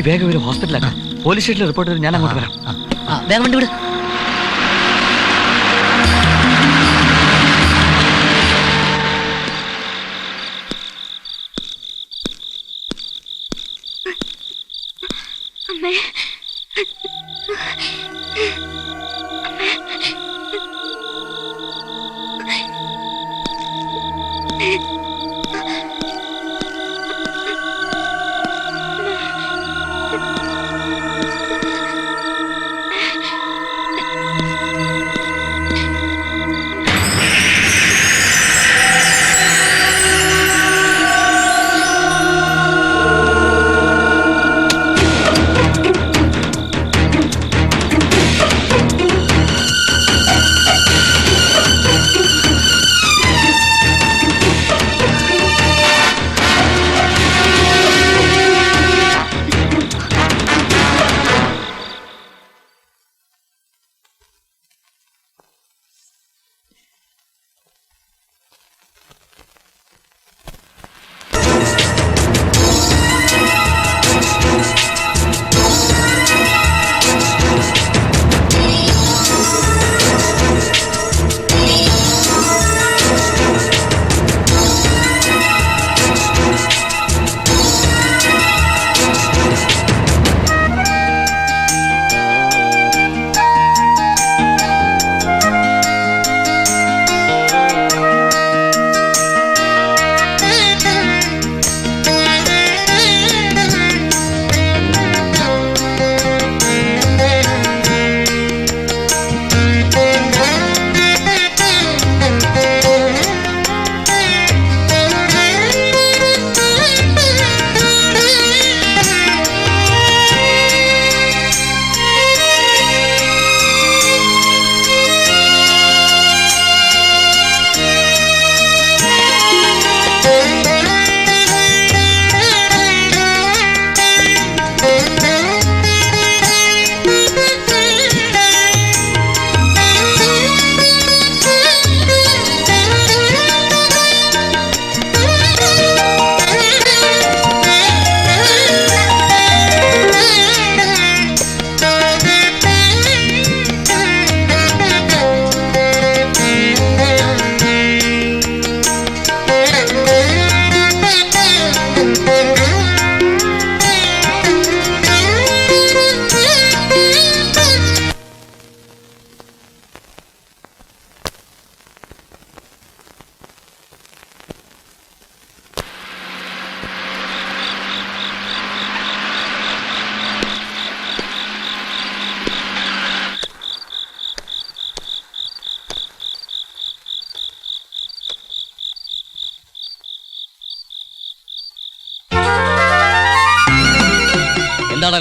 വേഗം ഒരു ഹോസ്പിറ്റലാക്കാം. പോലീസ് സ്റ്റേഷനിൽ റിപ്പോർട്ട് ചെയ്ത് ഞാൻ അങ്ങോട്ട് വരാം. വേഗം വണ്ടി വിട്. അമ്മേ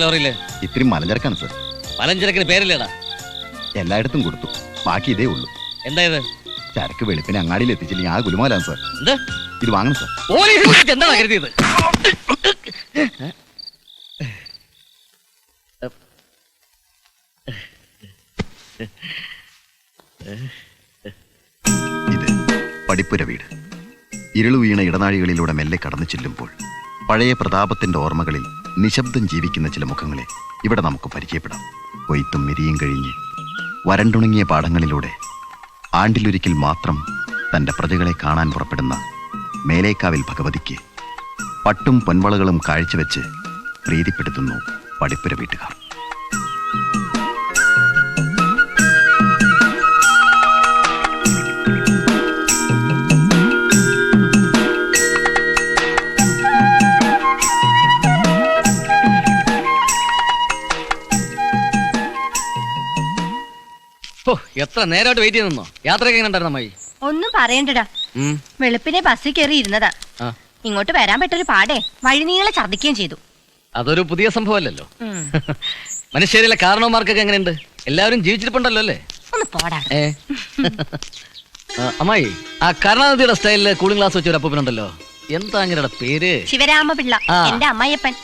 ലോറിയില് ഇത്തിരി മലഞ്ചരക്കാണ് സർ. മലഞ്ചരക്കിന് പേരില്ലേടാ? എല്ലായിടത്തും കൊടുത്തു, ബാക്കി ഇതേ ഉള്ളൂ. എന്താ ഇത്? ചരക്ക് വെളുപ്പിന് അങ്ങാടിയിൽ എത്തിച്ചില്ലെങ്കിൽ ആ ഗുലുമാലാണ് സർ. ഇത് വാങ്ങണം സർ. എന്താണ് കരുതിയത്? ഇത് പടിപ്പുര വീട്. ഇരുളു വീണ ഇടനാഴികളിലൂടെ മെല്ലെ കടന്നു ചെല്ലുമ്പോൾ പഴയ പ്രതാപത്തിന്റെ ഓർമ്മകളിൽ നിശബ്ദം ജീവിക്കുന്ന ചില മുഖങ്ങളെ ഇവിടെ നമുക്ക് പരിചയപ്പെടാം. കൊയ്ത്തും മിരിയും കഴിഞ്ഞ് വരണ്ടുണങ്ങിയ പാടങ്ങളിലൂടെ ആണ്ടിലൊരിക്കൽ മാത്രം തൻ്റെ പ്രജകളെ കാണാൻ പുറപ്പെടുന്ന മേലേക്കാവിൽ ഭഗവതിക്ക് പട്ടും പൊൻവളകളും കാഴ്ചവെച്ച് പ്രീതിപ്പെടുത്തുന്നു പടിപ്പുര വീട്ടുകാർ. എത്ര നേരമായിട്ട് വെയിറ്റ് ചെയ്യുന്നോ? യാത്രയൊക്കെ എങ്ങനെ ഉണ്ടായിരുന്നു അമ്മായി? ഒന്നും പറയണ്ടടാ, വെളുപ്പിനെ ബസ്സിൽ കയറി ഇരുന്നതാ. ഇങ്ങോട്ട് വരാൻ പറ്റൊരു പാടേ വഴി നീളെ ഛർദ്ദിക്കുകയും ചെയ്തു. അതൊരു പുതിയ സംഭവമല്ലല്ലോ. മനുഷ്യരിലെ കാരണവന്മാർക്കൊക്കെ എങ്ങനെയുണ്ട്? എല്ലാവരും ജീവിച്ചിരിപ്പുണ്ടല്ലോ അല്ലേ? ഒന്ന് പോടാ. അമ്മായി, ആ കരുണാനിധിയുടെ സ്റ്റൈലില് കൂളിംഗ് ഗ്ലാസ് വെച്ച ഒരു അപ്പൂപ്പനുണ്ടല്ലോ, എന്താ അങ്ങനെയുടെ പേര്? ശിവരാമപിള്ള, എന്റെ അമ്മായിയപ്പൻ.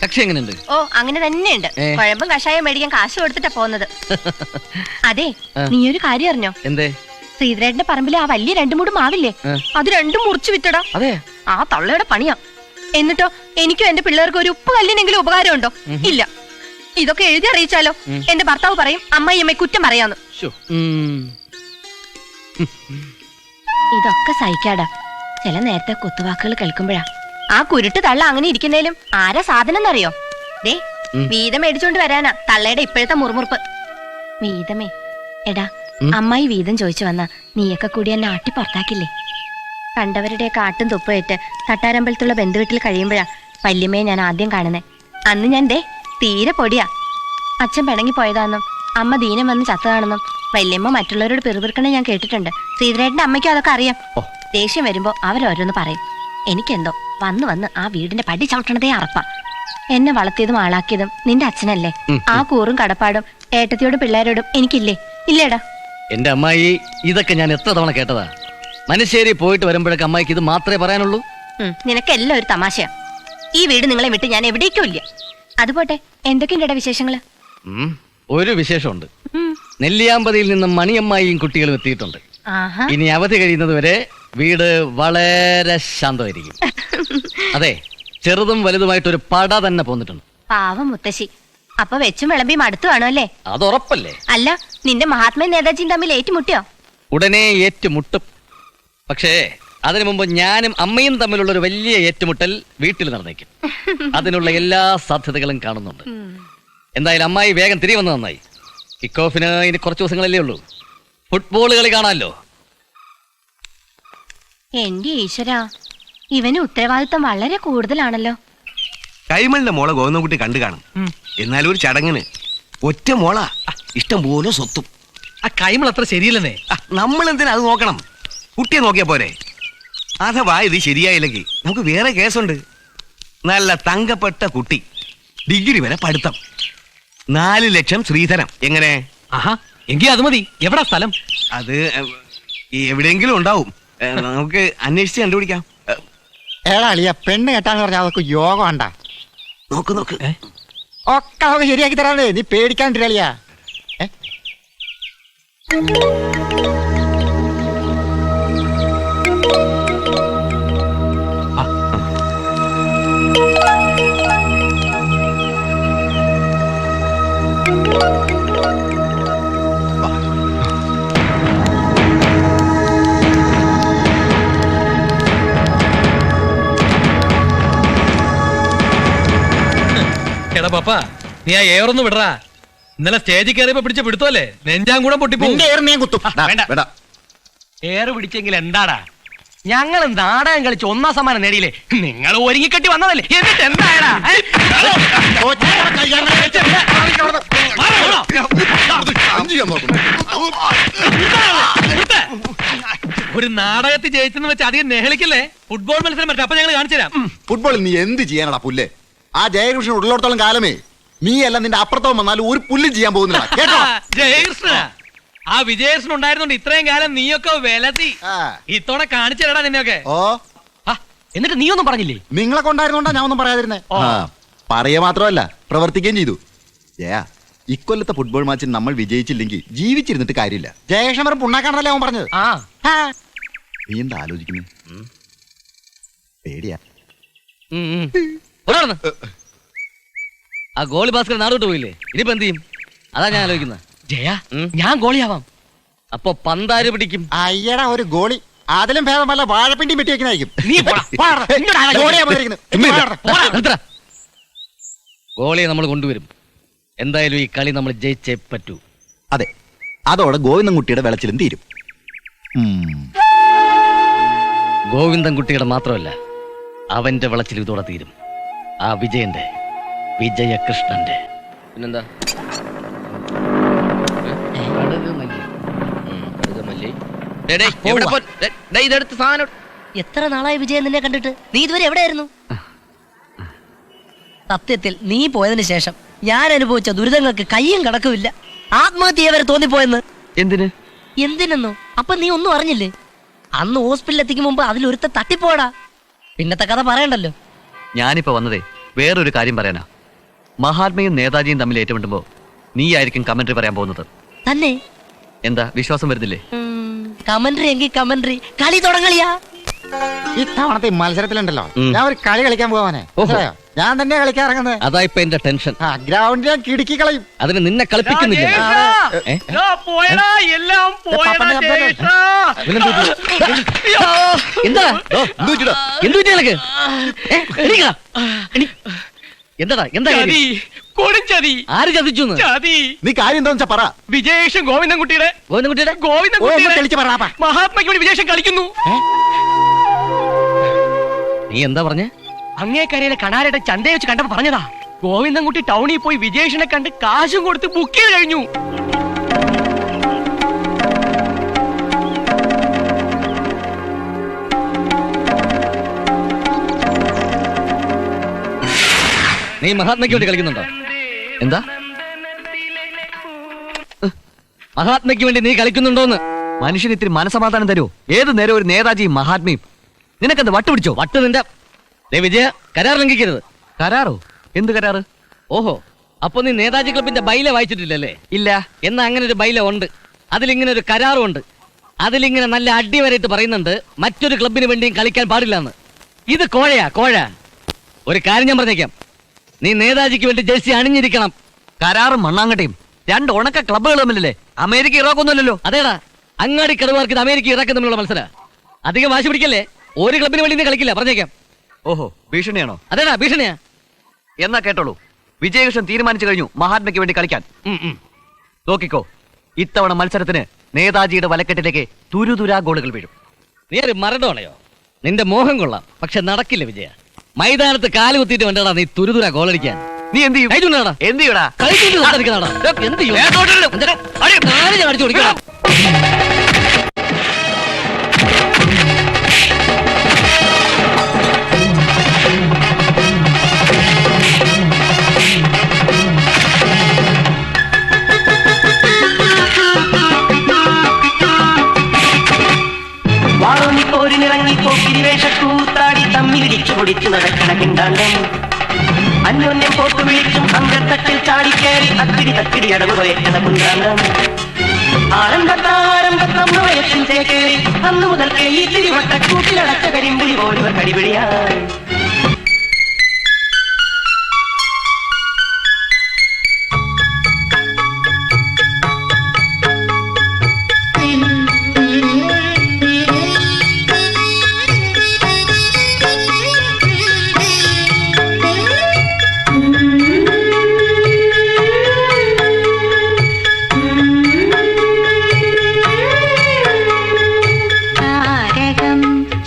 കക്ഷി എങ്ങനെയുണ്ട്? ഓ, അങ്ങനെ തന്നെയുണ്ട്. കുഴമ്പും കഷായം മേടിക്കാൻ കാശ് കൊടുത്തിട്ടാ പോന്നത്. അതെ, നീ ഒരു കാര്യം അറിഞ്ഞോ? എന്തേ? ശ്രീധരേട്ടന്റെ പറമ്പിൽ ആ വലിയ 2 മൂട് മാവില്ലേ, അത് 2 മുറിച്ചു വിറ്റടാ. അതെ, ആ തള്ളയുടെ പണിയാ. എന്നിട്ടോ എനിക്കും എന്റെ പിള്ളേർക്കും ഒരു ഉപ്പ് കല്ലിനെങ്കിലും ഉപകാരമുണ്ടോ? ഇല്ല. ഇതൊക്കെ എഴുതി അറിയിച്ചാലോ എന്റെ ഭർത്താവ് പറയും അമ്മയെ കുറ്റം പറയാന്ന്. ഇതൊക്കെ സഹിക്കാടാ. ചില നേരത്തെ കുത്തുവാക്കുകൾ കേൾക്കുമ്പോഴാ ആ കുരുട്ട് തള്ള അങ്ങനെ ഇരിക്കുന്നേലും ആരാ സാധനം എന്നറിയോ? ദേ വീതം മേടിച്ചോണ്ട് വരാനാ തള്ളയുടെ ഇപ്പോഴത്തെ മുറുമുറുപ്പ്. വീതമേ എടാ, അമ്മായി വീതം ചോദിച്ചു വന്നാ നീയൊക്കെ കൂടി എന്നെ ആട്ടി പുറത്താക്കില്ലേ? കണ്ടവരുടെ കാട്ടും തുപ്പേറ്റ് തട്ടാരമ്പലത്തുള്ള ബന്ധുവീട്ടിൽ കഴിയുമ്പോഴാ വല്യമ്മയെ ഞാൻ ആദ്യം കാണുന്നേ. അന്ന് ഞാൻ ദേ തീരെ പൊടിയാ. അച്ഛൻ പിണങ്ങി പോയതാണെന്നും അമ്മ ദീനം വന്ന് ചത്തതാണെന്നും വല്യമ്മ മറ്റുള്ളവരോട് പിറുപിറുക്കണേ ഞാൻ കേട്ടിട്ടുണ്ട്. ശ്രീധരേട്ടന്റെ അമ്മയ്ക്കും അതൊക്കെ അറിയാം. ദേഷ്യം വരുമ്പോ അവരോരോന്ന് പറയും. എനിക്കെന്തോ വന്ന് വന്ന് ആ വീടിന്റെ പടി ചവിട്ടണതേ അറപ്പാ. എന്നെ വളർത്തിയതും ആളാക്കിയതും നിന്റെ അച്ഛനല്ലേ? ആ കൂറും കടപ്പാടും ഏട്ടത്തിയോടും പിള്ളേരോടും എനിക്കില്ലേ? ഇല്ലേടാ? എന്റെ അമ്മായി, ഇതൊക്കെ ഞാൻ എത്ര തവണ കേട്ടതാ. മനശ്ശേരി പോയിട്ട് വരുമ്പോഴൊക്കെ അമ്മായിക്ക് ഇത് മാത്രമേ പറയാനുള്ളൂ. നിനക്കെല്ലാം ഒരു തമാശയാ. ഈ വീട് നിങ്ങളെ വിട്ട് ഞാൻ എവിടേക്കും ഇല്ല. അതുപോട്ടെ, എന്തൊക്കെയുണ്ടടാ വിശേഷങ്ങള്? ഒരു വിശേഷമുണ്ട്. നെല്ലിയാമ്പതിയിൽ നിന്നും മണിയമ്മായിയും കുട്ടികളും എത്തിയിട്ടുണ്ട്. ഇനി അവധി കഴിയുന്നത് വരെ വീട് വളരെ ശാന്തമായിരിക്കും. അതെ, ചെറുതും വലുതുമായിട്ടൊരു പട തന്നെ പോന്നിട്ടുണ്ട്. പാവം മുത്തശ്ശി. അപ്പൊ വെച്ചും വിളമ്പി മടുത്തു കാണും അല്ലേ? അതുറപ്പല്ലേ? അല്ല, നിന്റെ മഹാത്മ നേതാജിയും തമ്മിൽ ഏറ്റുമുട്ടിയോ? ഉടനെ ഏറ്റുമുട്ടും. പക്ഷേ അതിനു മുമ്പ് ഞാനും അമ്മയും തമ്മിലുള്ള ഒരു വലിയ ഏറ്റുമുട്ടൽ വീട്ടിൽ നടന്നേക്കും. അതിനുള്ള എല്ലാ സാധ്യതകളും കാണുന്നുണ്ട്. എന്തായാലും അമ്മായി വേഗം തിരികെ വന്ന് നന്നായി. കിക്ക് ഓഫിന് ഇനി കുറച്ച് ദിവസങ്ങളല്ലേ ഉള്ളൂ. ഫുട്ബോൾ കളി കാണാമല്ലോ. എന്റെ ഈശ്വരാ, ഇവന് ഉത്തരവാദിത്തം വളരെ കൂടുതലാണല്ലോ. കൈമളിന്റെ മോളെ ഗോവിന്ദൻകുട്ടി കണ്ടു കാണും. എന്നാലും ഒരു ചടങ്ങിന് ഒറ്റ മോളാ, ഇഷ്ടം പോലെ സ്വത്തും. ആ കൈമൾ അത്ര ശരിയല്ലെന്നേ. നമ്മൾ എന്തിനാ അത് നോക്കണം? കുട്ടിയെ നോക്കിയാ പോരെ? അഥവാ ഇത് ശരിയായില്ലെങ്കിൽ നമുക്ക് വേറെ കേസുണ്ട്. നല്ല തങ്കപ്പെട്ട കുട്ടി, ഡിഗ്രി വരെ പഠിത്തം, 4 ലക്ഷം ശ്രീധരം. എങ്ങനെ? ആഹാ, എങ്കിൽ അത് മതി. എവിടാ സ്ഥലം? അത് എവിടെയെങ്കിലും ഉണ്ടാവും. നമുക്ക് അന്വേഷിച്ച് കണ്ടുപിടിക്കാം. ഏടാ അളിയ, പെണ്ണ് കെട്ടാന്ന് പറഞ്ഞാൽ അതൊക്കെ യോഗം ഉണ്ടാ. നോക്ക് നോക്ക്, ഒക്കെ നമുക്ക് ശരിയാക്കി തരാനേ, നീ പേടിക്കാണ്ടിരിക്കളിയാ. എടാ പപ്പ, നീ ആ ഏറൊന്ന് വിടറാ. ഇന്നലെ സ്റ്റേജിൽ കയറിയപ്പോ പിടിച്ച പിടുത്തല്ലേ, നെഞ്ചാൻ കൂടെ പൊട്ടിപ്പോ. ഏറ് പിടിച്ചെങ്കിൽ എന്താടാ? ഞങ്ങൾ നാടകം കളിച്ച് 1ാം സമ്മാനം നേടിയില്ലേ? നിങ്ങൾ ഒരുങ്ങിക്കെട്ടി വന്നതല്ലേ? എന്നിട്ട് എന്തായടാ? ഒരു നാടകത്തിൽ ജയിച്ചെന്ന് വെച്ച് അധികം നെഹളിക്കല്ലേ. ഫുട്ബോൾ മത്സരം പറ്റും, അപ്പൊ ഞങ്ങൾ കാണിച്ചു തരാം. ഫുട്ബോളിൽ നീ എന്ത് ചെയ്യാനടാ പുല്ലേ? ആ ജയകൃഷ്ണൻ ഉള്ളിടത്തോളം കാലമേ നീ അല്ല നിന്റെ അപ്പുറത്തവും വന്നാലും ഒരു പുല്ലും ചെയ്യാൻ പോകുന്നില്ല, കേട്ടോ? ജയകൃഷ്ണ, ആ വിജയകൃഷ്ണൻ ഉണ്ടായിരുന്നോണ്ട് ഇത്രയും കാലം നീയൊക്കെ വിലത്തി. ഇത്തവണ കാണിച്ചു തരടാ നിന്നെയൊക്കെ. ഓ, എന്നിട്ട് നീ ഒന്നും പറഞ്ഞില്ലേ? നിങ്ങളെ കൊണ്ടായിരുന്നോണ്ടാ ഞാൻ ഒന്നും പറയാതിരുന്നേ. പറയുക മാത്രമല്ല, പ്രവർത്തിക്കുകയും ചെയ്തു. ജയ, ഇക്കൊല്ലത്തെ ഫുട്ബോൾ മാച്ചിൽ നമ്മൾ വിജയിച്ചില്ലെങ്കിൽ ജീവിച്ചിരുന്നിട്ട് കാര്യമില്ല. ജയകൃഷ്ണൻ വെറും പുണ്ണാക്കാണല്ലേ അവൻ പറഞ്ഞത്. നീ എന്താ ആലോചിക്കുന്നു? പേടിയാ. ആ ഗോളി ഭാസ്കർ നാടോട്ട് പോയില്ലേ? ഇനിയിപ്പോ എന്ത് ചെയ്യും? അതാ ഞാൻ ആലോചിക്കുന്നത്. ജയ, ഞാൻ ഗോളിയാവാം. അപ്പൊ പന്താര് പിടിക്കും? അയ്യടാ, ഒരു ഗോളി അതിലും ഭേദമല്ല വാഴപ്പിണ്ടി വെട്ടി വെക്കുന്നതായിരിക്കും. ഗോളിയെ നമ്മൾ കൊണ്ടുവരും. എന്തായാലും ഈ കളി നമ്മൾ ജയിച്ചേ പറ്റൂ. അതെ, അതോടെ ഗോവിന്ദൻകുട്ടിയുടെ വിളച്ചിലും തീരും. ഗോവിന്ദൻകുട്ടിയുടെ മാത്രമല്ല, അവന്റെ വിളച്ചിൽ ഇതോടെ തീരും. ആ വിജയന്റെ, വിജയകൃഷ്ണന്റെ. പിന്നെന്താ? എത്ര നാളായി വിജയൻ നിന്നെ കണ്ടിട്ട്? നീ ഇതുവരെ എവിടെയായിരുന്നു? സത്യത്തിൽ നീ പോയതിനു ശേഷം ഞാൻ അനുഭവിച്ച ദുരിതങ്ങൾക്ക് കയ്യും കടക്കുമില്ല. ആത്മഹത്യ വരെ തോന്നിപ്പോയെന്ന്. എന്തിന്? എന്തിനെന്നോ? അപ്പൊ നീ ഒന്നും അറിഞ്ഞില്ലേ? അന്ന് ഹോസ്പിറ്റലിൽ എത്തിക്കും മുമ്പ് അതിലൊരുത്ത തട്ടിപ്പോടാ. പിന്നത്തെ കഥ പറയണ്ടല്ലോ. ഞാനിപ്പോ വന്നതേ വേറൊരു കാര്യം പറയാനാ. മഹാത്മയും നേതാജിയും തമ്മിൽ ഏറ്റുമുട്ടുമ്പോ നീ ആയിരിക്കും കമന്ററി പറയാൻ പോകുന്നത്. തന്നെ? എന്താ വിശ്വാസം വരുന്നില്ലേ? കമന്ററി എങ്കിൽ കമന്ററി, കളി തുടങ്ങളിയാ. ഇത്തവണത്തെ മത്സരത്തിലുണ്ടല്ലോ ഉം. ഞാൻ ഒരു കളി കളിക്കാൻ പോവാനെ ഓഹോ. ഞാൻ തന്നെയാ കളിക്കാൻ ഇറങ്ങുന്നത്. അതാ ഇപ്പൊ എന്റെ ടെൻഷൻ. ഗ്രൗണ്ടിൽ ഞാൻ കിടുക്കി കളയും. അതിന് നിന്നെ കളിപ്പിക്കുന്നില്ല. ഏ? പോയടാ എല്ലാം പോയടാ പപ്പന്റെ ശബ്ദം ജയേഷാ. എന്താ എന്തു നിനക്ക്? എന്താടാ എന്താ കാര്യം? ചതി കൊടുംചതി ആര് ചതിച്ചു? ചതി നീ കാര്യം എന്താ വെച്ചാ പറ. വിജയേഷും ഗോവിന്ദൻകുട്ടിയുടെ ഗോവിന്ദൻകുട്ടിയുടെ ഓ ഒന്ന് ഗോവിന്ദൻകുട്ടിയുടെ കളിച്ച് പറ പാപ്പാ. മഹാത്മയ്ക്ക് വേണ്ടി വിജയേഷൻ കളിക്കുന്നു. നീ എന്താ പറഞ്ഞേ? അങ്ങേക്കരയിലെ കണാരയുടെ ചന്തയെ വെച്ച് കണ്ടപ്പോ പറഞ്ഞതാ. ഗോവിന്ദൻകുട്ടി ടൗണിൽ പോയി വിജയേഷനെ കണ്ട് കാശും കൊടുത്ത് ബുക്ക് ചെയ്ത് കഴിഞ്ഞു. നീ മഹാത്മയ്ക്ക് വേണ്ടി കളിക്കുന്നുണ്ടോ? എന്താ? മഹാത്മയ്ക്ക് വേണ്ടി നീ കളിക്കുന്നുണ്ടോന്ന്? മനുഷ്യന് ഇത്തിരി മനസമാധാനം തരുമോ? ഏത് നേരം ഒരു നേതാജിയും മഹാത്മയും. നിനക്കെന്ത് വട്ടുപിടിച്ചോ? വട്ട് നിന്റെ വിജയ കരാർ ലംഘിക്കരുത്. കരാറോ? എന്ത് കരാറ്? ഓഹോ, അപ്പൊ നീ നേതാജി ക്ലബിന്റെ ബൈല വായിച്ചിട്ടില്ലല്ലേ? ഇല്ല. എന്നാ അങ്ങനെ ഒരു ബൈല ഉണ്ട്. അതിലിങ്ങനെ ഒരു കരാറും ഉണ്ട്. അതിലിങ്ങനെ നല്ല അടിവരയിട്ട് പറയുന്നുണ്ട് മറ്റൊരു ക്ലബിന് വേണ്ടിയും കളിക്കാൻ പാടില്ലെന്ന്. ഇത് കോഴയാ കോഴ. ഒരു കാര്യം ഞാൻ പറഞ്ഞേക്കാം, നീ നേതാജിക്ക് വേണ്ടി ജേഴ്സി അണിഞ്ഞിരിക്കണം. കരാറും മണ്ണാങ്കട്ടയും രണ്ട് ഉണക്ക ക്ലബ്ബുകൾ തമ്മിലല്ലേ? അമേരിക്ക ഇറാഖൊന്നുമല്ലല്ലോ. അതേടാ, അങ്ങാടി കടവാർക്ക് ഇത് അമേരിക്ക ഇറാഖും തമ്മിലുള്ള മത്സരം. അധികം വാശി പിടിക്കല്ലേ. ഒരു ക്ലബിന് വേണ്ടി നീ കളിക്കില്ല, പറഞ്ഞേക്കാം. ഓഹോ, ഭീഷണിയാണോ? അതേടാ ഭീഷണിയാ. എന്നാ കേട്ടോളൂ, വിജയകൃഷ്ണൻ തീരുമാനിച്ചു കഴിഞ്ഞു മഹാത്മയ്ക്ക് വേണ്ടി കളിക്കാൻ. നോക്കിക്കോ, ഇത്തവണ മത്സരത്തിന് നേതാജിയുടെ വലക്കെട്ടിലേക്ക് തുരുതുരാ ഗോളുകൾ വീഴും. നീ ഒരു മരടോണയോ? നിന്റെ മോഹം കൊള്ളാം, പക്ഷെ നടക്കില്ല വിജയ. മൈതാനത്ത് കാല് കുത്തിയിട്ട് വേണ്ടടാ നീ തുരുതുരാ ഗോളടിക്കാൻ. നീ എന്ത് ചെയ്യും? കഴിച്ചുണ്ടാടാ. എന്ത് ചെയ്യൂടാ? കളിച്ചുകൊണ്ട് സംസാരിക്കുന്നതാടാ. എന്ത് ചെയ്യും? കാല് ഞാൻ അടിച്ചു കൊടുക്കണം. വാറൊന്നിപ്പോരിനിറങ്ങി പോക്കിരിവേഷക്കൂത്താടി തമ്മിലിടിച്ചു പൊടിച്ചു നടക്കണ കിണ്ടാണ്ടം അന്യോന്യം പോത്തു വിളിച്ചും അങ്കത്തട്ടിൽ ചാടിക്കേറി അത്തിരി തത്തിരി അടവ് വയറ്റണ കുണ്ടാണ്ടം ആരംഭത്താരംഭത്തമ്മ വയറ്റിൽ ചേക്കേറി അന്നു മുതൽക്കേ ഈ തിരിവട്ടക്കൂട്ടിലടച്ച കരിമ്പുലി പോലിവർ കടിപിടിയായി.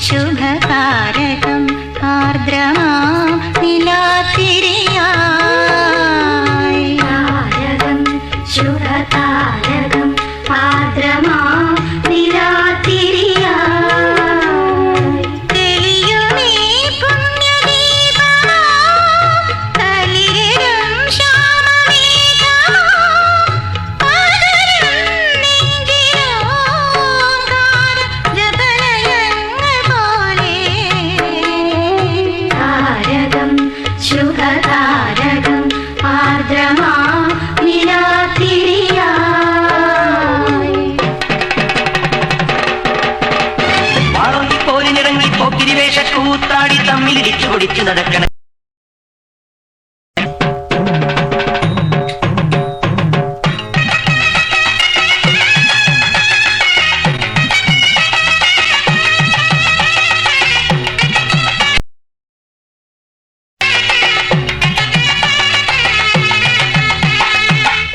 ശുഭകാരകം ആർദ്രമാ നിലാതിരിയായി. ശുഭകാരകം ആർദ്രമാ നിലാതിരിയായി. തെളിയുമീ പുണ്യദീപമാ തളിരും ശ്യാമമേഘമാ പകരും നെഞ്ചിലോങ്കാര ജപലയങ്ങൾ പോലെ. താരകം ശുഭതാരകം ആർദ്രമാ നിലാതിരിയായി. വാറൊന്നിപ്പോരിനിറങ്ങി പോക്കിരിവേഷക്കൂത്താടി തമ്മിലിടിച്ചു പൊടിച്ചു നടക്കണ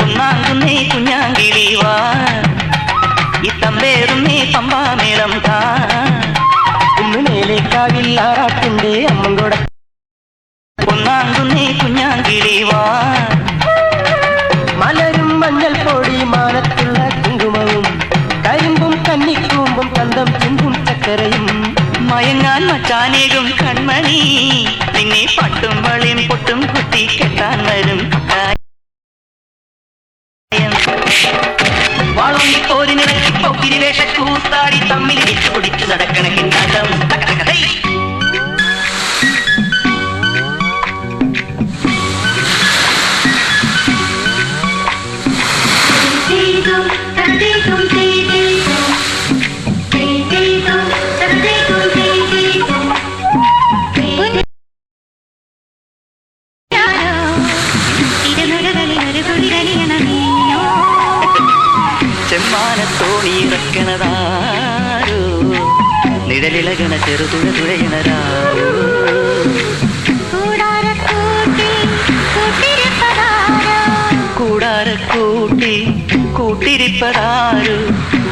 ഒന്നാങ്കുന്നേ കുഞ്ഞാങ്കിളിവാ ഇത്തമ്പേറുന്നേ പമ്പാമേളം താ ഉമ്മിനേലേക്കാവിൽ ആറാട്ടിന്റെ അമ്മങ്കോട. ഒന്നാങ്കുന്നേ കുഞ്ഞാങ്കിളിവാ മലരും മഞ്ഞൾ പൊടി മാനത്തുള്ള കുങ്കുമവും കരിമ്പും കന്നിക്കൂമ്പും കന്തം ചിന്തും ചക്കരയും മയങ്ങാൻ മച്ചാനേകും കൺമണി നിന്നെ പട്ടും വളയും പൊട്ടും കുത്തി കെട്ടാൻ വരും വാളൊന്നിപ്പോരിനിറങ്ങി പോക്കിരിവേഷക്കൂത്താടി തമ്മിലിടിച്ചു പൊടിച്ചു നടക്കണ കിണ്ടാട്ടം. തകതേകും തേതേകും തേതേകും തകതേകും തേതേകും നിഴലിളകണ ചെറുതുഴ തുഴയണരാവോ കൂടാരക്കൂട്ടി കൂട്ടിരിപ്പതാരു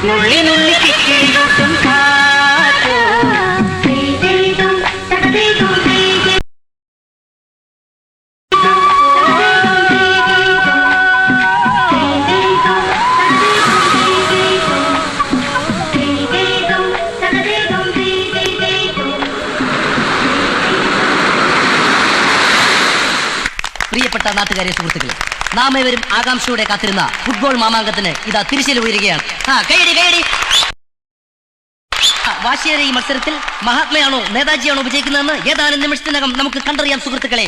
നുള്ളി നുള്ളി കിക്കിളി കൂട്ടും കാറ്റോ പ്രിയപ്പെട്ട നാട്ടുകാരെ, സുഹൃത്തുക്കളെ, നാം ഏവരും ആകാംക്ഷയോടെ കാത്തിരുന്ന ഫുട്ബോൾ മാമാങ്കത്തിന് ഇതാ തിരിശീല ഉയരുകയാണ്. വാശിയേറിയ ഈ മത്സരത്തിൽ മഹാത്മയാണോ നേതാജിയാണോ വിജയിക്കുന്നതെന്ന് ഏതാനും നിമിഷത്തിനകം നമുക്ക് കണ്ടറിയാം സുഹൃത്തുക്കളെ.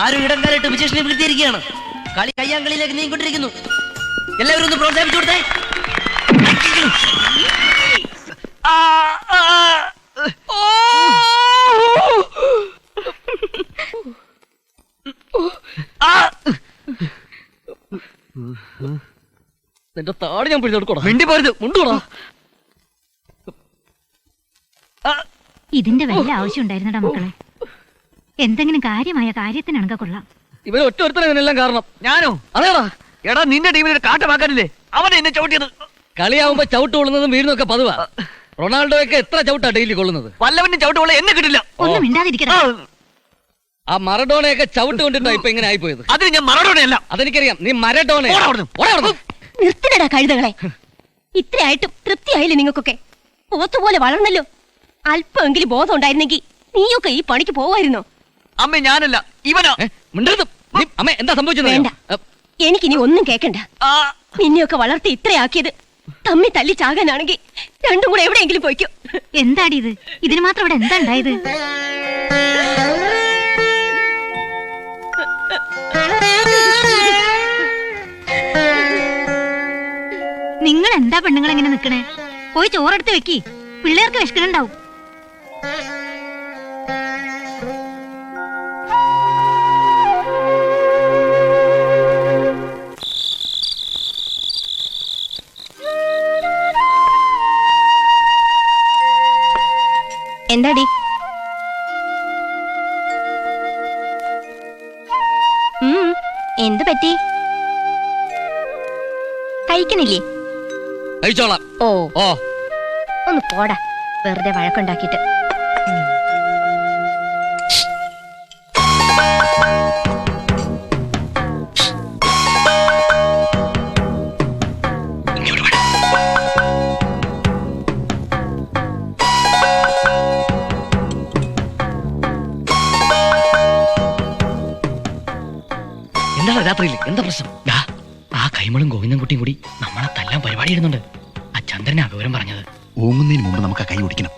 ആരും ഇടം കാലിട്ട് വിജേഷിനെ വീഴ്ത്തിയിരിക്കുകയാണ്. കളി കയ്യാങ്കളിയിലേക്ക് നീങ്ങിക്കൊണ്ടിരിക്കുന്നു. എല്ലാവരും ഒന്ന് പ്രോത്സാഹിപ്പിച്ചു കൊടുത്തേ. നിന്റെ താടി ഞാൻ പിടിച്ചെടുക്കോടാ. മിണ്ടി പോരുത്, മുണ്ടോടാ. ഇതിന്റെ വല്ല ആവശ്യം ഉണ്ടായിരുന്നടാ മക്കളെ. എന്തെങ്കിലും കാര്യമായ കാര്യത്തിനാണെങ്കിൽ കൊള്ളാം. ഇവര് ഒറ്റ ഒരുത്തനെല്ലാം കാരണം. ഞാനോ? അതേടാ. എടാ, നിന്റെ ടീമിൽ കാട്ടമാക്കാനില്ലേ അവനെ എന്നെ ചവിട്ടിയത്. കളിയാവുമ്പോ ചവിട്ട് കൊള്ളുന്നതും വീഴുന്നതൊക്കെ പതിവാ. റൊണാൾഡോയൊക്കെ എത്ര ചവിട്ടാ ഡെയിലി കൊള്ളുന്നത്? വല്ലവനും ചവിട്ട് കൊള്ള എന്നെ കിട്ടില്ല. ഒന്നും മിണ്ടാതിരിക്കടാ. ആ മറഡോണയൊക്കെ ചവിട്ട് കൊണ്ടിട്ടാ ഇപ്പൊ ഇങ്ങനെ ആയിപ്പോയത്. അതിന് ഞാൻ മറഡോണയല്ല. അതെനിക്കറിയാം. നീ മരഡോണ. നിർത്തിടടാ കഴുതകളെ. ഇത്രയായിട്ടും തൃപ്തിയായില്ലേ നിങ്ങൾക്കൊക്കെ? പോത്തുപോലെ വളർന്നല്ലോ. അല്പമെങ്കിലും ബോധം ഉണ്ടായിരുന്നെങ്കിൽ നീയൊക്കെ ഈ പണിക്ക് പോവായിരുന്നോ? അമ്മ ഞാനല്ല, ഇവനാ. അമ്മ എന്താ സംഭവിച്ചത്? വേണ്ട, എനിക്കിനി ഒന്നും കേക്കണ്ട. നിന്നെയൊക്കെ വളർത്തി ഇത്രയാക്കിയത് തമ്മി തല്ലി ചാകാനാണെങ്കിൽ രണ്ടും കൂടെ എവിടെയെങ്കിലും പോയിക്കോ. എന്താടി ഇത്? ഇതിന് മാത്രം ഇവിടെ എന്താ ഉണ്ടായത്? നിങ്ങൾ എന്താ പെണ്ണുങ്ങൾ എങ്ങനെ നിക്കണേ? പോയി ചോറെടുത്ത് വെക്കി. പിള്ളേർക്ക് വിശക്കണുണ്ടാവും. എന്താടി? എന്ത് പറ്റി? കഴിക്കണില്ലേ? കഴിച്ചോളാം. ഓ ഓ, ഒന്ന് പോടാ, വെറുതെ വഴക്കുണ്ടാക്കിട്ട്. എന്താണ് രാത്രിയിൽ എന്താ പ്രശ്നം? ആ കൈമളും ഗോവിന്ദൻകുട്ടിയും കൂടി നമ്മളെ തല്ലാൻ പരിപാടി ഇടുന്നുണ്ട്. ആ ചന്ദ്രനാ വിവരം പറഞ്ഞത്. ഓങ്ങുന്നതിന് മുമ്പ് നമുക്ക് ആ കൈ ഓടിക്കണം.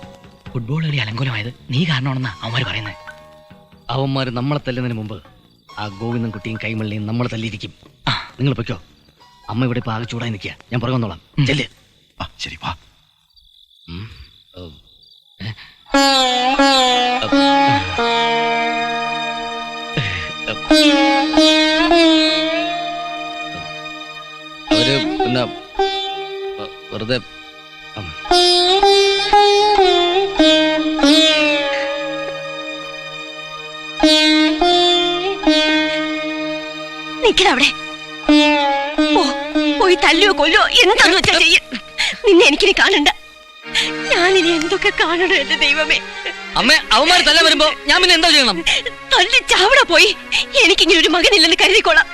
ഫുട്ബോൾ കളി അലങ്കോലമായത് നീ കാരണമാണെന്നാ അവന്മാര് പറയുന്നത്. അവന്മാര് നമ്മളെ തല്ലുന്നതിന് മുമ്പ് ആ ഗോവിന്ദൻകുട്ടിയും കൈമളിനെയും നമ്മൾ തല്ലിയിരിക്കും. നിങ്ങൾ പൊയ്ക്കോ. അമ്മ ഇവിടെ ഇപ്പൊ ആകെ ചൂടായി നിൽക്കുക. ഞാൻ പുറകെ വന്നോളാം. ചെല്ല്. ശരി, വാ. അവര് പിന്നെ വെറുതെ നിക്കടവിടെ. പോയി തല്ലുവോ കൊല്ലോ എന്താന്ന് വെച്ചാ ചെയ്യ. നിന്നെ എനിക്കിനി കാണണ്ട. ഞാനിനി എന്തൊക്കെ കാണണോ എന്റെ ദൈവമേ. അമ്മ, അവന്മാര് തല്ല വരുമ്പോ ഞാൻ പിന്നെ എന്താ ചെയ്യണം? തല്ലി ചാവട പോയി. എനിക്കിങ്ങനെ ഒരു മകനില്ലെന്ന് കരുതിക്കോളാം.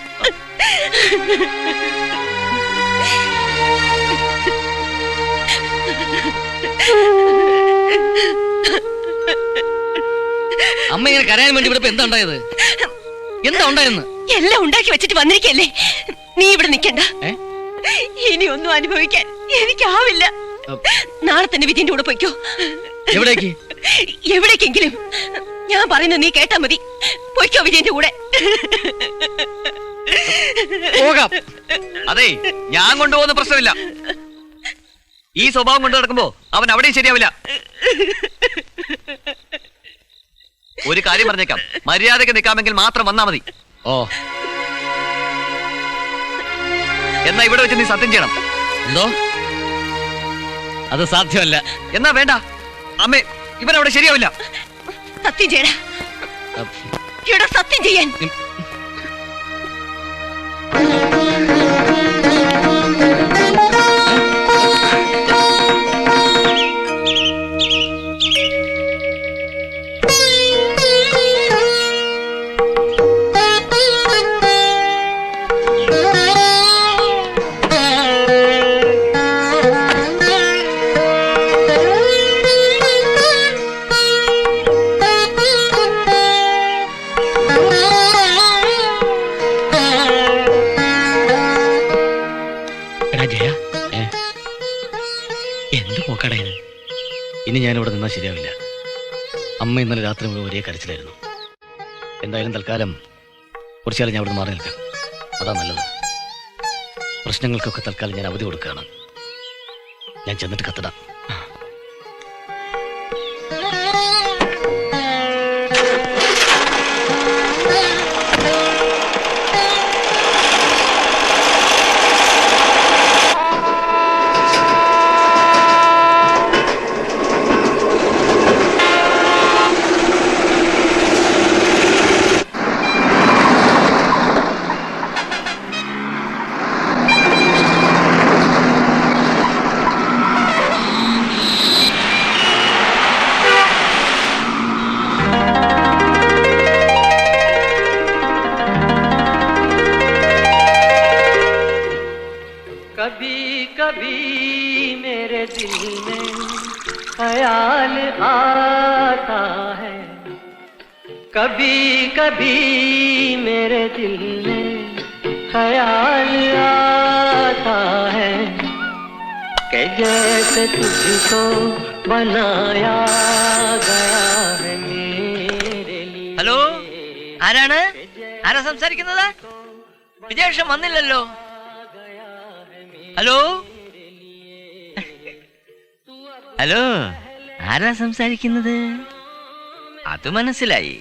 അമ്മ ഇങ്ങനെ കരയാൻ വേണ്ടി ഇവിടെ എന്താ ഉണ്ടായത്? എന്താ ഉണ്ടായെന്ന്? എല്ലാം ഉണ്ടാക്കി വെച്ചിട്ട് വന്നിരിക്കല്ലേ. നീ ഇവിടെ നിൽക്കണ്ട. ഇനി ഒന്നും അനുഭവിക്കാൻ എനിക്കാവില്ല. നാളെ തന്നെ വിജയന്റെ കൂടെ പോയിക്കോ. എവിടേക്ക്? എവിടേക്കെങ്കിലും. ഞാൻ പറയുന്നത് നീ കേട്ടാ മതി. പോയിക്കോ വിജയന്റെ കൂടെ. പോകാം. അതെ, ഞാൻ കൊണ്ടുപോകുന്ന പ്രശ്നമില്ല. ഈ സ്വഭാവം കൊണ്ടു നടക്കുമ്പോ അവൻ അവിടെയും ശരിയാവില്ല. ഒരു കാര്യം പറഞ്ഞേക്കാം, മര്യാദക്ക് നിൽക്കാമെങ്കിൽ മാത്രം വന്നാ മതി. ഓ, എന്നാ ഇവിടെ വെച്ച് നീ സത്യം ചെയ്യണം. എന്തോ? അത് സാധ്യമല്ല. എന്നാ വേണ്ട അമ്മേ, ഇവൻ അവിടെ ശരിയാവില്ല. സത്യം ചെയ്യടാ. ഇവിടെ സത്യം ചെയ്യാൻ. ഇനി ഞാനിവിടെ നിന്നാൽ ശരിയാവില്ല. അമ്മ ഇന്നലെ രാത്രി മുഴുവൻ ഒരേ കരച്ചിലായിരുന്നു. എന്തായാലും തൽക്കാലം കുറച്ചുകാലം ഞാൻ ഇവിടെ മാറി നിൽക്കാം. അതാ നല്ലത്. പ്രശ്നങ്ങൾക്കൊക്കെ തൽക്കാലം ഞാൻ അവധി കൊടുക്കുകയാണ്. ഞാൻ ചെന്നിട്ട് കത്തിടാം. कभी कभी मेरे दिल में ख्याल आता है, कभी कभी मेरे दिल में ख्याल आता है कि जैसे तुझको बनाया गया है मेरे लिए. ഹലോ, ആരാണ്? ആരാ സംസാരിക്കുന്നത്? വിജേഷം വന്നില്ലല്ലോ. ഹലോ ഹലോ, ആരാ സംസാരിക്കുന്നത്? അത് മനസ്സിലായി.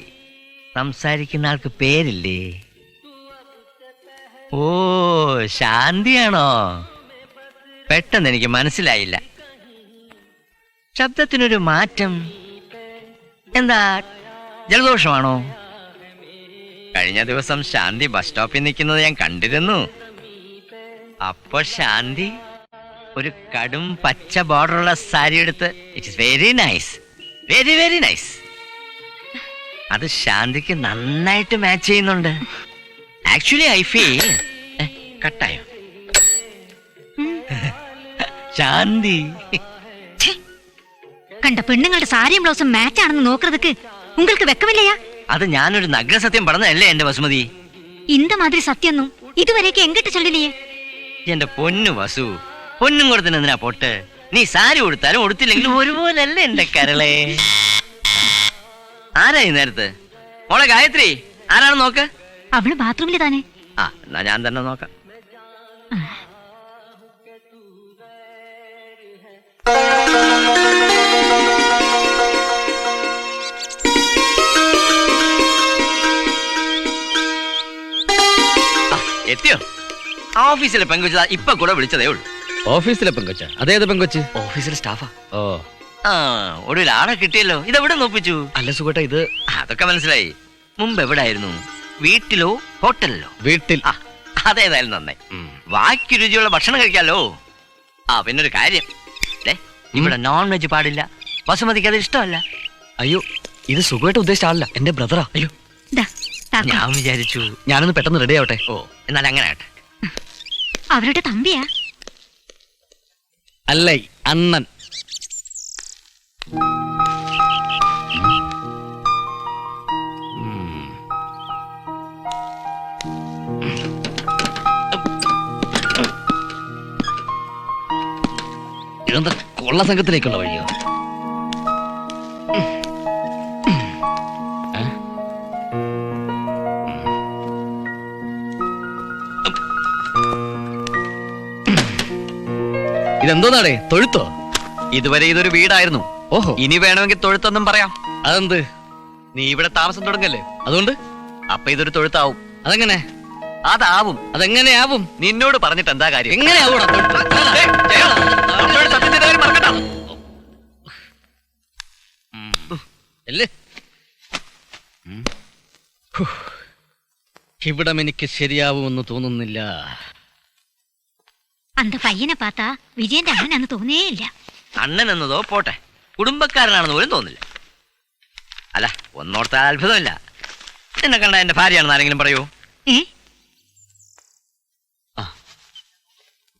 സംസാരിക്കുന്ന ആൾക്ക് പേരില്ലേ? ഓ, ശാന്തിയാണോ? പെട്ടെന്ന് എനിക്ക് മനസ്സിലായില്ല. ശബ്ദത്തിനൊരു മാറ്റം. എന്താ, ജലദോഷമാണോ? കഴിഞ്ഞ ദിവസം ശാന്തി ബസ് സ്റ്റോപ്പിൽ നിൽക്കുന്നത് ഞാൻ കണ്ടിരുന്നു. അപ്പൊ ശാന്തി ഒരു കടും പച്ച ബോർഡറുള്ള സാരി എടുത്ത്, it's very nice, very very nice. അത് ശാന്തിക്ക് നന്നായിട്ട് മാച്ച് ചെയ്യുന്നുണ്ട്. Actually I feel. കട്ടായോ ശാന്തി? കണ്ട പെണ്ണുങ്ങളുടെ സാരിയും ബ്ലൗസും മാച്ച് ആണെന്ന് നോക്കുന്നതുക്ക് உங்களுக்கு വെക്കമില്ലയാ? അത് ഞാനൊരു നഗ്നസത്യം പറഞ്ഞതല്ലേ എന്റെ വസുമതി. இந்த மாதிரி സത്യൊന്നും ഇതുവരേക്ക് എങ്കിട്ട് ചൊല്ലില്ലേ? എന്റെ പൊന്നു വസു, പൊന്നും കൊടുത്തിന് എന്തിനാ പൊട്ട്? നീ സാരി കൊടുത്താലും കൊടുത്തില്ലെങ്കിലും ഒരുപോലല്ലേ എന്റെ കരളെ. ആരാ ഈ നേരത്ത്? മോളെ ഗായത്രി, ആരാണ് നോക്ക്. അവള് ബാത്റൂമില് താനേ. ആ, എന്നാ ഞാൻ തന്നെ നോക്കാം. എത്തിയോ? ഓഫീസിലെ പെങ്കൊച്ച ഇപ്പൊ കൂടെ വിളിച്ചതേ ഉള്ളൂ. ഓഫീസിലെ പെങ്കൊച്ച? അതേത് പെങ്കൊച്ച്? ഓഫീസിലെ സ്റ്റാഫാ. ഓ, ആ, ഒടുവിൽ ആളെ കിട്ടിയല്ലോ. ഇതെവിടെ നോപ്പിച്ചു? അല്ല സുഖേട്ട, ഇത് അതൊക്കെ മനസ്സിലായി. മുമ്പ് എവിടായിരുന്നു? വീട്ടിലോ ഹോട്ടലിലോ? വീട്ടിൽ. ആ, അതേതായാലും നന്നായി. വാക്കി രുചിയുള്ള ഭക്ഷണം കഴിക്കാലോ. ആ, പിന്നൊരു കാര്യം, ഇവിടെ നോൺ വെജ് പാടില്ല. വസുമതിക്ക് അത് ഇഷ്ടമല്ല. അയ്യോ, ഇത് സുഖേട്ട ഉദ്ദേശിച്ച ആളല്ല, എന്റെ ബ്രദറാ. അയ്യോ, ദാ താക്കോൽ. ഞാൻ വിചാരിച്ചു. ഞാനൊന്ന് പെട്ടെന്ന് റെഡി ആവട്ടെ. ഓ, എന്നാൽ അങ്ങനെ ആട്ടെ. അവരുടെ തമ്പിയാ? അല്ലേ അണ്ണൻ. ഇതെന്താ കൊള്ള സംഘത്തിലേക്കുള്ള വഴിയോ? ഇതെന്തോന്നാടേ, തൊഴുത്തോ? ഇതുവരെ ഇതൊരു വീടായിരുന്നു. ഓഹോ, ഇനി വേണമെങ്കിൽ തൊഴുത്തൊന്നും പറയാം. അതെന്ത്? നീ ഇവിടെ താമസം തുടങ്ങല്ലേ, അതുകൊണ്ട് അപ്പൊ ഇതൊരു തൊഴുത്താവും. അതെങ്ങനെ? അതാവും. അതെങ്ങനെയാവും? നിന്നോട് പറഞ്ഞിട്ട് എന്താ കാര്യം? എങ്ങനെയാവൂടാ തൊഴുത്ത്? ഏയ്, ജയ, അമ്മയോട് സത്യം ചെയ്ത കാര്യം മറക്കണ്ട. അല്ലേ? ഇവിടം എനിക്ക് ശരിയാവുമെന്ന് തോന്നുന്നില്ല. അന്ത പയ്യനെ പാത്താ വിജയന്റെ അണ്ണനാന്ന് തോന്നേ ഇല്ല. അണ്ണൻ എന്നതോ പോട്ടെ, കുടുംബക്കാരനാണെന്ന് പോലും തോന്നില്ല. അല്ല, ഒന്നോർത്താൽ അത്ഭുതമില്ല. നിന്നെ കണ്ട എന്റെ ഭാര്യയാണെന്ന് ആരെങ്കിലും പറയൂ? ഏ?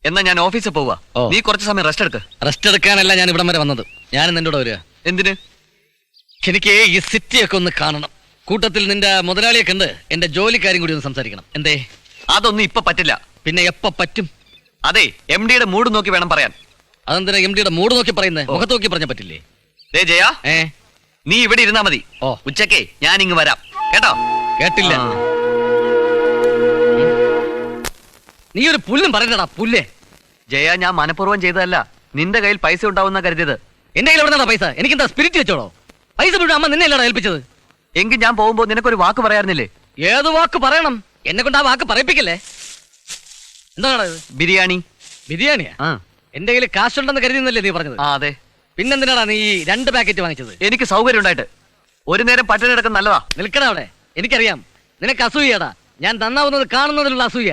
എന്നാ ഞാൻ ഓഫീസിൽ പോവാ. ഓ. നീ കുറച്ച് സമയം റെസ്റ്റ് എടുക്ക്. റെസ്റ്റ് എടുക്കാനല്ല ഞാൻ ഇവിടം വരെ വന്നത്. ഞാൻ നിന്റെ കൂടെ വരിക. എന്തിന്? എനിക്ക് ഈ സിറ്റിയൊക്കെ ഒന്ന് കാണണം. കൂട്ടത്തിൽ നിന്റെ മുതലാളിയെ കണ്ട് എന്റെ ജോലിക്കാരും കൂടി ഒന്ന് സംസാരിക്കണം. എന്തേ? അതൊന്നും ഇപ്പൊ പറ്റില്ല. പിന്നെ എപ്പ പറ്റും? അതെ, MD-യുടെ മൂഡ് നോക്കി വേണം പറയാൻ. അതെന്തിനാ MD-യുടെ മൂഡ് നോക്കി പറയുന്നത്? മുഖത്ത് നോക്കി പറഞ്ഞ പറ്റില്ലേ? ദേ ജയ, ഏ, നീ ഇവിടെ ഇരുന്നാ മതി. ഓ. ഉച്ചക്കേ ഞാൻ ഇങ്ങ് വരാം കേട്ടോ. കേട്ടില്ല. നീ ഒരു പുല്ലും പറയണ്ടടാ, പുല്ലേ. ജയ, ഞാൻ മനഃപൂർവ്വം ചെയ്തതല്ല. നിന്റെ കയ്യിൽ പൈസ ഉണ്ടാവുന്ന കരുതിയത്. എന്റെ കയ്യിൽ എവിടെ പൈസ? എനിക്കെന്താ സ്പിരിറ്റ് വെച്ചോളോ? പൈസ മുഴുവൻ അമ്മ നിന്നെ അല്ലടാ ഏൽപ്പിച്ചത്. എങ്കിൽ ഞാൻ പോകുമ്പോ നിനക്കൊരു വാക്ക് പറയാറുന്നില്ലേ? ഏത് വാക്ക് പറയണം? എന്നെ കൊണ്ട് ആ വാക്ക് പറയിപ്പിക്കല്ലേ. എന്താണ് ഇത്? ബിരിയാണി. ബിരിയാണിയാ? ആ, എന്റെ കയ്യിൽ കാശുണ്ടെന്ന് കരുതിന്നല്ലേ നീ പറഞ്ഞത്? ആ അതെ. പിന്നെന്തിനാടാ നീ 2 പാക്കറ്റ് വാങ്ങിച്ചത്? എനിക്ക് സൗകര്യം ഉണ്ടായിട്ട്. ഒരു നേരം പട്ടിണി കിടക്കുന്ന നല്ലതാ. നിൽക്കണ അവിടെ. എനിക്കറിയാം നിനക്ക് അസൂയടാ. ഞാൻ നന്നാവുന്നത് കാണുന്നതിലുള്ള അസൂയ.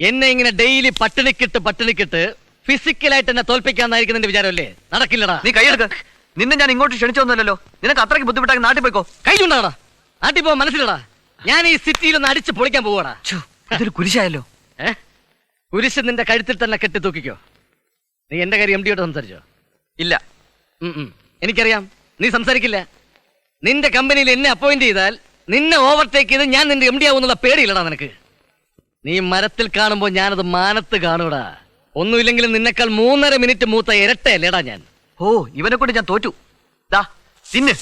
എന്നെ ഇങ്ങനെ ഡെയിലി പട്ടിണിക്കിട്ട് ഫിസിക്കലായിട്ട് എന്നെ തോൽപ്പിക്കാന്നായിരിക്കും നിന്റെ വിചാരമല്ലേ? നടക്കില്ലടാ. നീ കൈയെടുക്ക. നിന്നെ ഞാൻ ഇങ്ങോട്ട് ക്ഷണിച്ചൊന്നുമല്ലോ. നിനക്ക് അത്രയ്ക്ക് ബുദ്ധിമുട്ടാക്കി നാട്ടിൽ പോയിക്കോ. കൈ ചൂണ്ടാടാ. നാട്ടിൽ പോവാൻ മനസ്സിലടാ. ഞാൻ ഈ സിറ്റിയിലൊന്ന് അടിച്ച് പൊളിക്കാൻ പോവാടാ. ഇതൊരു കുരിശായല്ലോ. കുരിശ് നിന്റെ കഴുത്തിൽ തന്നെ കെട്ടി തൂക്കിക്കോ. നീ എന്റെ കാര്യം MD-യോട് സംസാരിച്ചോ? ഇല്ല. എനിക്കറിയാം നീ സംസാരിക്കില്ല. നിന്റെ കമ്പനിയിൽ എന്നെ അപ്പോയിന്റ് ചെയ്താൽ നിന്നെ ഓവർടേക്ക് ചെയ്ത് ഞാൻ നിന്റെ MD ആവുന്നുള്ള പേടിയില്ലടാ നിനക്ക്. നീ മരത്തിൽ കാണുമ്പോ ഞാനത് മാനത്ത് കാണൂടാ. ഒന്നുമില്ലെങ്കിലും നിന്നെക്കാൾ 3.5 മിനിറ്റ് മൂത്ത ഇരട്ടയല്ലേടാ ഞാൻ. ഓ, ഇവനെ കൊണ്ട് ഞാൻ തോറ്റു. ദാ തിന്ന്.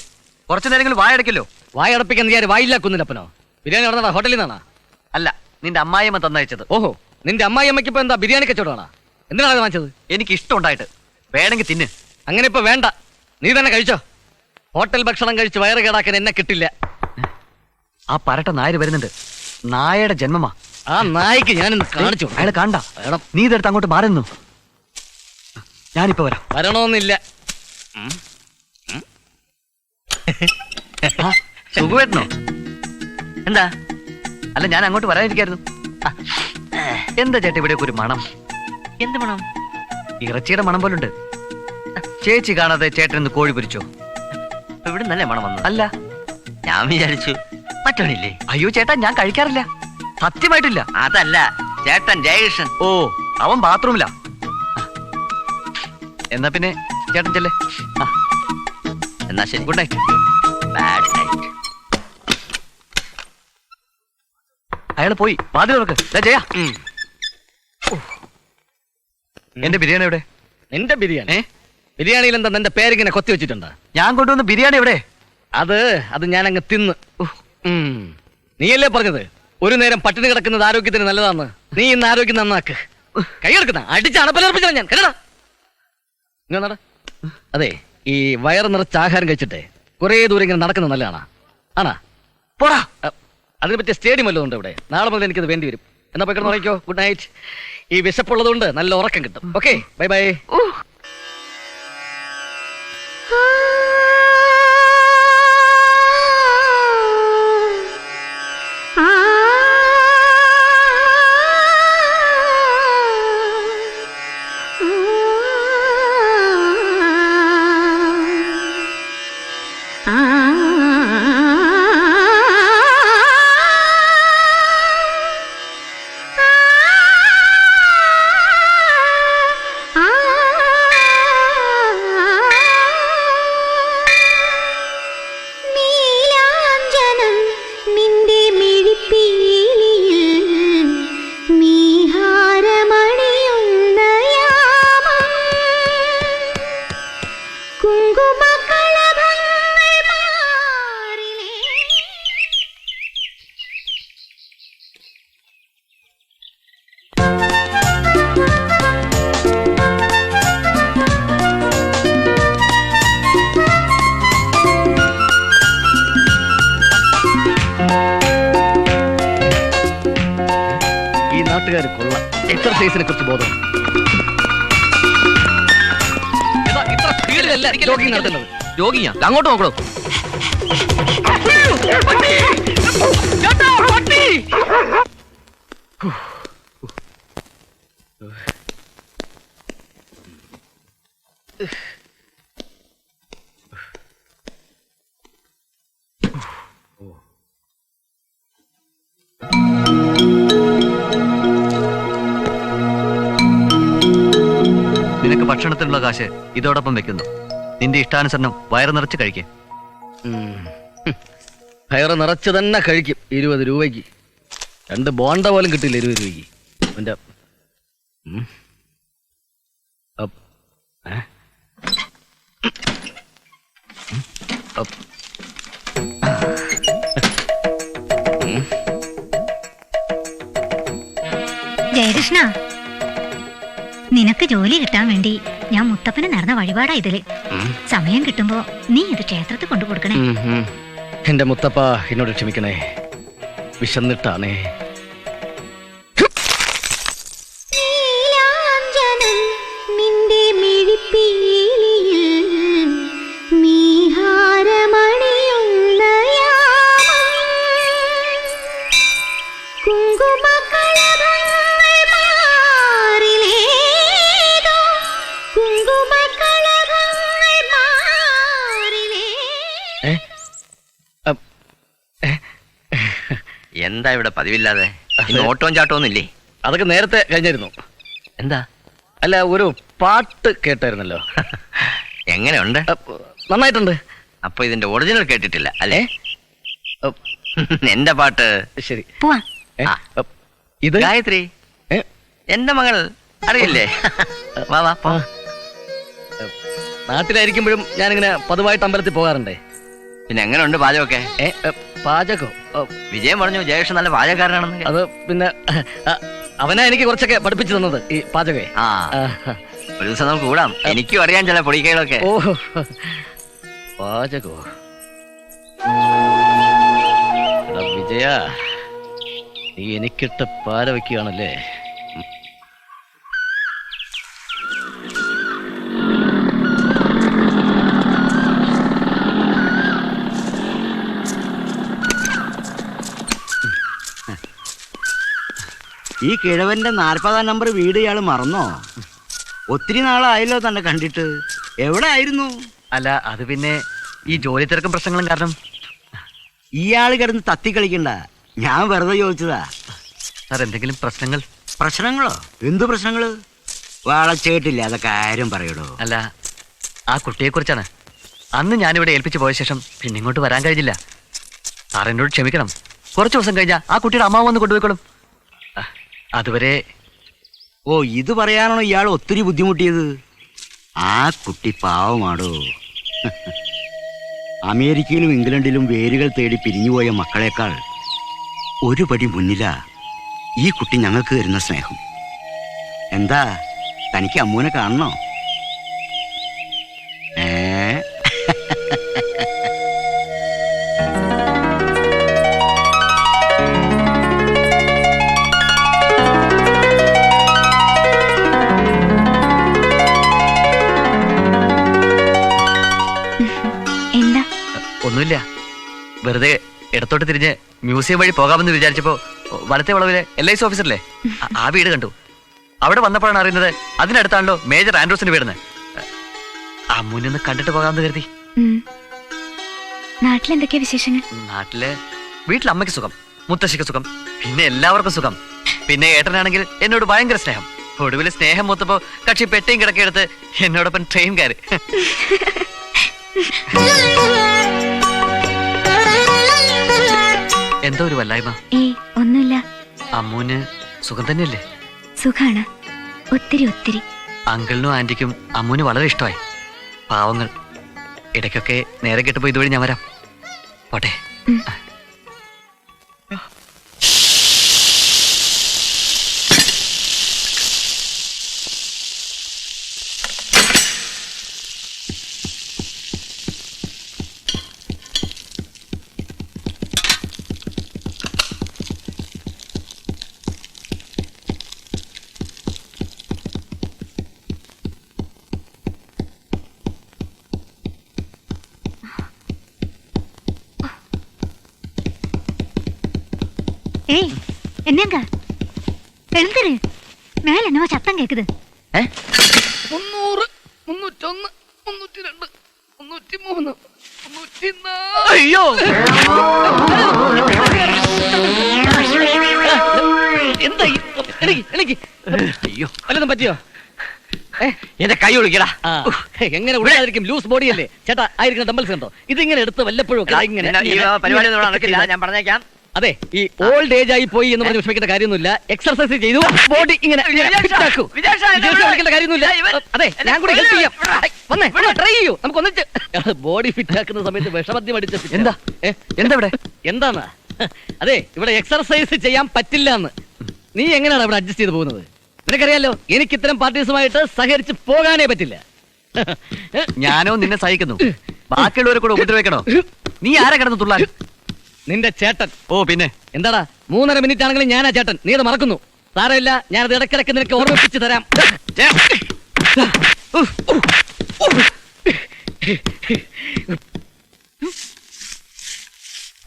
കുറച്ചു നേരങ്ങളിൽ വായടക്കല്ലോ. വായടപ്പിക്കാൻ ഞാൻ വായില്ല കുന്നിലപ്പനോ? ബിരിയാണി നടന്നടാ ഹോട്ടലിൽ നിന്നാണാ? അല്ല, നിന്റെ അമ്മായിയമ്മ തന്നയച്ചത്. ഓഹോ, നിന്റെ അമ്മായിയമ്മയ്ക്ക് ഇപ്പൊ എന്താ ബിരിയാണി കച്ചവടമാണോ? എന്തിനാണ് അത് വാങ്ങിച്ചത്? എനിക്ക് ഇഷ്ടമുണ്ടായിട്ട്. വേണമെങ്കിൽ തിന്ന്. അങ്ങനെ ഇപ്പൊ വേണ്ട, നീ തന്നെ കഴിച്ചോ. ഹോട്ടൽ ഭക്ഷണം കഴിച്ച് വയറ് കേടാക്കാൻ എന്നെ കിട്ടില്ല. ആ പരട്ട നായര് വരുന്നുണ്ട്. നായയുടെ ജന്മമാ. ആ നായ്ക്ക് ഞാനിന്ന് കാണിച്ചു. അയാളെ കാണണ്ട. നീ ഇതെടുത്ത് അങ്ങോട്ട് മാറി നിന്നു. ഞാനിപ്പോ വരാം. വരണോന്നില്ല. സുഖമായിരുന്നോ? എന്താ? അല്ല, ഞാൻ അങ്ങോട്ട് വരാനിരിക്കായിരുന്നു. എന്താ ചേട്ടാ ഇവിടെ ഒരു മണം? എന്ത് മണം? ഇറച്ചിയുടെ മണം പോലുണ്ട്. ചേച്ചി കാണാതെ ചേട്ടൻ ഇന്ന് കോഴി പൊരിച്ചോ? ഇവിടെ നല്ല മണം വന്നു. അല്ല, ഞാൻ വിചാരിച്ചു മറ്റോണില്ലേ. അയ്യോ ചേട്ടാ, ഞാൻ കഴിക്കാറില്ല. സത്യമായിട്ടില്ല. അതല്ല, ചേട്ടൻ ജയകൃഷ്ണൻ. ഓ, അവൻ ബാത്റൂമിലാ. എന്നാ പിന്നെ ചേട്ടൻ ചെല്ലേ. എന്നാ ശരി, ഗുഡ് നൈറ്റ്. Bad night. അയാള് പോയി. വാതിൽ തുറക്ക്. ജയ, എന്റെ ബിരിയാണി എവിടെ? നിന്റെ ബിരിയാണി? ബിരിയാണിയിൽ എന്താ നിന്റെ പേരിങ്ങനെ കൊത്തി വെച്ചിട്ടുണ്ടോ? ഞാൻ കൊണ്ടുവന്ന ബിരിയാണി എവിടെ? അത് ഞാൻ അങ്ങ് തിന്ന്. നീയല്ലേ പറഞ്ഞത് ഒരു നേരം പട്ടിണി കിടക്കുന്നത് ആരോഗ്യത്തിന് നല്ലതാന്ന്? നീ ഇന്ന് ആരോഗ്യം നന്നാക്ക്. കൈയെടുക്കുന്ന അടിച്ച് അണപ്പലർപ്പിച്ചാ ഞാൻ. കേടാ. അതെ, ഈ വയറ് നിറച്ച് ആഹാരം കഴിച്ചിട്ടേ കുറെ ദൂരം ഇങ്ങനെ നടക്കുന്നത് നല്ലതാണാ? ആണാ? പോടാ. അതിനെ പറ്റിയ സ്റ്റേഡിയം വല്ലതും ഉണ്ട് ഇവിടെ. നാളെ മുതൽ എനിക്കത് വേണ്ടി വരും. എന്നാ പോയി കിടന്ന് ഉറങ്ങിക്കോ. Good night. ഈ വിശപ്പുള്ളതുകൊണ്ട് നല്ല ഉറക്കം കിട്ടും. Okay, bye bye. എക്സർസൈസിനെ കുറിച്ച് ബോധം. ഇത്ര സ്പീഡിലല്ല ജോഗിങ് നടത്തുന്നത്. ജോഗിങ്ങാ? അങ്ങോട്ട് നോക്കണോ? നിനക്ക് ഭക്ഷണത്തിനുള്ള കാശ് ഇതോടൊപ്പം വെക്കുന്നു. നിന്റെ ഇഷ്ടാനുസരണം വയറ് നിറച്ച് കഴിക്കേ. വയറ് നിറച്ച് തന്നെ കഴിക്കും. 20 രൂപയ്ക്ക് 2 ബോണ്ട പോലും കിട്ടില്ല 20 രൂപയ്ക്ക്. എൻ്റെ ജയകൃഷ്ണ, നിനക്ക് ജോലി കിട്ടാൻ വേണ്ടി ഞാൻ മുത്തപ്പന് നടന്ന വഴിപാടാ ഇതില്. സമയം കിട്ടുമ്പോ നീ ഇത് ക്ഷേത്രത്തിൽ കൊണ്ടു കൊടുക്കണേ. എന്റെ മുത്തപ്പ എന്നോട് ക്ഷമിക്കണേ, വിശന്നിട്ടാണേ. എന്താ ഇവിടെ പതിവില്ലാതെ? ഓട്ടവും ചാട്ടവും ഇല്ലേ? അതൊക്കെ നേരത്തെ കഴിഞ്ഞിരുന്നു. എന്താ? അല്ല, ഒരു പാട്ട് കേട്ടായിരുന്നല്ലോ. എങ്ങനെയുണ്ട്? നന്നായിട്ടുണ്ട്. അപ്പൊ ഇതിന്റെ ഒറിജിനൽ കേട്ടിട്ടില്ല അല്ലേ? എന്റെ പാട്ട് ശരി. ഇത് ഗായത്രി എന്റെ മകൾ അറിയില്ലേ? വാ വാ പോ. നാട്ടിലായിരിക്കുമ്പോഴും ഞാനിങ്ങനെ പതിവായിട്ട് അമ്പലത്തിൽ പോകാറുണ്ടേ. പിന്നെ എങ്ങനെയുണ്ട് പാചകമൊക്കെ? പാചകം വിജയൻ പറഞ്ഞു ജയേഷ് നല്ല പാചകക്കാരനാണെന്ന്. അത് പിന്നെ അവനാ എനിക്ക് കുറച്ചൊക്കെ പഠിപ്പിച്ചു തന്നത് ഈ പാചകേ. ഒരു ദിവസം നമുക്ക് കൂടാം. എനിക്കും അറിയാൻ ചില പൊടിക്കൈകളൊക്കെ. ഓ, പാചകോ വിജയ, നീ എനിക്കിട്ട് പാര വയ്ക്കുകയാണല്ലേ. ഈ കിഴവന്റെ 40-ാം നമ്പർ വീട് ഇയാള് മറന്നോ? ഒത്തിരി നാളായല്ലോ തന്നെ കണ്ടിട്ട്. എവിടെ ആയിരുന്നു? അല്ല, അത് പിന്നെ ഈ ജോലി തിരക്കും പ്രശ്നങ്ങളും കാരണം. ഇയാള് കിടന്ന് തത്തി കളിക്കണ്ട, ഞാൻ വെറുതെ ചോദിച്ചതാ. സാർ, എന്തെങ്കിലും പ്രശ്നങ്ങൾ? പ്രശ്നങ്ങളോ? എന്തു പ്രശ്നങ്ങള്? വളച്ചേട്ടില്ല, അതൊക്കെ കാര്യം പറയടോ. അല്ല, ആ കുട്ടിയെ കുറിച്ചാണ്. അന്ന് ഞാനിവിടെ ഏൽപ്പിച്ചു പോയ ശേഷം പിന്നെ ഇങ്ങോട്ട് വരാൻ കഴിഞ്ഞില്ല. സാർ എന്നോട് ക്ഷമിക്കണം. കുറച്ചു ദിവസം കഴിഞ്ഞാൽ ആ കുട്ടിയുടെ അമ്മാവ് വന്ന് കൊണ്ടുപോയിക്കോളും. അതുവരെ. ഓ, ഇത് പറയാനാണോ ഇയാൾ ഒത്തിരി ബുദ്ധിമുട്ടിയത്? ആ കുട്ടി പാവമാടോ. അമേരിക്കയിലും ഇംഗ്ലണ്ടിലും വേരുകൾ തേടി പിരിഞ്ഞുപോയ മക്കളെക്കാൾ ഒരു പടി മുന്നിലാ ഈ കുട്ടി ഞങ്ങൾക്ക് തരുന്ന സ്നേഹം. എന്താ, തനിക്ക് അമ്മൂനെ കാണണോ? ഒന്നുമില്ല, വെറുതെ ഇടത്തോട്ട് തിരിഞ്ഞ് മ്യൂസിയം വഴി പോകാമെന്ന് വിചാരിച്ചപ്പോ വലത്തെ വളവിലെ LIC ഓഫീസറില്ലേ, ആ വീട് കണ്ടു. അവിടെ വന്നപ്പോഴാണ് അറിയുന്നത് അതിനടുത്താണല്ലോ മേജർ ആൻഡ്രൂസിന്റെ വീടുന്ന്. അമ്മൂനൊന്ന് കണ്ടിട്ട് പോകാമെന്ന് കരുതി. നാട്ടിലെന്തൊക്കെയാ വിശേഷങ്ങൾ? നാട്ടില് വീട്ടിൽ അമ്മയ്ക്ക് സുഖം, മുത്തശ്ശിക്ക് സുഖം, പിന്നെ എല്ലാവർക്കും സുഖം. പിന്നെ ഏട്ടനാണെങ്കിൽ എന്നോട് ഭയങ്കര സ്നേഹം. ഒടുവിൽ സ്നേഹം മൂത്തപ്പോ കക്ഷി പെട്ടിയും കിടക്കെടുത്ത് എന്നോടൊപ്പം ട്രെയിൻ കയറി. എന്തോ ഒരു വല്ലായ്മ? ഒന്നുമില്ല. അമ്മൂന് സുഖം തന്നെയല്ലേ? സുഖാണ്, ഒത്തിരി ഒത്തിരി. അങ്കിളിനും ആന്റിക്കും അമ്മൂന് വളരെ ഇഷ്ടമായി. പാവങ്ങൾ. ഇടയ്ക്കൊക്കെ നേരെ കെട്ടുമ്പോ ഇതുവഴി ഞാൻ വരാം. പോട്ടെ. ஏய் என்னங்க எழுந்துரு மேல என்னவோ சத்தம் கேக்குது 300, 301, 302, 303, 304. അയ്യോ എന്താ എനിക്ക് അയ്യോ വല്ലതും പറ്റിയോ? എന്റെ കൈ ഒളിക്കടാ. എങ്ങനെ ഉള്ളായിരിക്കും? ലൂസ് ബോഡി അല്ലേ ചേട്ടാ. ആയിരിക്കുന്ന ഡംബൽസ് കണ്ടോ? ഇതിങ്ങനെ എടുത്ത് വല്ലപ്പോഴും ഒക്കെ ഇങ്ങനെ പരിപാടി ഒന്നും നടക്കില്ല, ഞാൻ പറഞ്ഞേക്കാം. അതെ, ഈ ഓൾഡ് ഏജ് ആയി പോയി എന്ന് പറഞ്ഞ് വിഷമിക്കേണ്ട കാര്യമൊന്നുമില്ല. എക്സർസൈസ് ചെയ്തു ബോഡി ഇങ്ങനെ വിചാരിക്കേണ്ട കാര്യമൊന്നുമില്ല. അതെ, ഞാൻ കൂടി ഹെൽപ്പ് ചെയ്യാം. വന്നേ ട്രൈ ചെയ്യൂ, നമുക്ക് ഒന്നിച്ച് ബോഡി ഫിറ്റ് ആക്കുന്ന സമയത്ത് വിഷമദ്യം അടിച്ച എന്താ ഇവിടെ എന്താന്നാ? അതെ, ഇവിടെ എക്സർസൈസ് ചെയ്യാൻ പറ്റില്ല എന്ന്. നീ എങ്ങനെയാണ് ഇവിടെ അഡ്ജസ്റ്റ് ചെയ്ത് പോകുന്നത്? നിനക്കറിയാലോ, എനിക്ക് ഇത്തരം പാർട്ടീസുമായിട്ട് സഹകരിച്ച് പോകാനേ പറ്റില്ല. ഞാനോ നിന്നെ സഹിക്കുന്നു, ബാക്കിയുള്ളവരെ കൂടെ ഉപദ്രവിക്കണോ? നീ ആരെ കിടന്നു തുള്ളാൻ? നിന്റെ ചേട്ടൻ. ഓ പിന്നെ എന്താടാ, 3.5 മിനിറ്റ് ആണെങ്കിലും ഞാനാ ചേട്ടൻ. നീ അത് മറക്കുന്നു. സാരമില്ല, ഞാനത് ഇടയ്ക്കിടയ്ക്ക് നിനക്ക് ഓർമ്മിപ്പിച്ച് തരാം.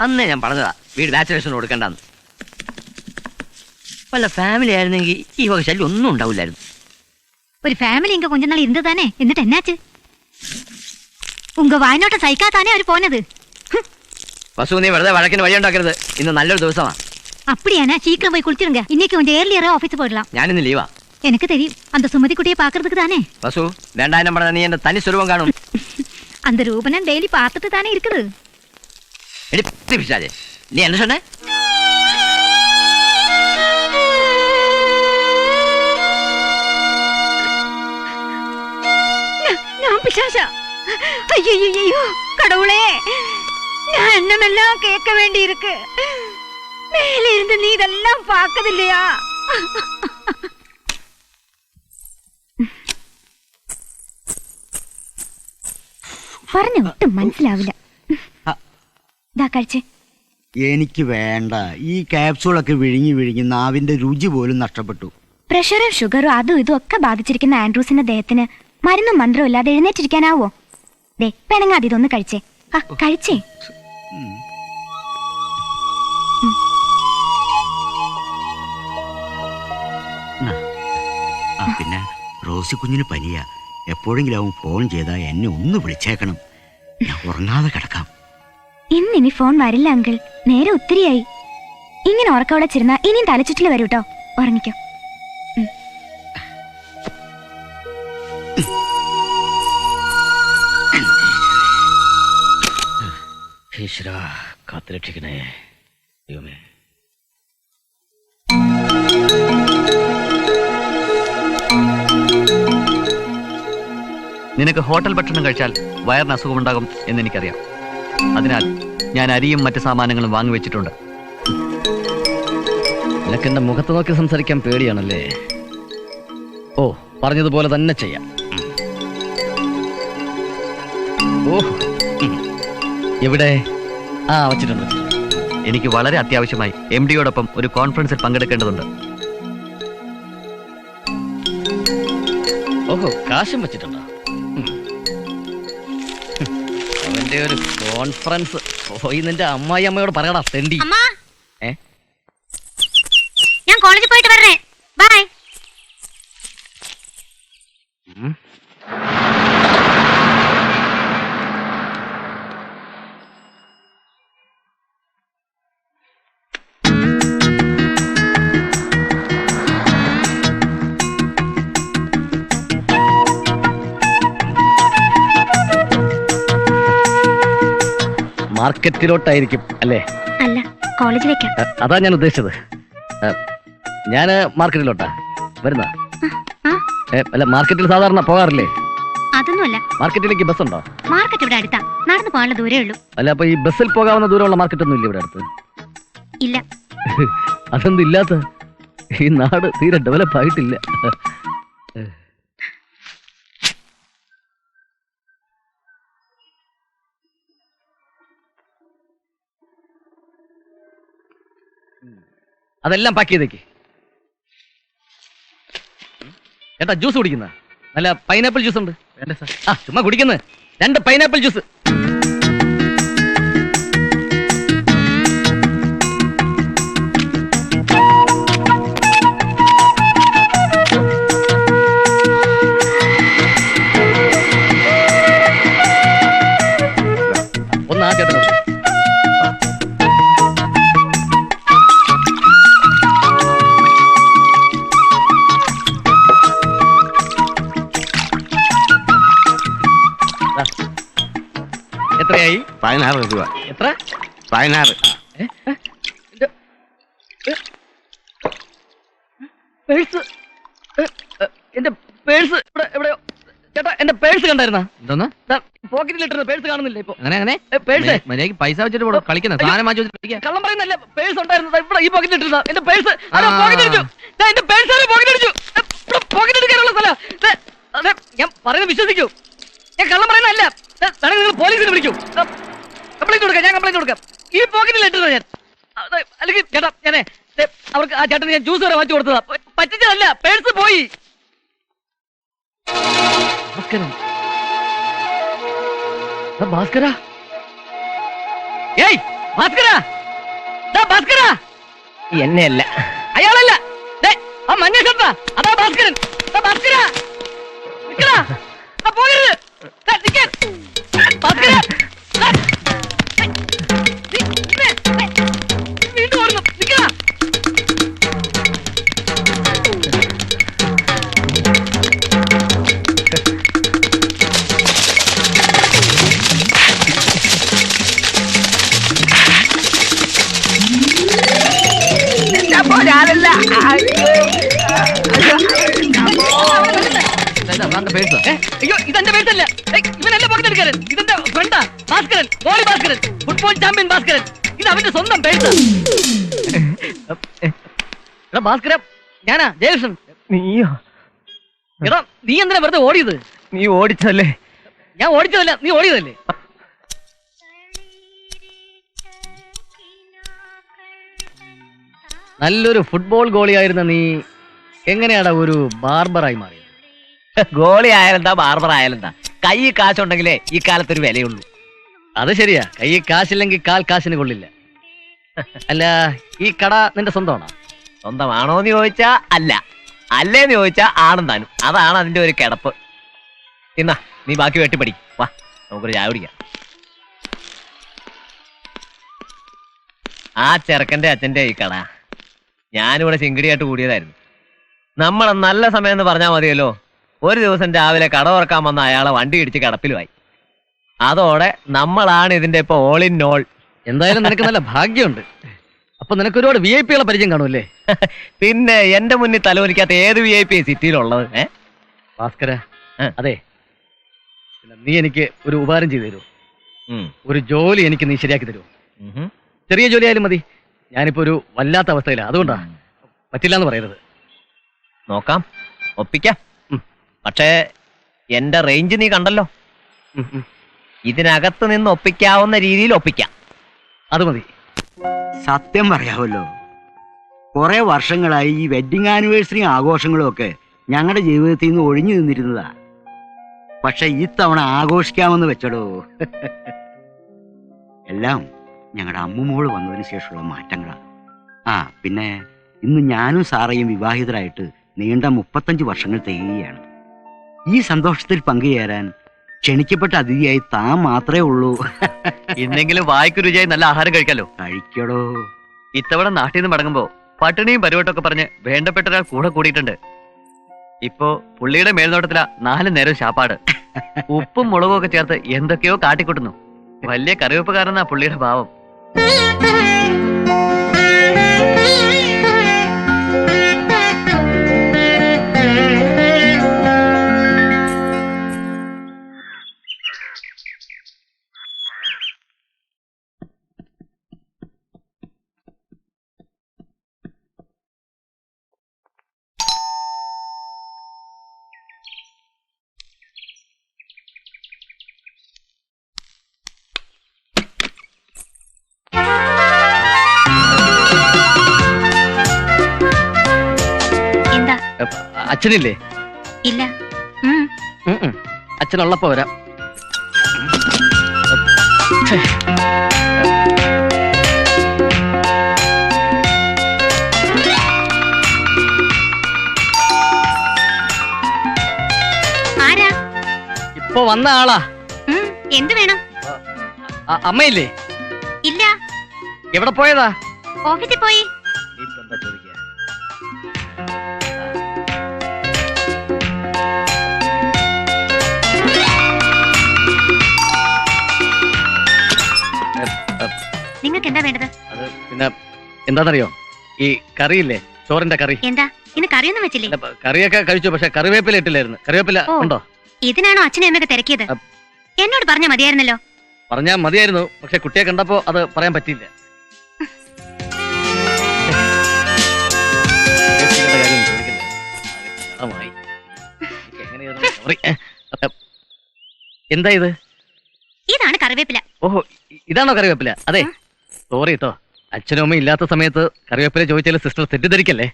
അന്നേ ഞാൻ പറഞ്ഞതാ വീട് ബാച്ചുലേഴ്സിന് കൊടുക്കണ്ടെന്ന്. വല്ല ഫാമിലി ആയിരുന്നെങ്കിൽ ഈ വക ശല്യം ഒന്നും ഉണ്ടാവില്ലായിരുന്നു. ஒரு ஃபேமிலி இங்க கொஞ்ச நாள் இருந்து தானே, എന്നിട്ട് என்னாச்சு? உங்க வாய்നോട്ടം സഹിക്കാതാനേ അവർ പോനது. വസു, നീ വെറുതെ വഴക്കിന് വഴിയുണ്ടാക്കരുത്. ഇന്ന് നല്ലൊരു ദിവസമാണ്. அப்படியானா சீக்கிரம் போய் குளிச்சிருங்க. இன்னைக்கு கொஞ்சம் ஏர்லியரா ஆபீஸ் போயிடலாம். ഞാനിന്ന് ലീവാ. எனக்கு தெரியும், அந்த சுமதி குட்டியை பாக்குறதுக்கு தானே. വസു, വേണ്ടാനും പറഞ്ഞ നീ എന്റെ തനി സ്വരൂപം കാണും. அந்த ரூபனை டெய்லி பார்த்துட்டு தானே இருக்குது. എടി പിശാചേ, നീ എന്നെ சொன்ன? நான் பிசாசா? ஐயோ கடவுளே, நான் என்னமெல்லாம் கேட்க வேண்டி இருக்கு. மேல இருந்து நீ இதெல்லாம் பார்க்கவில்லையா? പറഞ്ഞു ഒട്ടും മനസ്സിലാവില്ല. കഴിച്ചേ. എനിക്ക് വേണ്ട. ഈ ക്യാപ്സൂളൊക്കെ വിഴുങ്ങി വിഴുങ്ങി നാവിന്റെ രുചി പോലും നഷ്ടപ്പെട്ടു. പ്രഷറും ഷുഗറും അതും ഇതും ഒക്കെ ബാധിച്ചിരിക്കുന്ന ആൻഡ്രൂസിന്റെ ദേഹത്തിന് മരുന്നും മന്ത്രവും ഇല്ലാതെ എഴുന്നേറ്റിരിക്കാനാവോ? ദേ, പെണങ്ങാതെ ഇതൊന്ന് കഴിച്ചേ. കഴിച്ചേ. പിന്നെ റോസി കുഞ്ഞിന് പനിയാ. എപ്പോഴെങ്കിലും അവൻ ഫോൺ ചെയ്താ എന്നെ ഒന്ന് വിളിച്ചേക്കണം. ഞാൻ ഉറങ്ങാതെ കിടക്കാം. ഇന്നിനി ഫോൺ വരില്ല അങ്കിൾ, നേരെ ഒത്തിരിയായി. ഇങ്ങനെ ഉറക്കവളച്ചിരുന്ന ഇനിയും തലച്ചുറ്റില് വരൂ കേട്ടോ. ഉറങ്ങിക്കോ. ഈശ്വരാ, കാത്തുരക്ഷിക്കണേ ദൈവമേ. നിനക്ക് ഹോട്ടൽ ഭക്ഷണം കഴിച്ചാൽ വയറിന് അസുഖമുണ്ടാകും എന്നെനിക്കറിയാം. അതിനാൽ ഞാൻ അരിയും മറ്റു സാമാനങ്ങളും വാങ്ങിവെച്ചിട്ടുണ്ട്. നിനക്കെന്റെ മുഖത്ത് നോക്കി സംസാരിക്കാൻ പേടിയാണല്ലേ? ഓ, പറഞ്ഞതുപോലെ തന്നെ ചെയ്യാം. ഓ, എവിടെ? വച്ചിട്ടുണ്ട്. എനിക്ക് വളരെ അത്യാവശ്യമായി MD-യോടൊപ്പം ഒരു കോൺഫറൻസിൽ പങ്കെടുക്കേണ്ടതുണ്ട്. ഓഹോ, കാശും വെച്ചിട്ടുണ്ടോ? അവന്റെ ഒരു കോൺഫറൻസ്. പോയി നിന്റെ അമ്മായിയമ്മയോട് പറയടാ തെണ്ടി. ഞാൻ കോളേജിൽ പോയിട്ട് വരണേ. ബൈ. മാർക്കറ്റിലോട്ടായിരിക്കും അല്ലേ? അല്ല, കോളേജിലേക്കാ. അതാ ഞാൻ ഉദ്ദേശിച്ചത്. ഞാന് മാർക്കറ്റിലോട്ടാ വരുന്ന. അല്ല, മാർക്കറ്റിൽ സാധാരണ പോകാറില്ലേ? അതൊന്നുമല്ല. മാർക്കറ്റിലേക്ക് ബസ് ഉണ്ടോ? മാർക്കറ്റ് ഇവിടെ അടുത്താ, നടന്നു പോകാനുള്ള ദൂരേ ഉള്ളൂ. അല്ല, അപ്പൊ ഈ ബസ്സിൽ പോകാവുന്ന ദൂരമുള്ള മാർക്കറ്റ് ഒന്നും ഇല്ല ഇവിടെ അടുത്ത്? ഇല്ല. അതെന്ത് ഇല്ലാത്ത? ഈ നാട് തീരെ ഡെവലപ്പ് ആയിട്ടില്ല. അതെല്ലാം പാക്ക് ചെയ്തേക്ക്. ഏട്ടാ, ജ്യൂസ് കുടിക്കുന്ന? നല്ല പൈനാപ്പിൾ ജ്യൂസ് ഉണ്ട്. ചുമ്മാ കുടിക്കുന്നത്. 2 പൈനാപ്പിൾ ജ്യൂസ്. എത്രയായി? 16 രൂപ. എത്ര? 16. പേഴ്സ്, എന്റെ പേഴ്സ് എവിടെയോ. ചേട്ടാ, എന്റെ പേഴ്സ് കണ്ടായിരുന്ന? എന്തോന്ന്? പോക്കറ്റിലിട്ടിരുന്ന പേഴ്സ് കാണുന്നില്ല ഇപ്പൊ. അങ്ങനെ പേഴ്സ് മര്യാദക്ക് പൈസ വെച്ചിട്ട് കളിക്കുന്ന സാധനം വാങ്ങിച്ചു. കള്ളം പറയുന്നല്ല, പേഴ്സ് ഉണ്ടായിരുന്നു ഇവിടെ ഈ പോക്കറ്റിലിട്ടിരുന്ന. എന്റെ പേഴ്സ് പോക്കറ്റടിച്ചു. എന്റെ പേഴ്സ് പോക്കറ്റടിച്ചു. പോക്കറ്റ് എടുക്കാനുള്ള സ്ഥലം. ഞാൻ പറയുന്നത് വിശ്വസിക്കൂ, ഞാൻ കള്ളം പറയുന്നല്ല. നിങ്ങൾ പോലീസിനെ വിളിക്കൂ, കംപ്ലൈന്റ് കൊടുക്കാം. ഞാൻ കംപ്ലൈന്റ് കൊടുക്കാം. ഈ പോക്കറ്റിൽ ഇട്ടിരുന്ന ഞാൻ. അല്ലെങ്കിൽ ചേട്ടാ, ഞാനേ അവർക്ക് ആ ചേട്ടന് ഞാൻ ജ്യൂസ് വരെ വാങ്ങിച്ചു കൊടുത്തതാ. പറ്റിച്ചതല്ല, പേഴ്സ് പോയി. ഭാസ്കര, ഏയ് ഭാസ്കര, ഭാസ്കര. എന്നെയല്ല, അയാളല്ല, ആ മഞ്ഞ ഷർട്ടാ, അതാ ഭാസ്കരൻ. ഭാസ്കര, പോകരുത്. ഭാസ്കര, വീണ്ടും ഓടുന്നു. നിക്കടാ. അയ്യോ, ഇതെന്റെ പേഴ്സല്ല. ഇവനല്ല പോക്കറ്റ് എടുക്കാരൻ, ഇതെന്റെ ഫ്രണ്ടാ Bhaskaran. Goalie Bhaskaran, football champion Bhaskaran. ഇത് അവന്റെ സ്വന്തം പേഴ്സാ. എടാ ഭാസ്കര, ഞാനാ ജയകൃഷ്ണൻ. നീയോ? എടാ, നീ എന്തിനാ വെറുതെ ഓടിയത്? നീ ഓടിച്ചല്ലേ? ഞാൻ ഓടിച്ചതല്ല, നീ ഓടിയതല്ലേ? നല്ലൊരു ഫുട്ബോൾ ഗോളിയായിരുന്ന നീ എങ്ങനെയാടാ ഒരു ബാർബറായി മാറിയത്? ഗോളി ആയാലെന്താ ബാർബർ ആയാലെന്താ, കൈ കാശുണ്ടെങ്കിലേ ഈ കാലത്തൊരു വിലയുള്ളൂ. അത് ശരിയാ, കൈ കാശില്ലെങ്കിൽ കാൽ കാശിന് കൊള്ളില്ല. അല്ല, ഈ കട നിന്റെ സ്വന്തമാണോ? സ്വന്തമാണോന്ന് ചോദിച്ചാ അല്ല, അല്ലേന്ന് ചോദിച്ചാ ആണും താനും. അതാണ് അതിന്റെ ഒരു കിടപ്പ്. എന്നാ നീ ബാക്കി വെട്ടിപ്പടി, വാ നമുക്കൊരു ചായ കുടിക്കാം. ആ ചെറുക്കന്റെ അച്ഛന്റെ ഈ കട ഞാനിവിടെ ചിങ്കിടിയായിട്ട് കൂടിയതായിരുന്നു. നമ്മളെ നല്ല സമയം എന്ന് പറഞ്ഞാൽ മതിയല്ലോ. ഒരു ദിവസം രാവിലെ കട തുറക്കാൻ വന്ന അയാളെ വണ്ടി ഇടിച്ച് കിടപ്പിലുമായി. അതോടെ നമ്മളാണ് ഇതിന്റെ ഇപ്പൊ ഓൾ ഇൻ ഓൾ. എന്തായാലും നിനക്ക് നല്ല ഭാഗ്യമുണ്ട്. അപ്പൊ നിനക്ക് ഒരുപാട് VIP കളെ പരിചയം കാണുമല്ലേ? പിന്നെ എന്റെ മുന്നിൽ തലവലിക്കാത്ത ഏത് VIP സിറ്റിയിലുള്ളത്? ഭാസ്കര, അതെ, നീ എനിക്ക് ഒരു ഉപകാരം ചെയ്തു തരൂ. ഒരു ജോലി എനിക്ക് നീ ശരിയാക്കി തരൂ. ചെറിയ ജോലി ആയാലും മതി. ഞാനിപ്പോ ഒരു വല്ലാത്ത അവസ്ഥയിലാണ്, അതുകൊണ്ടാ. പറ്റില്ല എന്ന് പറയരുത്. നോക്കാം, ഒപ്പിക്കാം. പക്ഷേ എന്റെ റേഞ്ച് നീ കണ്ടല്ലോ. ഇതിനകത്ത് നിന്ന് ഒപ്പിക്കാവുന്ന രീതിയിൽ ഒപ്പിക്കാം. അത് മതി. സത്യം പറയാമല്ലോ, കുറെ വർഷങ്ങളായി ഈ വെഡിങ് ആനിവേഴ്സറി ആഘോഷങ്ങളും ഒക്കെ ഞങ്ങളുടെ ജീവിതത്തിൽ നിന്ന് ഒഴിഞ്ഞു നിന്നിരുന്നതാ. പക്ഷെ ഇത്തവണ ആഘോഷിക്കാമെന്ന് വെച്ചടോ. എല്ലാം ഞങ്ങളുടെ അമ്മുമോള് വന്നതിന് ശേഷമുള്ള മാറ്റങ്ങളാണ്. പിന്നെ ഇന്ന് ഞാനും സാറയും വിവാഹിതരായിട്ട് നീണ്ട 35 വർഷങ്ങൾ തികയുകയാണ്. ഈ സന്തോഷത്തിൽ പങ്കുചേരാൻ ക്ഷണിക്കപ്പെട്ട അതിഥിയായി താൻ മാത്രമേ ഉള്ളൂ. ഇന്നെങ്കിലും വായ്ക്ക് രുചിയായി നല്ല ആഹാരം കഴിക്കാലോ. കഴിക്കടോ. ഇത്തവണ നാട്ടിൽ നിന്ന് മടങ്ങുമ്പോ പട്ടിണിയും പരിവട്ടമൊക്കെ പറഞ്ഞ് വേണ്ടപ്പെട്ട ഒരാൾ കൂടെ കൂടിയിട്ടുണ്ട്. ഇപ്പോ പുള്ളിയുടെ മേൽനോട്ടത്തിലാ 4 നേരം ശാപ്പാട്. ഉപ്പും മുളകും ഒക്കെ ചേർത്ത് എന്തൊക്കെയോ കാട്ടിക്കൂട്ടുന്നു. വലിയ കറിവെപ്പുകാരെന്നാ പുള്ളിയുടെ ഭാവം. അച്ഛനില്ലേ? ഇല്ല. അച്ഛനുള്ളപ്പോ വരാം. ആരാ? ഇപ്പൊ വന്ന ആളാ. എന്ത് വേണം? അമ്മയില്ലേ? ഇല്ല. എവിടെ പോയതാ? ഓഫീസിൽ പോയി. എന്താ ചോദിക്കുക? എന്താ വേണ്ടത്? അത് പിന്നെ എന്താണെന്നറിയോ, ഈ കറിയില്ലേ, ചോറിന്റെ കറി. എന്താ ഇന്ന് കറിയൊന്നും വെച്ചില്ലേ? അല്ല, കറിയൊക്കെ കഴിച്ചു, പക്ഷെ കറിവേപ്പില ഇട്ടില്ലായിരുന്നു. കറിവേപ്പില ഉണ്ടോ? ഇതിനാണോ അച്ഛനും അമ്മയൊക്കെ തിരക്കിയത്? എന്നോട് പറഞ്ഞാ മതിയായിരുന്നല്ലോ. പറഞ്ഞാൽ മതിയായിരുന്നു, പക്ഷെ കുട്ടിയെ കണ്ടപ്പോ അത് പറയാൻ പറ്റിയില്ല. എന്താ ഇത്? ഇതാണ് കറിവേപ്പില. ഓഹോ, ഇതാണോ കറിവേപ്പില? അതെ, സോറി കേട്ടോ. അച്ഛനും അമ്മയും ഇല്ലാത്ത സമയത്ത് കറിവേപ്പില ചോദിച്ചാൽ സിസ്റ്റർ തെറ്റിദ്ധരിക്കല്ലേ.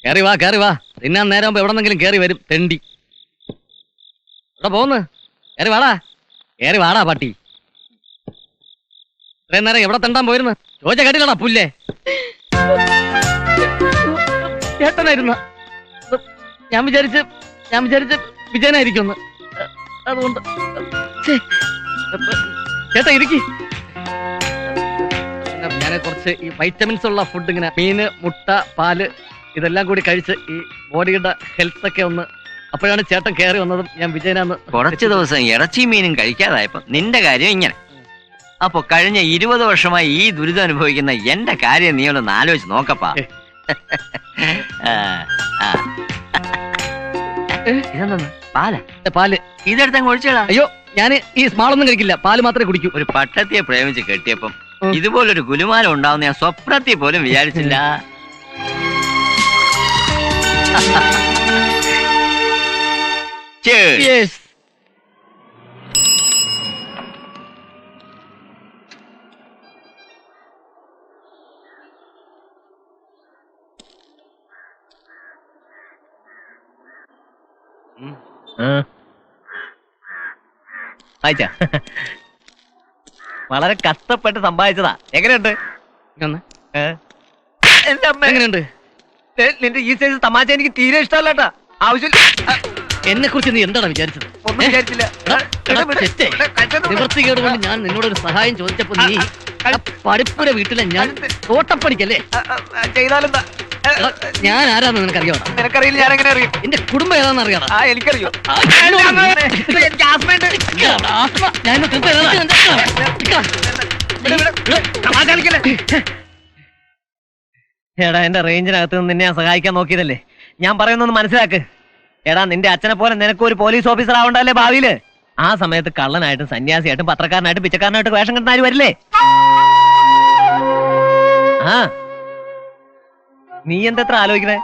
കേറി വാ, കേറി വാ. തിന്നാൻ നേരം എവിടെന്നെങ്കിലും കേറി വരും തെണ്ടി. ഇവിടെ പോന്ന്, കേറി വാടാ, കേറി വാടാ പാട്ടി. ഇത്രയും നേരം എവിടെ തണ്ടാൻ പോയിരുന്നു? ചോദിച്ച കേട്ടില്ലടാ പുല്ലേ. ചേട്ടനായിരുന്ന ഞാൻ വിചാരിച്ച് വിജയനായിരിക്കും. അതുകൊണ്ട് ചേട്ടാ ഇരിക്കി. ഞാൻ കുറച്ച് ഈ വൈറ്റമിൻസ് ഉള്ള ഫുഡ്, ഇങ്ങനെ മീന്, മുട്ട, പാല്, ഇതെല്ലാം കൂടി കഴിച്ച് ഈ ബോഡിയുടെ ഹെൽത്ത് ഒക്കെ ഒന്ന്. അപ്പോഴാണ് ചേട്ടൻ കയറി വന്നതും ഞാൻ വിജയനാന്ന്. കുറച്ച് ദിവസം ഇറച്ചി മീനും കഴിക്കാതായപ്പോ നിന്റെ കാര്യം ഇങ്ങനെ. അപ്പൊ കഴിഞ്ഞ 20 വർഷമായി ഈ ദുരിതം അനുഭവിക്കുന്ന എന്റെ കാര്യം നീ ഒന്ന് ആലോചിച്ച് നോക്കപ്പാ. ഇതെന്താ? പാല് ഇതെടുത്തങ്ങ് ഒഴിച്ചേടാ. അയ്യോ, ഞാൻ ഈ സ്മാളൊന്നും കഴിക്കില്ല, പാല് മാത്രമേ കുടിക്കൂ. ഒരു പട്ടത്തിയെ പ്രേമിച്ച് കെട്ടിയപ്പം ഇതുപോലൊരു ഗുലുമാലം ഉണ്ടാവുന്ന ഞാൻ സ്വപ്നത്തിൽ പോലും വിചാരിച്ചില്ല. Cheers. അയച്ചാ വളരെ കഷ്ടപ്പെട്ട് സമ്പാദിച്ചതാ. എങ്ങനെയുണ്ട്? എന്റെ അമ്മ എങ്ങനെയുണ്ട്? നിന്റെ ഈ സൈസ് തമാശ എനിക്ക് തീരെ ഇഷ്ടമല്ലാട്ടാ. ആവശ്യമില്ല. എന്നെ കുറിച്ച് നീ എന്താണ് വിചാരിച്ചത്? ഒന്നും വിചാരിച്ചില്ല. നിവൃത്തികേട് കൊണ്ട് ഞാൻ നിന്നോടൊരു സഹായം ചോദിച്ചപ്പോ നീ പഠിപ്പുര വീട്ടിലെ ഞാൻ തോട്ടപ്പണിക്കല്ലേ ചെയ്താലെന്താ? ഞാൻ ആരാന്ന് നിനക്കറിയോ? നിനക്കറിയില്ല, ഞാൻ എങ്ങനെ അറിയും? എന്റെ കുടുംബം ഏതാണെന്ന് അറിയാം. എനിക്കറിയോ. എടാ, എന്റെ റേഞ്ചിനകത്ത് നിന്ന് നിന്നെ ഞാൻ സഹായിക്കാൻ നോക്കിയതല്ലേ. ഞാൻ പറയുന്നൊന്ന് മനസ്സിലാക്ക്. എടാ, നിന്റെ അച്ഛനെ പോലെ നിനക്ക് ഒരു പോലീസ് ഓഫീസർ ആവണ്ടല്ലേ ഭാവിയില്? ആ സമയത്ത് കള്ളനായിട്ടും സന്യാസിയായിട്ടും പത്രക്കാരനായിട്ടും പിച്ചക്കാരനായിട്ടും വേഷം കെട്ടുന്ന ആര് വരില്ലേ? ആ, നീ എന്തെത്ര ആലോചിക്കണേ?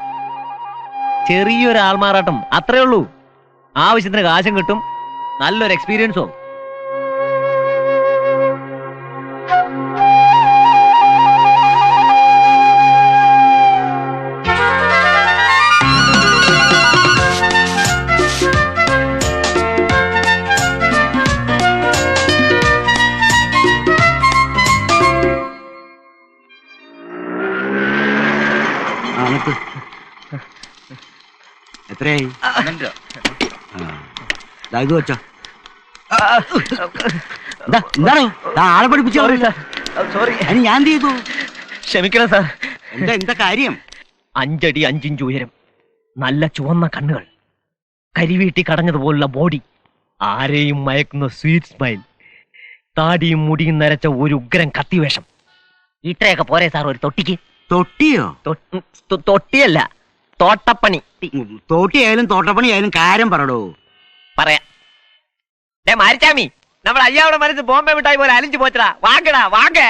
ചെറിയൊരു ആൾമാറാട്ടം, അത്രേ ഉള്ളൂ. ആവശ്യത്തിന് കാശും കിട്ടും, നല്ലൊരു എക്സ്പീരിയൻസും. എത്രയായി? ഇത് വെച്ചോ. എന്താണോ ആളെ പഠിപ്പിച്ചോ? സോറി, ഞാൻ എന്ത് ചെയ്തു? ക്ഷമിക്കണം സാർ. എന്താ കാര്യം? 5 അടി 5 ഇഞ്ച് ഉയരം, നല്ല ചുവന്ന കണ്ണുകൾ, കരിവീട്ടി കടഞ്ഞതുപോലുള്ള ബോഡി, ആരെയും മയക്കുന്ന സ്വീറ്റ് സ്മൈൽ, താടിയും മുടിയും നരച്ച ഒരു ഉഗ്രൻ കത്തിവേഷം. ഇത്രയൊക്കെ പോരെ സാർ ഒരു തൊട്ടിക്ക്? തൊട്ടിയോ? തൊട്ടിയല്ല, തോട്ടപ്പണി. തോട്ടിയായാലും തോട്ടപ്പണിയായാലും കാര്യം പറടോ. പറയാം. മാരിച്ചാമി, നമ്മൾ അയ്യാവിടെ മനസ്സ് ബോംബെ മിഠായി പോലെ അലിഞ്ചു പോച്ചടാ. വാങ്ങടാ, വാങ്ങ.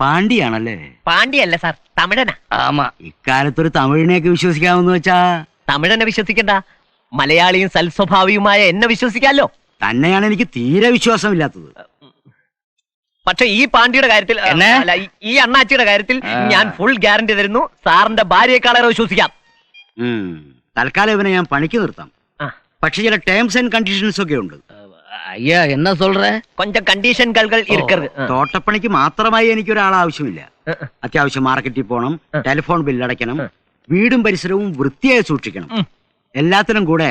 പാണ്ടിയാണല്ലേ? പാണ്ടിയല്ല സാർ, തമിഴനാ. ആമാ. ഇക്കാലത്തൊരു തമിഴിനെയൊക്കെ വിശ്വസിക്കാമെന്ന് വെച്ചാ? തമിഴനെ വിശ്വസിക്കണ്ട, മലയാളിയും സൽസ്വഭാവിയുമായ എന്നെ വിശ്വസിക്കാമല്ലോ. തന്നെയാണ് എനിക്ക് തീരെ വിശ്വാസമില്ലാത്തത്. പക്ഷെ ഈ പാണ്ഡ്യയുടെ കാര്യത്തിൽ അല്ല, ഈ അണ്ണാച്ചിയുടെ കാര്യത്തിൽ ഞാൻ ഫുൾ ഗ്യാരണ്ടി തരുന്നു. സാറിന്റെ ഭാര്യയെക്കാളേറെ വിശ്വസിക്കാം. തൽക്കാലം ഇവനെ ഞാൻ പണിക്ക് നിർത്താം. പക്ഷെ ചില ടേംസ് ആൻഡ് കണ്ടീഷൻസ് ഒക്കെ ഉണ്ട്. അയ്യാ എന്നാ சொல்ற കൊഞ്ചം കണ്ടീഷൻകൾ തോട്ടപ്പണിക്ക് മാത്രമായി എനിക്ക് ഒരാൾ ആവശ്യമില്ല. അത്യാവശ്യം മാർക്കറ്റിൽ പോകണം, ടെലിഫോൺ ബില്ലടയ്ക്കണം, വീടും പരിസരവും വൃത്തിയായി സൂക്ഷിക്കണം. എല്ലാത്തിനും കൂടെ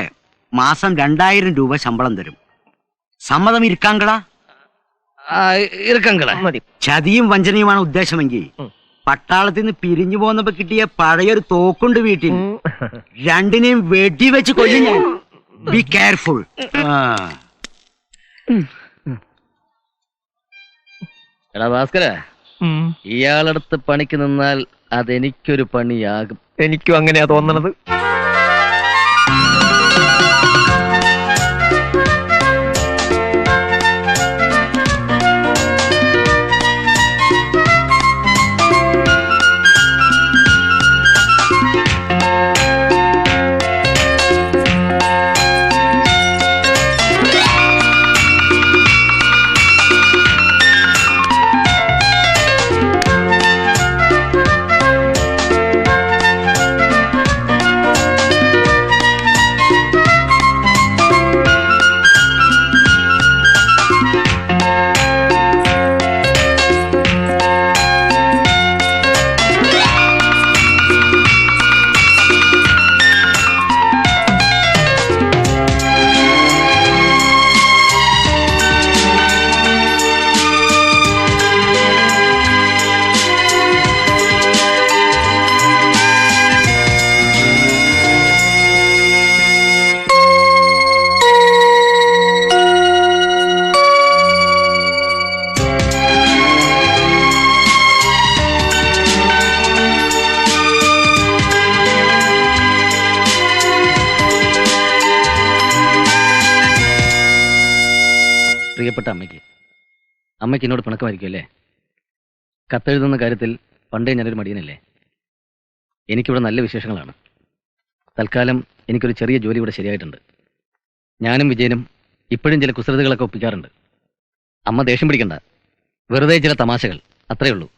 മാസം 2000 രൂപ ശമ്പളം തരും. സമ്മതം ഇരിക്കാങ്കളാ? മതി. ചതിയും വഞ്ചനയുമാണ് ഉദ്ദേശമെങ്കിൽ പട്ടാളത്തിൽ നിന്ന് പിരിഞ്ഞു പോന്നപ്പോ കിട്ടിയ പഴയൊരു തോക്കുണ്ട് വീട്ടിൽ. രണ്ടിനെയും വെടിവെച്ച് കൊല്ലും ഞാൻ. Be careful. എടാ ഭാസ്കര, ഇയാളടുത്ത് പണിക്ക് നിന്നാൽ അതെനിക്കൊരു പണിയാകും. എനിക്കും അങ്ങനെയാ തോന്നണത്. പ്രിയപ്പെട്ട അമ്മയ്ക്ക് എന്നോട് പിണക്കമായിരിക്കും അല്ലേ? കത്തെഴുതുന്ന കാര്യത്തിൽ പണ്ടേ ഞാനൊരു മടിയനല്ലേ? എനിക്കിവിടെ നല്ല വിശേഷങ്ങളാണ്. തൽക്കാലം എനിക്കൊരു ചെറിയ ജോലി ഇവിടെ ശരിയായിട്ടുണ്ട്. ഞാനും വിജയനും ഇപ്പോഴും ചില കുസൃതികളൊക്കെ ഒപ്പിക്കാറുണ്ട്. അമ്മ ദേഷ്യം പിടിക്കണ്ട, വെറുതെ ചില തമാശകൾ, അത്രയേ ഉള്ളൂ.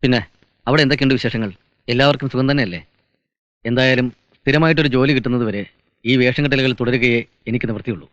പിന്നെ അവിടെ എന്തൊക്കെയുണ്ട് വിശേഷങ്ങൾ? എല്ലാവർക്കും സുഖം തന്നെയല്ലേ? എന്തായാലും സ്ഥിരമായിട്ടൊരു ജോലി കിട്ടുന്നത് വരെ ഈ വേഷം കെട്ടലുകൾ തുടരുകയേ എനിക്ക് നിവൃത്തിയുള്ളൂ.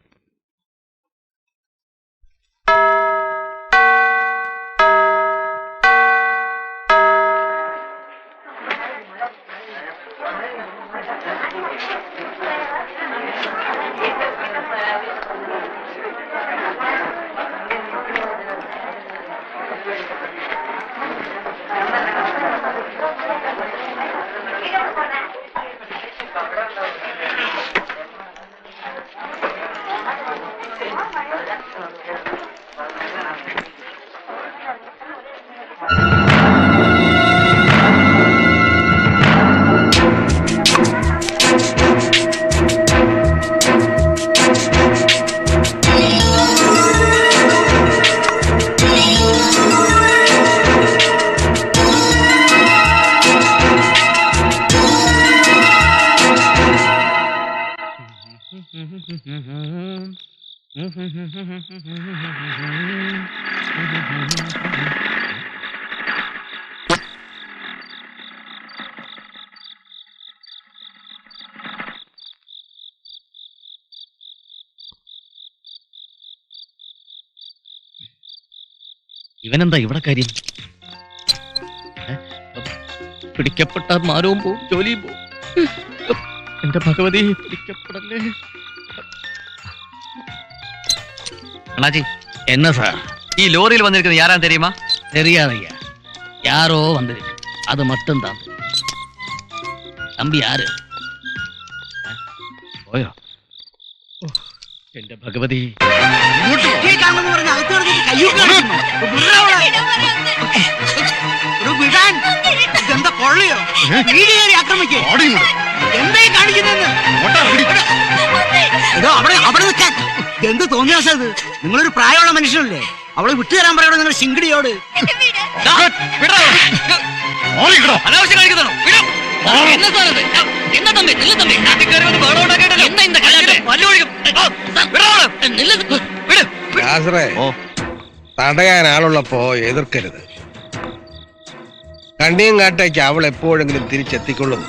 ഇവനെന്താ ഇവിടെ കാര്യം? പിടിക്കപ്പെട്ട മാനവും പോവും, ജോലിയും പോവും. എന്റെ ഭഗവതി, പിടിക്കപ്പെടല്ലേ. അണ്ണാജി, എന്നാ സാർ? ഈ ലോറിയിൽ വന്നിരിക്കുന്നത് யாரான்னு தெரியுமா? தெரியாதையா, யாரோ வந்திருக்கு, அது மட்டும் தான். തമ്പി ആര്? പോയോ? എന്റെ ഭഗവതി. എന്താ കൊള്ളയോ? ആക്രമിക്കോ? എന്തായി കാണിക്കുന്നതെന്ന് അവിടെ നിൽക്കാൻ എന്ത് തോന്നിയാസത്? നിങ്ങളൊരു പ്രായമുള്ള മനുഷ്യനല്ലേ? അവളെ വിട്ടുതരാൻ പറയണോ നിങ്ങൾ ശിങ്കിടിയോട്? അനാവശ്യം കാണിക്കുന്നോ? என்ன சார் இது? என்ன தம்பி நில்லு தம்பி. என்ன இந்த തടയാൻ ആളുള്ളപ്പോ എതിർക്കരുത്. കണ്ണിയും കാട്ടേക്ക് അവൾ എപ്പോഴെങ്കിലും തിരിച്ചെത്തിക്കൊള്ളും.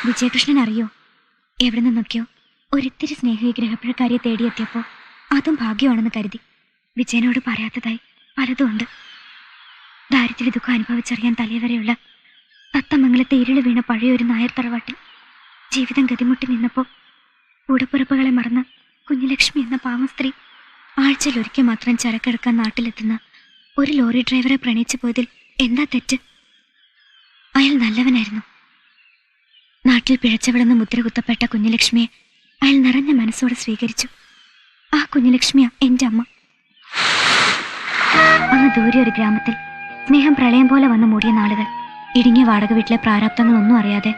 വിജയകൃഷ്ണൻ അറിയോ, എവിടെ നിന്നൊക്കെയോ ഒരിത്തിരി സ്നേഹവിഗ്രഹപ്പഴക്കാരിയെ തേടിയെത്തിയപ്പോ അതും ഭാഗ്യമാണെന്ന് കരുതി. വിജയനോട് പറയാത്തതായി പലതും ഉണ്ട്. ദാരിദ്ര്യ ദുഃഖം അനുഭവിച്ചറിയാൻ തലവരെയുള്ള തത്തമംഗലത്തെ ഇരുള് വീണ പഴയൊരു നായർ തറവാട്ടിൽ ജീവിതം ഗതിമുട്ടി നിന്നപ്പോ കൂടപ്പുറപ്പുകളെ മറന്ന് കുഞ്ഞുലക്ഷ്മി എന്ന പാവം സ്ത്രീ ആഴ്ചയിൽ ഒരിക്കൽ മാത്രം ചരക്കെടുക്കാൻ നാട്ടിലെത്തുന്ന ഒരു ലോറി ഡ്രൈവറെ പ്രണയിച്ചു പോയതിൽ എന്താ തെറ്റ്? അയാൾ നല്ലവനായിരുന്നു. നാട്ടിൽ പിഴച്ചവിടുന്ന് മുദ്രകുത്തപ്പെട്ട കുഞ്ഞുലക്ഷ്മിയെ അയാൾ നിറഞ്ഞ മനസ്സോടെ സ്വീകരിച്ചു. ആ കുഞ്ഞുലക്ഷ്മിയാ എന്റെ അമ്മ. അങ്ങ് ദൂരെ ഒരു ഗ്രാമത്തിൽ സ്നേഹം പ്രളയം പോലെ വന്ന് മൂടിയ നാളുകൾ. ഇടുങ്ങിയ വാടക വീട്ടിലെ പ്രാരാബ്ദങ്ങളൊന്നും അറിയാതെ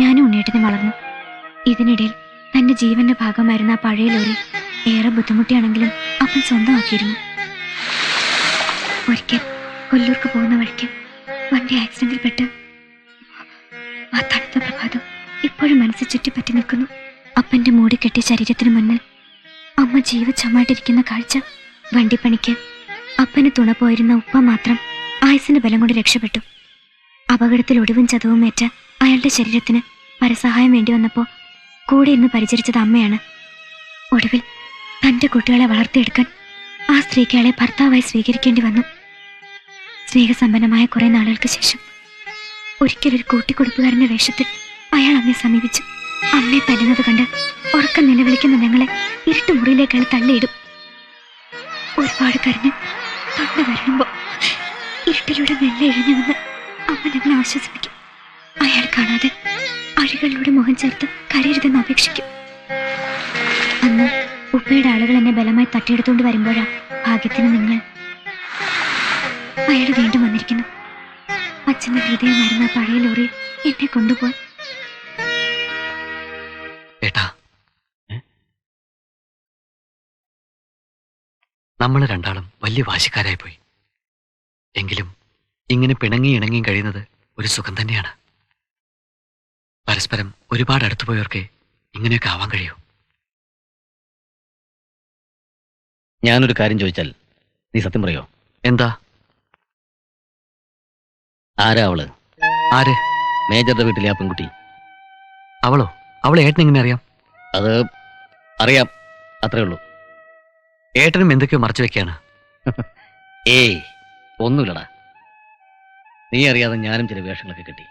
ഞാനും ഉണ്ണേട്ടനും വളർന്നു. ഇതിനിടയിൽ തന്റെ ജീവന്റെ ഭാഗമായിരുന്ന ആ പഴയ ലോറി ഏറെ ബുദ്ധിമുട്ടിയാണെങ്കിലും അപ്പൻ സ്വന്തമാക്കിയിരുന്നു. ഒരിക്കൽ കൊല്ലൂർക്ക് പോകുന്ന വഴിക്ക് വണ്ടി ആക്സിഡന്റിൽപ്പെട്ട് ആ തണുത്ത പ്രഭാതം ഇപ്പോഴും മനസ്സിൽ ചുറ്റിപ്പറ്റി നിൽക്കുന്നു. അപ്പന്റെ മൂടിക്കെട്ടിയ ശരീരത്തിന് മുന്നിൽ അമ്മ ജീവച്ചമായിട്ടിരിക്കുന്ന കാഴ്ച. വണ്ടിപ്പണിക്ക് അപ്പന് തുണ പോയിരുന്ന ഉപ്പ മാത്രം ആയുസിന്റെ ബലം കൊണ്ട് രക്ഷപ്പെട്ടു. അപകടത്തിൽ ഒടിവും ചതവും ഏറ്റ അയാളുടെ ശരീരത്തിന് പരസഹായം വേണ്ടി വന്നപ്പോൾ കൂടെ ഇന്ന് പരിചരിച്ചത് അമ്മയാണ്. ഒടുവിൽ തന്റെ കുട്ടികളെ വളർത്തിയെടുക്കാൻ ആ സ്ത്രീക്ക് അയാളെ ഭർത്താവായി സ്വീകരിക്കേണ്ടി വന്നു. സ്നേഹസമ്പന്നമായ കുറെ നാളുകൾക്ക് ശേഷം ഒരിക്കലൊരു കൂട്ടിക്കൊടുപ്പുകാരന്റെ വേഷത്തിൽ അയാൾ അമ്മയെ സമീപിച്ചു. അമ്മയെ തല്ലുന്നത് കണ്ട് ഉറക്കം നിലവിളിക്കുന്ന ഞങ്ങളെ ഇരുട്ടുമുറിയിലേക്ക് അയാൾ തള്ളിയിടും. ഒരുപാട് കരഞ്ഞ് തൊണ്ട വരളുമ്പോ ഇരുട്ടിലൂടെ മെല്ലെ ഇഴഞ്ഞു വന്ന് അമ്മ ഞങ്ങളെ ആശ്വസിപ്പിക്കും. അയാൾ കാണാതെ അഴികളിലൂടെ മുഖം ചേർത്ത് കരയരുതെന്ന് അപേക്ഷിക്കും. അന്ന് ഉപ്പയുടെ ആളുകൾ എന്നെ ബലമായി തട്ടിയെടുത്തുകൊണ്ട് വരുമ്പോഴാ ഭാഗ്യത്തിന് നിങ്ങൾ. അയാൾ വീണ്ടും വന്നിരിക്കുന്നു. അച്ഛന്റെ ഹൃദയമായിരുന്ന പഴയ ലോറിയിൽ എന്നെ കൊണ്ടുപോയി. ഏട്ടാ, നമ്മൾ രണ്ടാളും വലിയ വാശിക്കാരായി പോയി. എങ്കിലും ഇങ്ങനെ പിണങ്ങി ഇണങ്ങിയും കഴിയുന്നത് ഒരു സുഖം തന്നെയാണ്. പരസ്പരം ഒരുപാട് അടുത്തു പോയവർക്ക് ഇങ്ങനെയൊക്കെ ആവാൻ കഴിയൂ. ഞാനൊരു കാര്യം ചോദിച്ചാൽ നീ സത്യം പറയോ? എന്താ? ആരാ അവള്? ആര്? മേജറുടെ വീട്ടിലെ ആ പെൺകുട്ടി. അവളോ? അവളെ ഏട്ടൻ എങ്ങനെ അറിയാം? അത് അറിയാം, അത്രേ ഉള്ളൂ. ഏട്ടനും എന്തൊക്കെയോ മറച്ചു വെക്കാണ്. ഏയ് ഒന്നുമില്ലടാ. നീ അറിയാതെ ഞാനും ചില വേഷങ്ങളൊക്കെ കിട്ടി.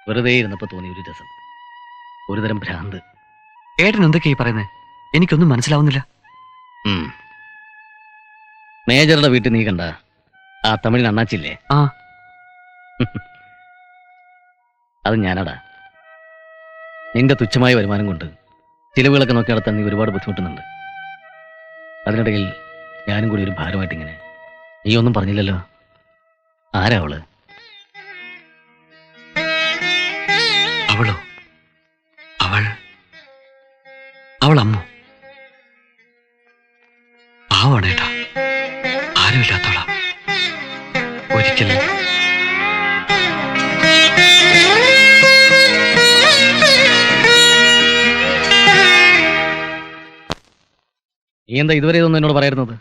വെറുതെ ഇരുന്നപ്പോ തോന്നി ഒരു രസം, ഒരുതരം ഭ്രാന്ത്. ഏട്ടൻ എന്തൊക്കെയായി പറയുന്നത്? എനിക്കൊന്നും മനസ്സിലാവുന്നില്ല. മേജറുടെ വീട്ടിൽ നീ കണ്ട ആ തമിഴിൽ അണ്ണാച്ചില്ലേ? ആ, അത് ഞാനാടാ. നിന്റെ തുച്ഛമായ വരുമാനം കൊണ്ട് ചിലവുകളൊക്കെ നോക്കി നടത്താൻ നീ ഒരുപാട് ബുദ്ധിമുട്ടുന്നുണ്ട്. അതിനിടയിൽ ഞാനും കൂടി ഒരു ഭാരമായിട്ട് ഇങ്ങനെ. നീ ഒന്നും പറഞ്ഞില്ലല്ലോ. ആരാ അവള്? അവളോ? അവൾ അമ്മു. പാവാണേട്ടാ, ആരുമില്ലാത്തവളാ. ഒരിക്കൽ നീ എന്താ ഇതുവരെ ഇതൊന്നും എന്നോട് പറയുന്നത്?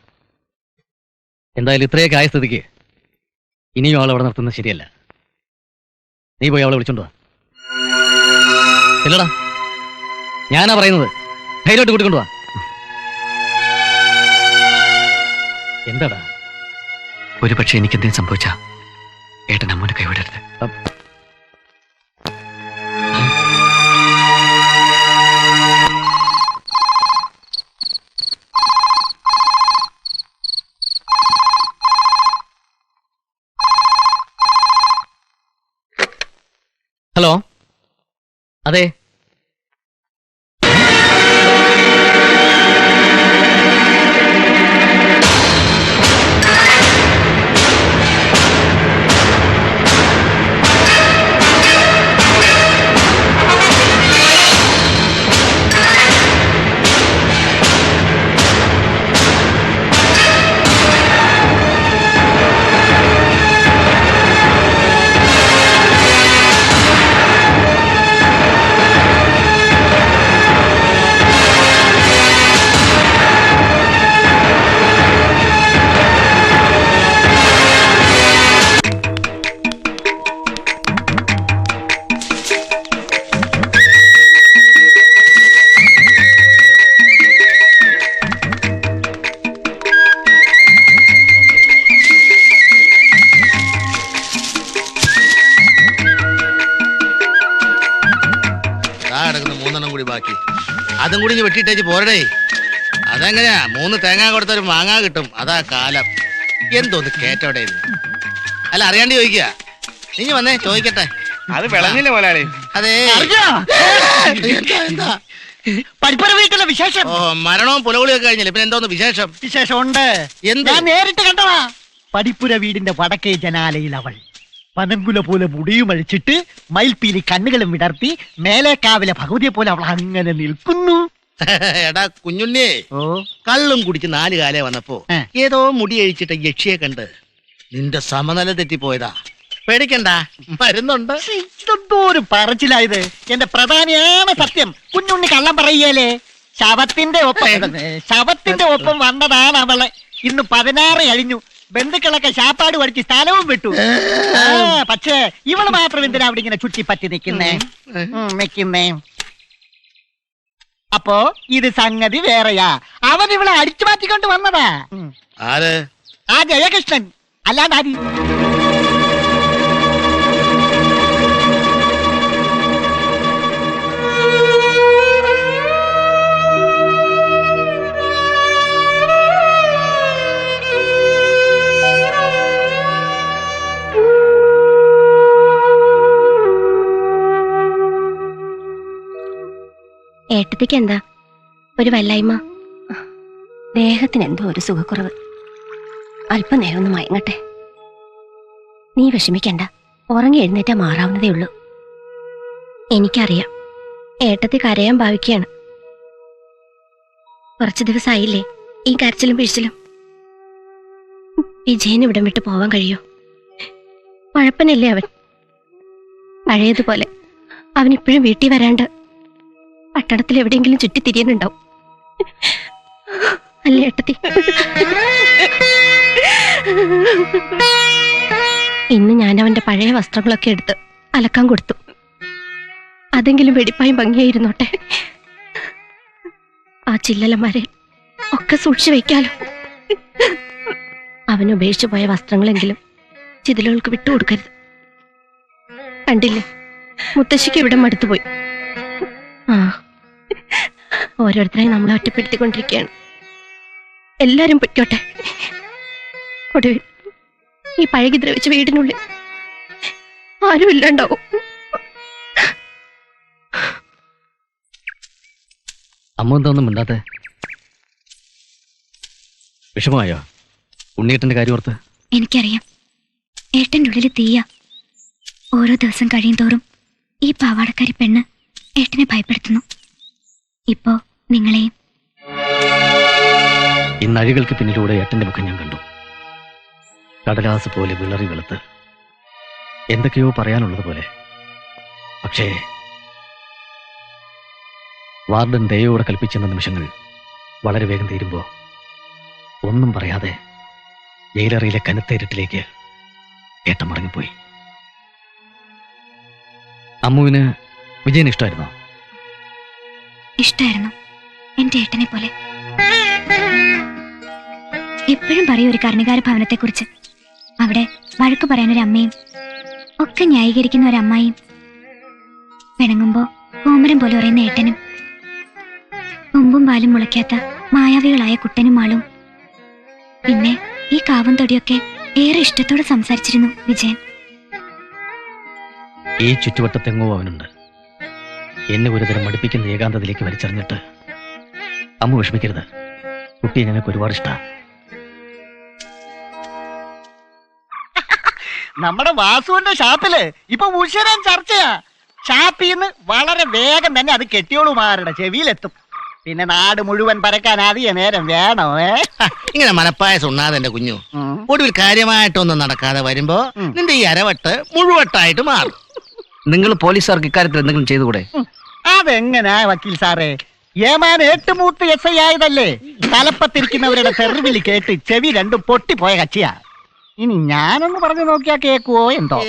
എന്തായാലും ഇത്രയൊക്കെ ആയ സ്ഥിതിക്ക് ഇനിയും അവൾ അവിടെ നിർത്തുന്നത് ശരിയല്ല. നീ പോയി അവളെ വിളിച്ചോണ്ട് വാ. ഇല്ലടാ, ഞാനാ പറയുന്നത്. ധൈര്യമായിട്ട് കൂട്ടിക്കൊണ്ടു വാ. എന്താടാ? ഒരു പക്ഷെ എനിക്കെന്തെങ്കിലും സംഭവിച്ചാ ഏട്ടൻ അമ്മൂനെ കൈവിടരുത്. ഹലോ, അതെ. കിടക്കുന്ന 3 കൂടി ബാക്കി. അതും കൂടി വെട്ടിട്ടേച്ച് പോരടേ. അതെങ്ങനെയാ 3 തേങ്ങ കൊടുത്തൊരു മാങ്ങ കിട്ടും. അതാ കാലം. എന്തോന്ന് കേറ്റോടെ ഇത്. അല്ല അറിയാണ്ട് ചോദിക്കുക. നീ വന്നേ ചോദിക്കട്ടെ. അത് വിളഞ്ഞില്ല മുതലാളി. അതെ എന്താ പഠിപ്പുര വീട്ടിലെ വിശേഷം. ഓ മരണവും പുലകുളിയൊക്കെ കഴിഞ്ഞില്ല. പിന്നെ എന്തോന്ന് വിശേഷം? വിശേഷമുണ്ട്. എന്ത്? ഞാൻ നേരിട്ട് കണ്ടതാ. പഠിപ്പുര വീടിന്റെ വടക്കേ ജനാലയിൽ അവൾ പനങ്കുല പോലെ മുടിയും അഴിച്ചിട്ട് മയിൽപ്പീലി കണ്ണുകളും വിടർത്തി മേലേക്കാവിലെ ഭഗവതിയെ പോലെ അവൾ അങ്ങനെ നിൽക്കുന്നു. എടാ കുഞ്ഞുണ്ണിയെ, കള്ളും കുടിച്ച് 4 കാലേ വന്നപ്പോ ഏതോ മുടി അഴിച്ചിട്ട് യക്ഷിയെ കണ്ട് നിന്റെ സമനില തെറ്റിപ്പോയതാ. പേടിക്കണ്ട, വരുന്നുണ്ട്. ഇതെന്തോ ഒരു പറച്ചിലായത്. എന്റെ പ്രധാനിയാണ് സത്യം. കുഞ്ഞുണ്ണി കള്ളം പറയുകയല്ലേ. ശവത്തിന്റെ ഒപ്പം വന്നതാണ് അവള്. ഇന്ന് 16 കഴിഞ്ഞു. ബന്ധുക്കളൊക്കെ ശാപ്പാട് പഠിച്ച് സ്ഥലവും വിട്ടു. പക്ഷേ ഇവള് മാത്രം എന്തിനാ അവിടെ ഇങ്ങനെ ചുറ്റിപ്പറ്റി നിൽക്കുന്നേ. അപ്പോ ഇത് സംഗതി വേറെയാ. അവൻ ഇവളെ അടിച്ചു മാറ്റിക്കൊണ്ട് വന്നതാ. ആര്? ആ ജയകൃഷ്ണൻ. അല്ലാണ്ട് ആര്? ഏട്ടത്തിക്ക് എന്താ ഒരു വല്ലായ്മ? ദേഹത്തിന് എന്തോ ഒരു സുഖക്കുറവ്. അല്പനേരം ഒന്ന് മയങ്ങട്ടെ. നീ വിഷമിക്കണ്ട, ഉറങ്ങി എഴുന്നേറ്റാ മാറാവുന്നതേ ഉള്ളൂ. എനിക്കറിയാം ഏട്ടത്തി കരയാൻ ഭാവിക്കുകയാണ്. കുറച്ചു ദിവസമായില്ലേ ഈ കരച്ചിലും പിഴിച്ചിലും. വിജയന് ഇവിടം വിട്ട് പോവാൻ കഴിയോ? കുഴപ്പമില്ലേ അവൻ? പഴയതുപോലെ അവനിപ്പോഴും വീട്ടിൽ വരാണ്ട് പട്ടണത്തിൽ എവിടെയെങ്കിലും ചുറ്റിത്തിരിയുന്നുണ്ടാവും അല്ലേ ഏട്ടത്തി? ഇന്ന് ഞാൻ അവന്റെ പഴയ വസ്ത്രങ്ങളൊക്കെ എടുത്ത് അലക്കാൻ കൊടുത്തു. അതെങ്കിലും വെടിപ്പായും ഭംഗിയായിരുന്നോട്ടെ. ആ ചില്ലലമാരെ ഒക്കെ സൂക്ഷിച്ചു വെക്കാലോ. അവൻ ഉപേക്ഷിച്ചു പോയ വസ്ത്രങ്ങളെങ്കിലും ചിതലുകൾക്ക് വിട്ടുകൊടുക്കരുത്. കണ്ടില്ലേ, മുത്തശ്ശിക്ക് ഇവിടെ മടുത്തുപോയി. ഓരോരുത്തരെയും നമ്മളെ ഒറ്റപ്പെടുത്തിക്കൊണ്ടിരിക്കുകയാണ്. എല്ലാരും പൊയ്ക്കോട്ടെ. ഒടുവിൽ ഈ പഴകി ദ്രവിച്ച വീടിനുള്ളിൽ ആരും ഇല്ലാണ്ടാവും. അമ്മ എന്തോന്നും മിണ്ടാത്തെ? വിഷമമായോ ഉണ്ണിയേട്ടന്റെ കാര്യം ഓർത്ത്? എനിക്കറിയാം, ഏട്ടൻ്റെ ഉള്ളിൽ തീയ. ഓരോ ദിവസം കഴിയും തോറും ഈ പാവാടക്കാരി പെണ്ണ് ഏട്ടനെ ഭയപ്പെടുത്തുന്നു. ഇപ്പോ നിങ്ങളെയും. ഇന്ന് അഴികൾക്ക് പിന്നിലൂടെ ഏട്ടന്റെ മുഖം ഞാൻ കണ്ടു. കടലാസ് പോലെ വിളറി വെളുത്ത് എന്തൊക്കെയോ പറയാനുള്ളത് പോലെ. പക്ഷേ വാർഡൻ ദയോടെ കൽപ്പിച്ചെന്ന നിമിഷങ്ങൾ വളരെ വേഗം തീരുമ്പോ ഒന്നും പറയാതെ ജയിലറയിലെ കനത്ത ഇരുട്ടിലേക്ക് ഏട്ടൻ മടങ്ങിപ്പോയി. അമ്മുവിന് വിജയന് ഇഷ്ടമായിരുന്നോ? ഇഷ്ടായിരുന്നു, എന്റെ ഏട്ടനെ പോലെ. എപ്പോഴും പറയും ഒരു കർണികാര ഭവനത്തെ കുറിച്ച്. അവിടെ വഴക്ക് പറയാനൊരു അമ്മയും ഒക്കെ ന്യായീകരിക്കുന്ന ഒരു അമ്മായിയും, പിണങ്ങുമ്പോ കോമരം പോലെ പറയുന്ന ഏട്ടനും, കൊമ്പും പാലും മുളയ്ക്കാത്ത മായാവികളായ കുട്ടനും ആളും. പിന്നെ ഈ കാവും തൊടിയൊക്കെ ഏറെ ഇഷ്ടത്തോടെ സംസാരിച്ചിരുന്നു വിജയൻ. ഈ ചുറ്റുവട്ടത്തെങ്ങോ അവനുണ്ട്. എന്നെ ഒരുതരം മടുപ്പിക്കുന്ന ഏകാന്തതയിലേക്ക് വലിച്ചെറിഞ്ഞിട്ട് അമ്മ വിഷമിക്കരുത്. കുട്ടിയെ ഞങ്ങൾക്ക് ഒരുപാട് ഇഷ്ടമാണ്. നമ്മുടെ വാസുവിന്റെ ഷാപ്പില് ഇപ്പൊ ഉശിരൻ ചർച്ചയാ. ഷാപ്പിന്ന് വളരെ വേഗം തന്നെ അത് കെട്ടിയോളുമാരുടെ ചെവിയിലെത്തും. പിന്നെ നാട് മുഴുവൻ പരക്കാൻ അധിക നേരം വേണോ? ഇങ്ങനെ മനപ്പായസം ഉണ്ണാതെ എന്റെ കുഞ്ഞു. ഒടുവിൽ കാര്യമായിട്ടൊന്നും നടക്കാതെ വരുമ്പോ നിന്റെ ഈ അരവട്ട് മുഴുവട്ടായിട്ട് മാറും. നിങ്ങൾ പോലീസുകാർക്ക് ഇക്കാര്യത്തിൽ എന്തെങ്കിലും ചെയ്തുകൂടെ? അതെങ്ങനാ വക്കീൽ സാറേ? ഏമാൻ 8 മൂത്ത് SI ആയതല്ലേ. തലപ്പത്തിരിക്കുന്നവരുടെ തെറിവിളി കേട്ട് ചെവി രണ്ടും പൊട്ടിപ്പോയ കക്ഷിയാ. ഇനി ഞാനൊന്ന് പറഞ്ഞു നോക്കിയാ കേക്കുവോ എന്തോ.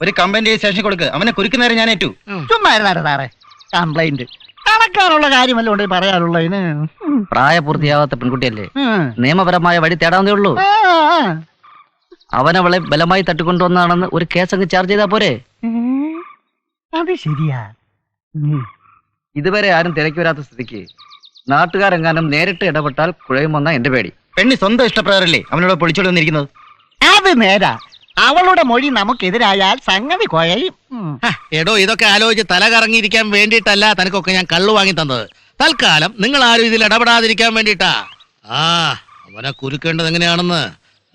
ഒരു കംപ്ലൈന്റ് സ്റ്റേഷനിൽ കൊടുക്ക്. അവനെ കുറിക്കുന്നേരം ഞാൻ ഏറ്റു. ചുമ്മാ ഇരുന്നാരെ സാറേ. കംപ്ലൈന്റ് കണക്കാനുള്ള കാര്യമല്ലോ ഉണ്ട് പറയാനുള്ളതിന്. പ്രായപൂർത്തിയാവാത്ത പെൺകുട്ടിയല്ലേ, നിയമപരമായ വഴി തേടാവുന്നേ ഉള്ളൂ. അവനവളെ ബലമായി തട്ടിക്കൊണ്ടുവന്നാണെന്ന് ഒരു കേസ് അങ്ങ് ചാർജ് ചെയ്താ പോരെ? അത് ശരിയാ. ഇതുവരെ ആരും തിരക്കി വരാത്ത സ്ഥിതിക്ക് നാട്ടുകാരെങ്ങാനും നേരിട്ട് ഇടപെട്ടാൽ കുഴയുമെന്ന എന്റെ പേടി. പെണ്ണി സ്വന്തം ഇഷ്ടപ്രകാരല്ലേ അവനോട് പൊളിച്ചോടി വന്നിരിക്കുന്നത്. അത് നേരാ. അവളുടെ മൊഴി നമുക്കെതിരായാൽ സംഗതി കുഴയും. എടോ, ഇതൊക്കെ ആലോചിച്ച് തല കറങ്ങിയിരിക്കാൻ വേണ്ടിയിട്ടല്ല തനിക്കൊക്കെ ഞാൻ കള്ളു വാങ്ങി തന്നത്. തൽക്കാലം നിങ്ങൾ ആരും ഇതിൽ ഇടപെടാതിരിക്കാൻ വേണ്ടിയിട്ടാ. അവനെ കുരുക്കേണ്ടത് എങ്ങനെയാണെന്ന്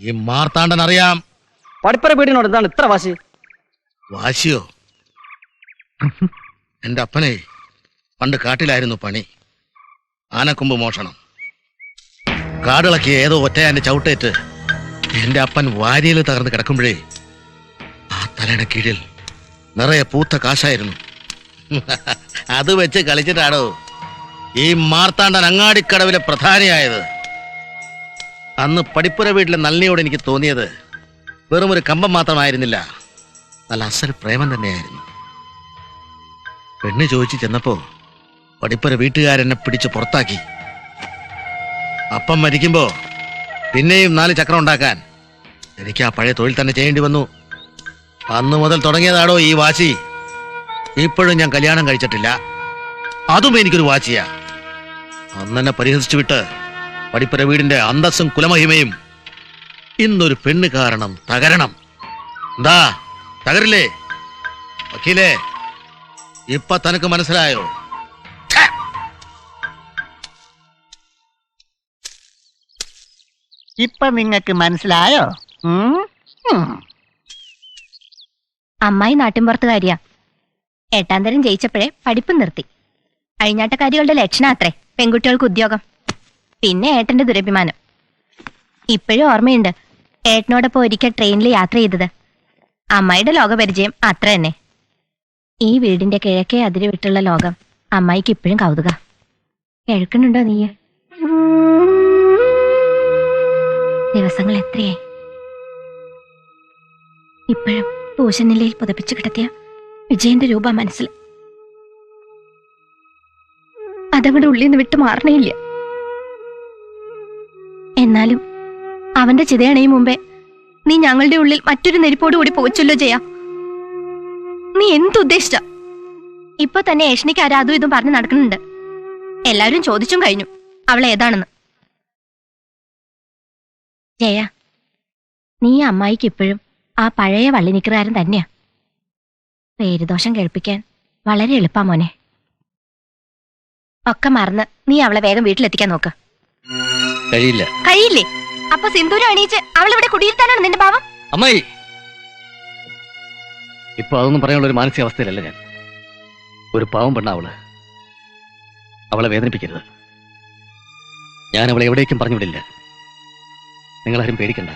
ഈ മാർത്താണ്ഡൻ അറിയാം. പടിപ്പറ വീടിനോട് എന്താണ് ഇത്ര വാശി? വാശിയോ? എന്റെ അപ്പനെ പണ്ട് കാട്ടിലായിരുന്നു പണി. ആനക്കൊമ്പ് മോഷണം. കാടിളക്കിയ ഏതോ ഒറ്റയാന്റെ ചവിട്ടേറ്റ് എന്റെ അപ്പൻ വാരിയിൽ തകർന്ന് കിടക്കുമ്പോഴേ ആ തലയുടെ കീഴിൽ നിറയെ പൂത്ത കാശായിരുന്നു. അത് വെച്ച് കളിച്ചിട്ടാടോ ഈ മാർത്താണ്ഡൻ അങ്ങാടിക്കടവിലെ പ്രധാനിയായത്. അന്ന് പടിപ്പുര വീട്ടിലെ നളിനിയോട് എനിക്ക് തോന്നിയത് വെറും ഒരു കമ്പം മാത്രമായിരുന്നില്ല, നല്ല അസൽ പ്രേമം തന്നെയായിരുന്നു. പെണ്ണ് ചോദിച്ചു ചെന്നപ്പോ പടിപ്പുര വീട്ടുകാരെന്നെ പിടിച്ച് പുറത്താക്കി. അപ്പം മരിക്കുമ്പോ പിന്നെയും 4 ചക്രം ഉണ്ടാക്കാൻ എനിക്ക് ആ പഴയ തൊഴിൽ തന്നെ ചെയ്യേണ്ടി വന്നു. അന്ന് മുതൽ തുടങ്ങിയതാടോ ഈ വാശി. ഇപ്പോഴും ഞാൻ കല്യാണം കഴിച്ചിട്ടില്ല, അതും എനിക്കൊരു വാശിയാ. അന്നെന്നെ പരിഹസിച്ചു വിട്ട് പടിപ്പുര വീടിന്റെ അന്തസ്സും കുലമഹിമയും ഇന്നൊരു പെണ്ണ് കാരണം തകരണം. എന്താ തകരില്ലേ വക്കീലേ? ഇപ്പൊ തനക്ക് മനസ്സിലായോ? ഇപ്പൊ നിങ്ങക്ക് മനസ്സിലായോ? അമ്മായി നാട്ടിൻപുറത്തുകാരിയാ. 8ാം തരം ജയിച്ചപ്പോഴേ പഠിപ്പ് നിർത്തി. അഴിഞ്ഞാട്ടക്കാരികളുടെ ലക്ഷണം അത്രേ പെൺകുട്ടികൾക്ക് ഉദ്യോഗം. പിന്നെ ഏട്ടന്റെ ദുരഭിമാനം. ഇപ്പോഴും ഓർമ്മയുണ്ട് ഏട്ടനോടൊപ്പം ഒരിക്കൽ ട്രെയിനിൽ യാത്ര ചെയ്തത്. അമ്മായിയുടെ ലോകപരിചയം അത്ര തന്നെ. ഈ വീടിന്റെ കിഴക്കേ അതിര് വിട്ടുള്ള ലോകം അമ്മായിക്ക് ഇപ്പോഴും കൗതുക. കേൾക്കുന്നുണ്ടോ നീ? ദിവസങ്ങൾ എത്രയായി. ഇപ്പോഴും പൂശനിലയിൽ പുതപ്പിച്ചു കിടത്തിയ വിജയന്റെ രൂപ മനസ്സിൽ. അതങ്ങടെ ഉള്ളിൽ നിന്ന് വിട്ടു മാറണേയില്ല. എന്നാലും അവന്റെ ചിതയണയും മുമ്പേ നീ ഞങ്ങളുടെ ഉള്ളിൽ മറ്റൊരു നെരിപ്പോട് കൂടി പോച്ചല്ലോ ചെയ്യാ. നീ എന്തുദ്ദേശിച്ച? ഇപ്പൊ തന്നെ ഏഷണിക്ക് ആരാതും ഇതും പറഞ്ഞു നടക്കുന്നുണ്ട്. എല്ലാവരും ചോദിച്ചും കഴിഞ്ഞു അവൾ ഏതാണെന്ന്. ജയ, നീ അമ്മായിക്ക് ഇപ്പോഴും ആ പഴയ വള്ളിനിക്കറുകാരൻ തന്നെയാ. പേരുദോഷം കേൾപ്പിക്കാൻ വളരെ എളുപ്പാ മോനെ. ഒക്കെ മറന്ന് നീ അവളെ വേഗം വീട്ടിലെത്തിക്കാൻ നോക്ക്. കഴിയില്ല. കഴിയില്ലേ? അപ്പൊ സിന്ദൂരം അണിയിച്ച് അവളിവിടെ കുടിയിരുത്താനാണ് നിന്റെ ഭാവം? അമ്മായി, ഇപ്പൊ അതൊന്നും പറയാനുള്ള ഒരു മാനസികാവസ്ഥയിലല്ല ഞാൻ. ഒരു പാവം പെണ്ണ അവളെ വേദനിപ്പിക്കരുത്. ഞാൻ അവളെ എവിടേക്കും പറഞ്ഞുവിടില്ല. നിങ്ങളാരും പേടിക്കണ്ട.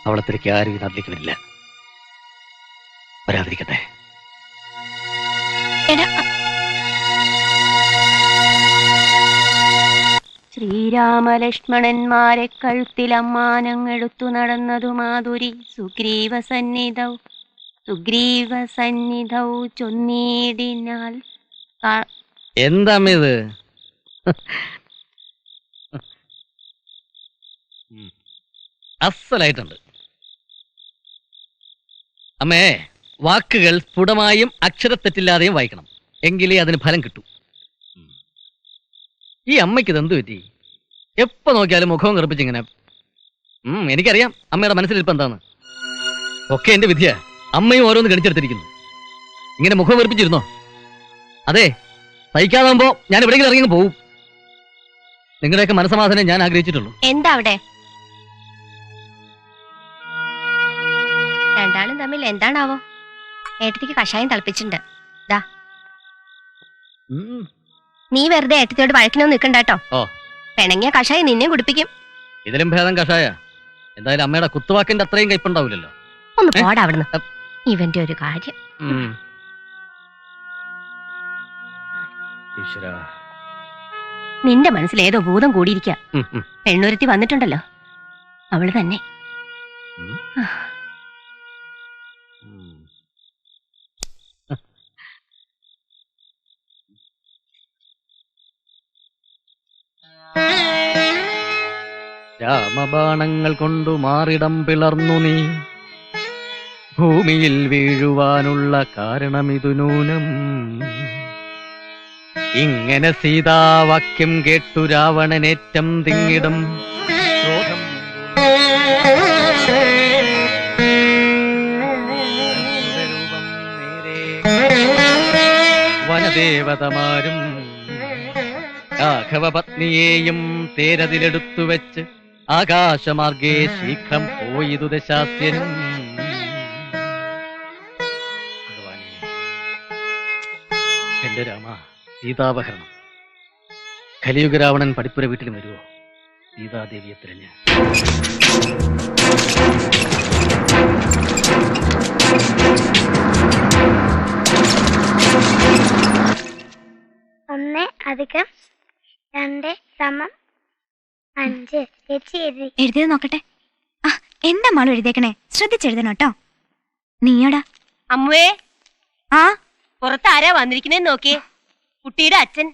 അവളെ തിരക്കി ആരും ഈ നാട്ടിലേക്ക് വരില്ല. വരാതിരിക്കട്ടെ. ശ്രീരാമലക്ഷ്മണന്മാരെ കഴുത്തിലമ്മാനങ്ങെടുത്തു നടന്നതു മാധുരി സുഗ്രീവ സന്നിധൗ ചൊന്നീടിനാൽ. എന്താ ഇത്? അസലായിട്ടുണ്ട് അമ്മേ. വാക്കുകൾ സ്ഫുടമായും അക്ഷരത്തെറ്റില്ലാതെയും വായിക്കണം, എങ്കിലേ അതിന് ഫലം കിട്ടൂ. ഈ അമ്മയ്ക്ക് ഇതെന്തു പറ്റി? എപ്പോ നോക്കിയാലും മുഖവും കറുപ്പിച്ചിങ്ങനെ. എനിക്കറിയാം അമ്മയുടെ മനസ്സിലിരിപ്പം എന്താന്ന്. ഒക്കെ എന്റെ വിധിയാ. അമ്മയും ഓരോന്ന് ഗണിച്ചെടുത്തിരിക്കുന്നു. ഇങ്ങനെ മുഖം വെറുപ്പിച്ചിരുന്നോ? അതെ, സഹിക്കാതാകുമ്പോ ഞാൻ എവിടെയെങ്കിലും ഇറങ്ങി പോവും. നിങ്ങളുടെയൊക്കെ മനസ്സമാധാനം ഞാൻ ആഗ്രഹിച്ചിട്ടുള്ളൂ. എന്താ അവിടെ രണ്ടാളും തമ്മിൽ എന്താണാവോ? ഏട്ടത്തിക്ക് കഷായം തിളപ്പിച്ചിട്ടുണ്ട്. ദാ, നീ വെറുതെ ഏട്ടത്തിയോട് വഴക്കിനൊന്നും നിൽക്കണ്ടോ. പിണങ്ങിയ കഷായം നിന്നെയും കുടിപ്പിക്കും. ഇതിലും ഭേദം കഷായ. എന്തായാലും അമ്മയുടെ കുത്തുവാക്കിന്റെ അത്രയും കയ്പുണ്ടാവില്ലല്ലോ. ഒന്ന് പോടാ അവിടുന്ന്. ഇവന്റെ ഒരു കാര്യം. നിന്റെ മനസ്സിൽ ഏതോ ഭൂതം കൂടിയിരിക്കുക. പെണ്ണുരുത്തി വന്നിട്ടുണ്ടല്ലോ, അവള് തന്നെ. രാമബാണങ്ങൾ കൊണ്ടു മാറിടം പിളർന്നു നീ, ഭൂമിയിൽ വീഴുവാനുള്ള കാരണമിതു നൂനം. ഇങ്ങനെ സീതാവാക്യം കേട്ടു രാവണനേറ്റം തിങ്ങിടും ക്രോധം. വനദേവതമാരും രാഘവപത്നിയെയും തേരതിലെടുത്തു വെച്ച് ആകാശമാർഗേ ശീഘ്രം പോയിതു ദശാസ്യനും. ഭഗവാനേ, എന്റെ രാമ, സീതാപഹരണം. കലിയുഗ രാവണൻ പടിപ്പുര വീട്ടിലും വരുവോ? സീതാദേവിയെ തിരഞ്ഞ് ഒന്ന് അധികം 2 സമം 5. ചേച്ചി എഴുതി. എഴുതിയത് നോക്കട്ടെ. ആ, എന്താ മാളു എഴുതിയേക്കണേ? ശ്രദ്ധിച്ചെഴുതണം കേട്ടോ. നീയോടാ അമ്മുവേ, ആ പുറത്ത് ആരാ വന്നിരിക്കുന്നേന്ന് നോക്കിയേ. കുട്ടിയുടെ അച്ഛൻ.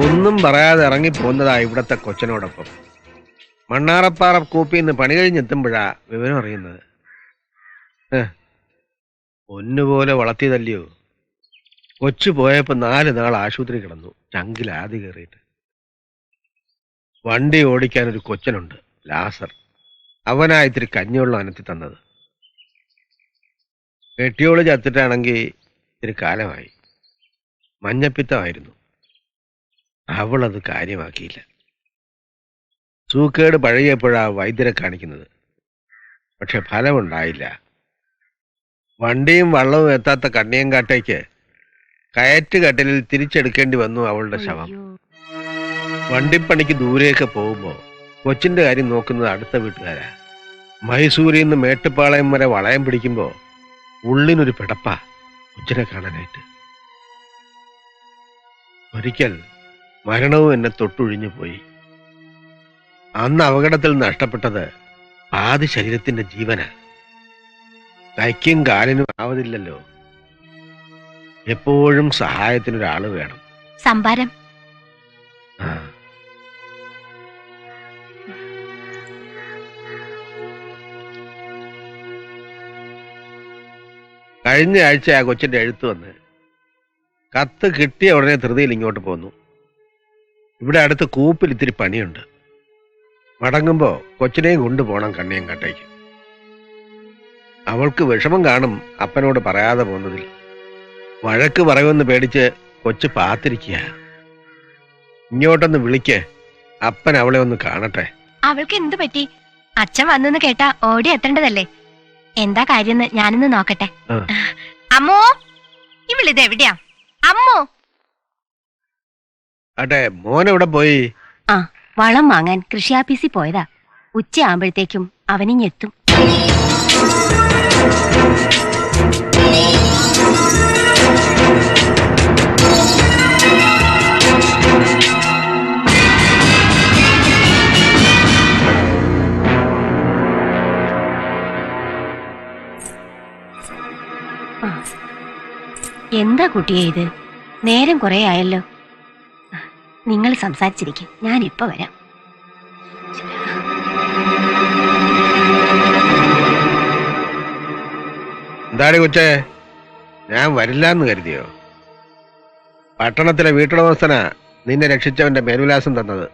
ഒന്നും പറയാതെ ഇറങ്ങി പോകുന്നതാ ഇവിടത്തെ കൊച്ചനോടൊപ്പം. മണ്ണാറപ്പാറ കൂപ്പിന്ന് പണി കഴിഞ്ഞെത്തുമ്പോഴാ വിവരം അറിയുന്നത്. ഒന്നുപോലെ വളർത്തിയതല്ലയോ. കൊച്ചു പോയപ്പോ 4 നാൾ ആശുപത്രി കിടന്നു, ചങ്കിൽ ആദ്യ കയറിയിട്ട്. വണ്ടി ഓടിക്കാൻ ഒരു കൊച്ചനുണ്ട്, ലാസർ. അവനാ ഇത്തിരി കഞ്ഞിവെള്ളം അനത്തി തന്നത്. കെട്ടിയോള് ചത്തിട്ടാണെങ്കിൽ ഇത്തിരി കാലമായി. മഞ്ഞപ്പിത്തമായിരുന്നു. അവളത് കാര്യമാക്കിയില്ല. സൂക്കേട് പഴകിയപ്പോഴാ വൈദ്യരെ കാണിക്കുന്നത്. പക്ഷെ ഫലമുണ്ടായില്ല. വണ്ടിയും വള്ളവും എത്താത്ത കണ്ണിയങ്കാട്ടേക്ക് കയറ്റുകട്ടിലിൽ തിരിച്ചെടുക്കേണ്ടി വന്നു അവളുടെ ശവം. വണ്ടിപ്പണിക്ക് ദൂരെയൊക്കെ പോകുമ്പോ കൊച്ചിന്റെ കാര്യം നോക്കുന്നത് അടുത്ത വീട്ടുകാരാ. മൈസൂരിൽ നിന്ന് മേട്ടുപ്പാളയം വരെ വളയം പിടിക്കുമ്പോ ഉള്ളിനൊരു പിടപ്പാ കൊച്ചിനെ കാണാനായിട്ട്. ഒരിക്കൽ മരണവും എന്നെ തൊട്ടൊഴിഞ്ഞു പോയി. അന്ന് അപകടത്തിൽ നഷ്ടപ്പെട്ടത് പാതി ശരീരത്തിന്റെ ജീവനാ. കൈക്കും കാലിനും ആവതില്ലല്ലോ. എപ്പോഴും സഹായത്തിനൊരാള് വേണം. സംഭാരം. കഴിഞ്ഞ ആഴ്ച ആ കൊച്ചിന്റെ എഴുത്ത് വന്ന്. കത്ത് കിട്ടിയ ഉടനെ ധൃതിയിൽ ഇങ്ങോട്ട് പോന്നു. ഇവിടെ അടുത്ത് കൂപ്പിൽ ഇത്തിരി പണിയുണ്ട്. മടങ്ങുമ്പോ കൊച്ചിനെയും കൊണ്ടുപോകണം കണ്ണിയങ്കാട്ടേക്ക്. അവൾക്ക് വിഷമം കാണും അപ്പനോട് പറയാതെ പോകുന്നതിൽ. വഴക്ക് പറയുമെന്ന് പേടിച്ച് കൊച്ചു പാത്തിരിക്കുക. ഇങ്ങോട്ടൊന്ന് വിളിക്ക്, അപ്പൻ അവളെ ഒന്ന് കാണട്ടെ. അവൾക്ക് എന്തു പറ്റി? അച്ഛൻ വന്നെന്ന് കേട്ടാ ഓടി എത്തേണ്ടതല്ലേ. എന്താ കാര്യന്ന് ഞാനൊന്ന് നോക്കട്ടെ. അമ്മോ, ഇവളിത് എവിടെയാ? അമ്മോ. അട്ടെ, മോനെവിടെ പോയി? ആ, വളം വാങ്ങാൻ കൃഷി ആഫീസിൽ പോയതാ. ഉച്ചയാകുമ്പോഴത്തേക്കും അവനിങ്ങെത്തും. എന്താ കുട്ടിയെ ഇത്? നേരം കുറെ ആയല്ലോ. നിങ്ങൾ സംസാരിച്ചിരിക്കും, ഞാനിപ്പോ വരാം. എന്താടി കൊച്ചേ, ഞാൻ വരില്ലാന്ന് കരുതിയോ? പട്ടണത്തിലെ വീട്ടുടമസ്ഥനാ നിന്നെ രക്ഷിച്ചവന്റെ മേൽവിലാസം തന്നത്.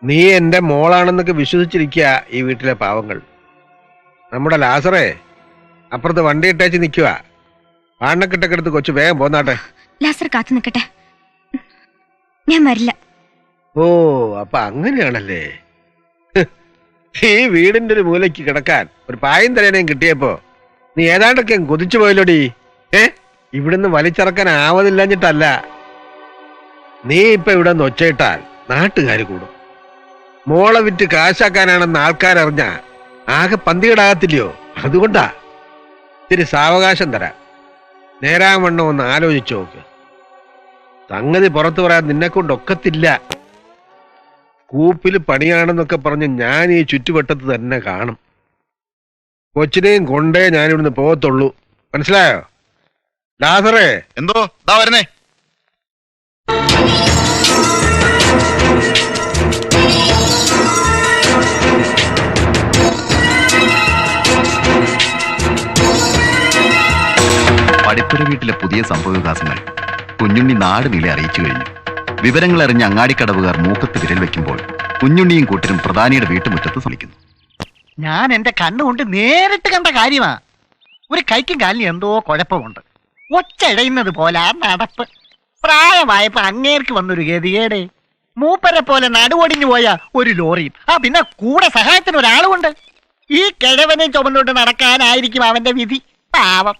നീ എന്റെ മോളാണെന്നൊക്കെ വിശ്വസിച്ചിരിക്കുക ഈ വീട്ടിലെ പാവങ്ങൾ. നമ്മുടെ ലാസറേ അപ്പുറത്ത് വണ്ടി ഇട്ടേച്ച് നിൽക്കുക. പാണ്ണക്കെട്ടൊക്കെ എടുത്ത് കൊച്ചു വേഗം പോന്നാട്ടെ. ലാസർ കാത്തു നിൽക്കട്ടെ, ഞാൻ വരില്ല. ഓ, അപ്പൊ അങ്ങനെയാണല്ലേ. ഈ വീടിന്റെ ഒരു മൂലയ്ക്ക് കിടക്കാൻ ഒരു പായും തലേനേയും കിട്ടിയപ്പോ നീ ഏതാണ്ടൊക്കെ കൊതിച്ചു പോയല്ലോടി. ഇവിടുന്ന് വലിച്ചിറക്കാൻ ആവതില്ലഞ്ഞിട്ടല്ല. നീ ഇപ്പൊ ഇവിടെ നിന്ന് ഒച്ചയിട്ടാൽ നാട്ടുകാർ കൂടും. മോളെ വിറ്റ് കാശാക്കാനാണെന്ന് ആൾക്കാരറിഞ്ഞ ആകെ പന്തികടാകത്തില്ലയോ? അതുകൊണ്ടാ ഇത്തിരി സാവകാശം തരാം. നേരാവണ്ണം ഒന്ന് ആലോചിച്ചു നോക്ക്. സംഗതി പുറത്തു പറയാൻ നിന്നെ കൊണ്ടൊക്കത്തില്ല. കൂപ്പിൽ പണിയാണെന്നൊക്കെ പറഞ്ഞ് ഞാൻ ഈ ചുറ്റുവട്ടത്ത് തന്നെ കാണും. കൊച്ചിനെയും കൊണ്ടേ ഞാനിവിടുന്ന് പോകത്തുള്ളൂ, മനസ്സിലായോ? ലാസറേ, എന്തോ ദാ വരുന്നേ. പടിപ്പുര വീട്ടിലെ പുതിയ സംഭവവികാസങ്ങൾ കുഞ്ഞുണ്ണി നാട് നീളെ അറിയിച്ചു കഴിഞ്ഞു. വിവരങ്ങൾ അറിഞ്ഞ് അങ്ങാടിക്കടവുകാർ മൂക്കത്ത് വിരൽ വെക്കുമ്പോൾ കുഞ്ഞുണ്ണിയും കൂട്ടരും പ്രധാനിയുടെ വീട്ടുമുറ്റത്ത് ശ്രമിക്കുന്നു. ഞാൻ എന്റെ കണ്ണുകൊണ്ട് നേരിട്ട് കണ്ട കാര്യമാ. ഒരു കൈക്കും കാലിനും എന്തോ കുഴപ്പമുണ്ട്. ഒച്ചഴയുന്നത് പോലെ ആ നടപ്പ്. പ്രായമായപ്പോ അങ്ങേർക്ക് വന്നൊരു ഗതികേടെ. മൂപ്പരെ പോലെ നടുവൊടിഞ്ഞു പോയ ഒരു ലോറിയും പിന്നെ കൂടെ സഹായത്തിന് ഒരാളുമുണ്ട്. ഈ കിഴവനെ ചുമന്നുകൊണ്ട് നടക്കാനായിരിക്കും അവന്റെ വിധി. പാവം.